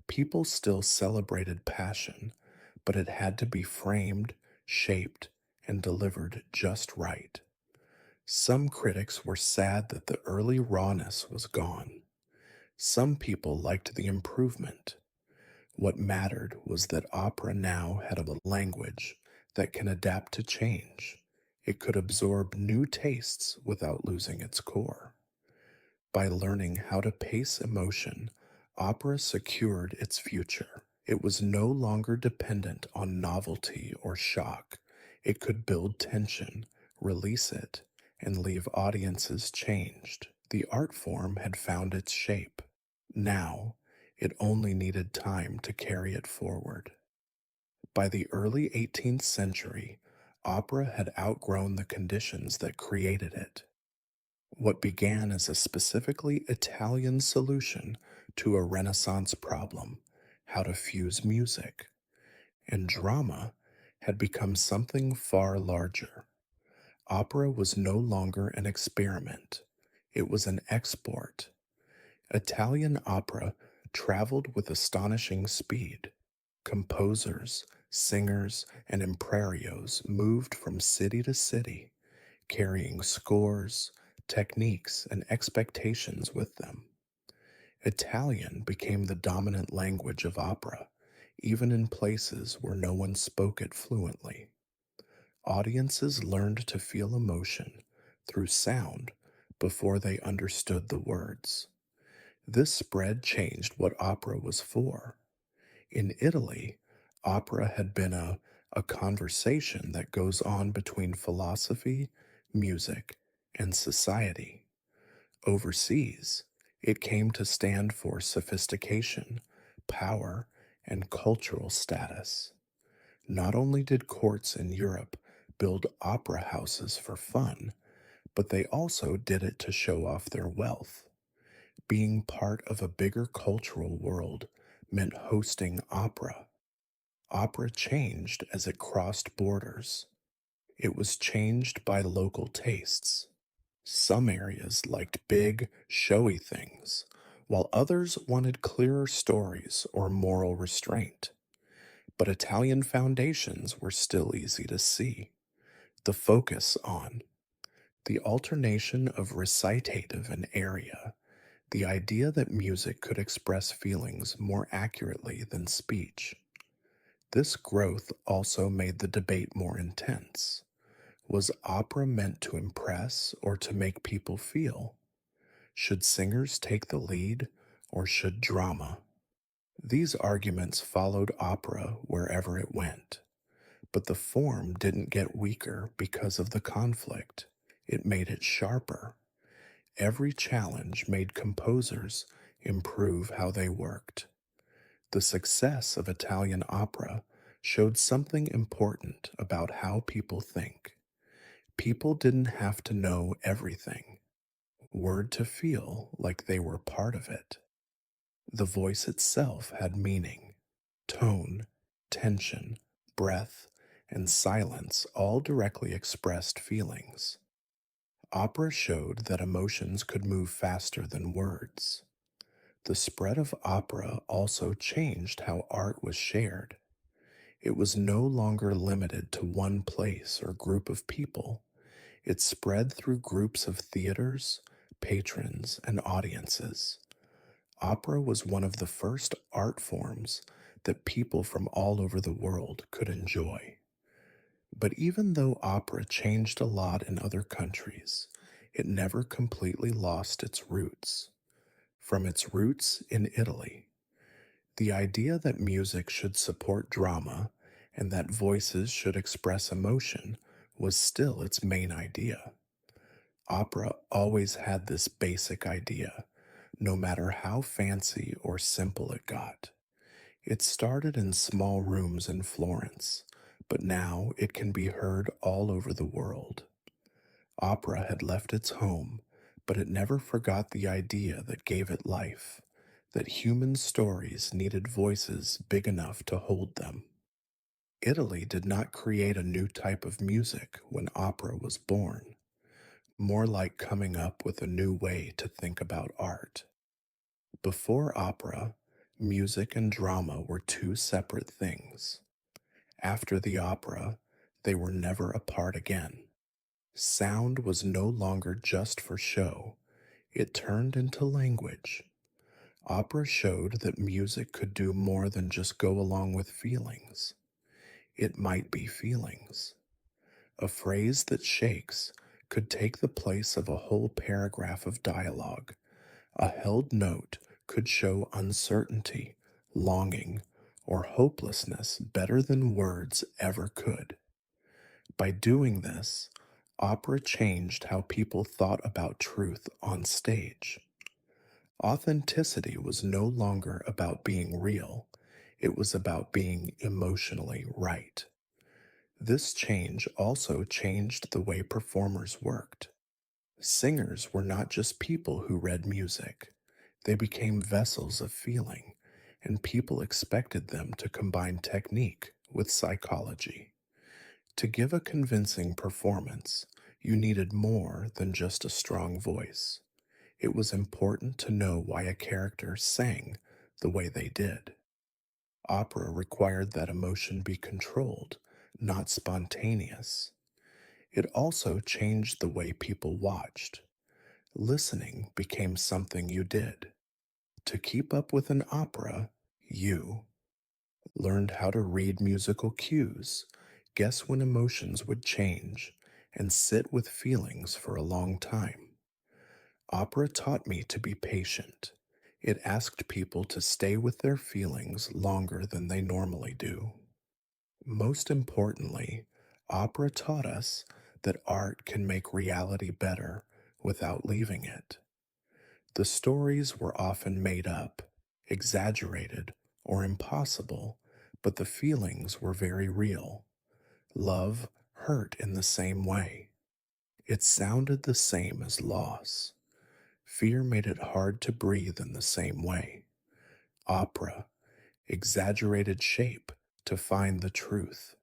People still celebrated passion, but it had to be framed, shaped, and delivered just right. Some critics were sad that the early rawness was gone. Some people liked the improvement. What mattered was that opera now had a language that can adapt to change. It could absorb new tastes without losing its core. By learning how to pace emotion, opera secured its future. It was no longer dependent on novelty or shock. It could build tension, release it, and leave audiences changed. The art form had found its shape. Now, it only needed time to carry it forward. By the early 18th century, opera had outgrown the conditions that created it. What began as a specifically Italian solution to a Renaissance problem, how to fuse music, and drama, had become something far larger. Opera was no longer an experiment, it was an export. Italian opera traveled with astonishing speed. Composers, singers, and impresarios moved from city to city, carrying scores, techniques, and expectations with them. Italian became the dominant language of opera, even in places where no one spoke it fluently. Audiences learned to feel emotion through sound before they understood the words. This spread changed what opera was for. In Italy, opera had been a conversation that goes on between philosophy, music, and society. Overseas, it came to stand for sophistication, power, and cultural status. Not only did courts in Europe build opera houses for fun, but they also did it to show off their wealth. Being part of a bigger cultural world meant hosting opera. Opera changed as it crossed borders. It was changed by local tastes. Some areas liked big, showy things, while others wanted clearer stories or moral restraint. But Italian foundations were still easy to see. The focus on the alternation of recitative and aria, the idea that music could express feelings more accurately than speech. This growth also made the debate more intense. Was opera meant to impress or to make people feel? Should singers take the lead or should drama? These arguments followed opera wherever it went, but the form didn't get weaker because of the conflict. It made it sharper. Every challenge made composers improve how they worked. The success of Italian opera showed something important about how people think. People didn't have to know everything, word to feel like they were part of it. The voice itself had meaning, tone, tension, breath, and silence all directly expressed feelings. Opera showed that emotions could move faster than words. The spread of opera also changed how art was shared. It was no longer limited to one place or group of people. It spread through groups of theaters, patrons, and audiences. Opera was one of the first art forms that people from all over the world could enjoy. But even though opera changed a lot in other countries, it never completely lost its roots. From its roots in Italy, the idea that music should support drama and that voices should express emotion was still its main idea. Opera always had this basic idea, no matter how fancy or simple it got. It started in small rooms in Florence, but now it can be heard all over the world. Opera had left its home, but it never forgot the idea that gave it life, that human stories needed voices big enough to hold them. Italy did not create a new type of music when opera was born, more like coming up with a new way to think about art. Before opera, music and drama were two separate things. After the opera, they were never apart again. Sound was no longer just for show, it turned into language. Opera showed that music could do more than just go along with feelings. It might be feelings. A phrase that shakes could take the place of a whole paragraph of dialogue. A held note could show uncertainty, longing, or hopelessness better than words ever could. By doing this, opera changed how people thought about truth on stage. Authenticity was no longer about being real, it was about being emotionally right. This change also changed the way performers worked. Singers were not just people who read music, they became vessels of feeling, and people expected them to combine technique with psychology. To give a convincing performance, you needed more than just a strong voice. It was important to know why a character sang the way they did. Opera required that emotion be controlled, not spontaneous. It also changed the way people watched. Listening became something you did. To keep up with an opera, you learned how to read musical cues, guess when emotions would change, and sit with feelings for a long time. Opera taught me to be patient. It asked people to stay with their feelings longer than they normally do. Most importantly, opera taught us that art can make reality better without leaving it. The stories were often made up, exaggerated, or impossible, but the feelings were very real. Love hurt in the same way. It sounded the same as loss. Fear made it hard to breathe in the same way. Opera exaggerated shape to find the truth.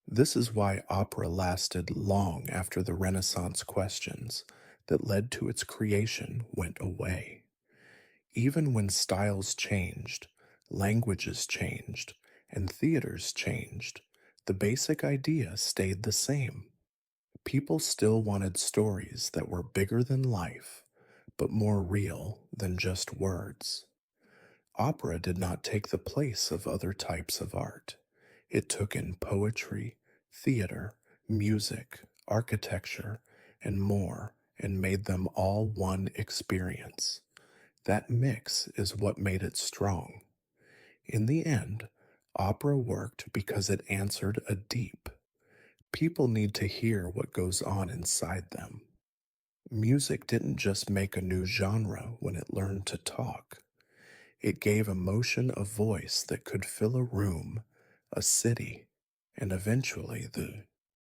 This is why opera lasted long after the Renaissance questions that led to its creation went away. Even when styles changed, languages changed, and theaters changed, the basic idea stayed the same. People still wanted stories that were bigger than life, but more real than just words. Opera did not take the place of other types of art. It took in poetry, theater, music, architecture, and more, and made them all one experience. That mix is what made it strong. In the end, opera worked because it answered a deep. People need to hear what goes on inside them. Music didn't just make a new genre when it learned to talk. It gave emotion a voice that could fill a room, a city, and eventually the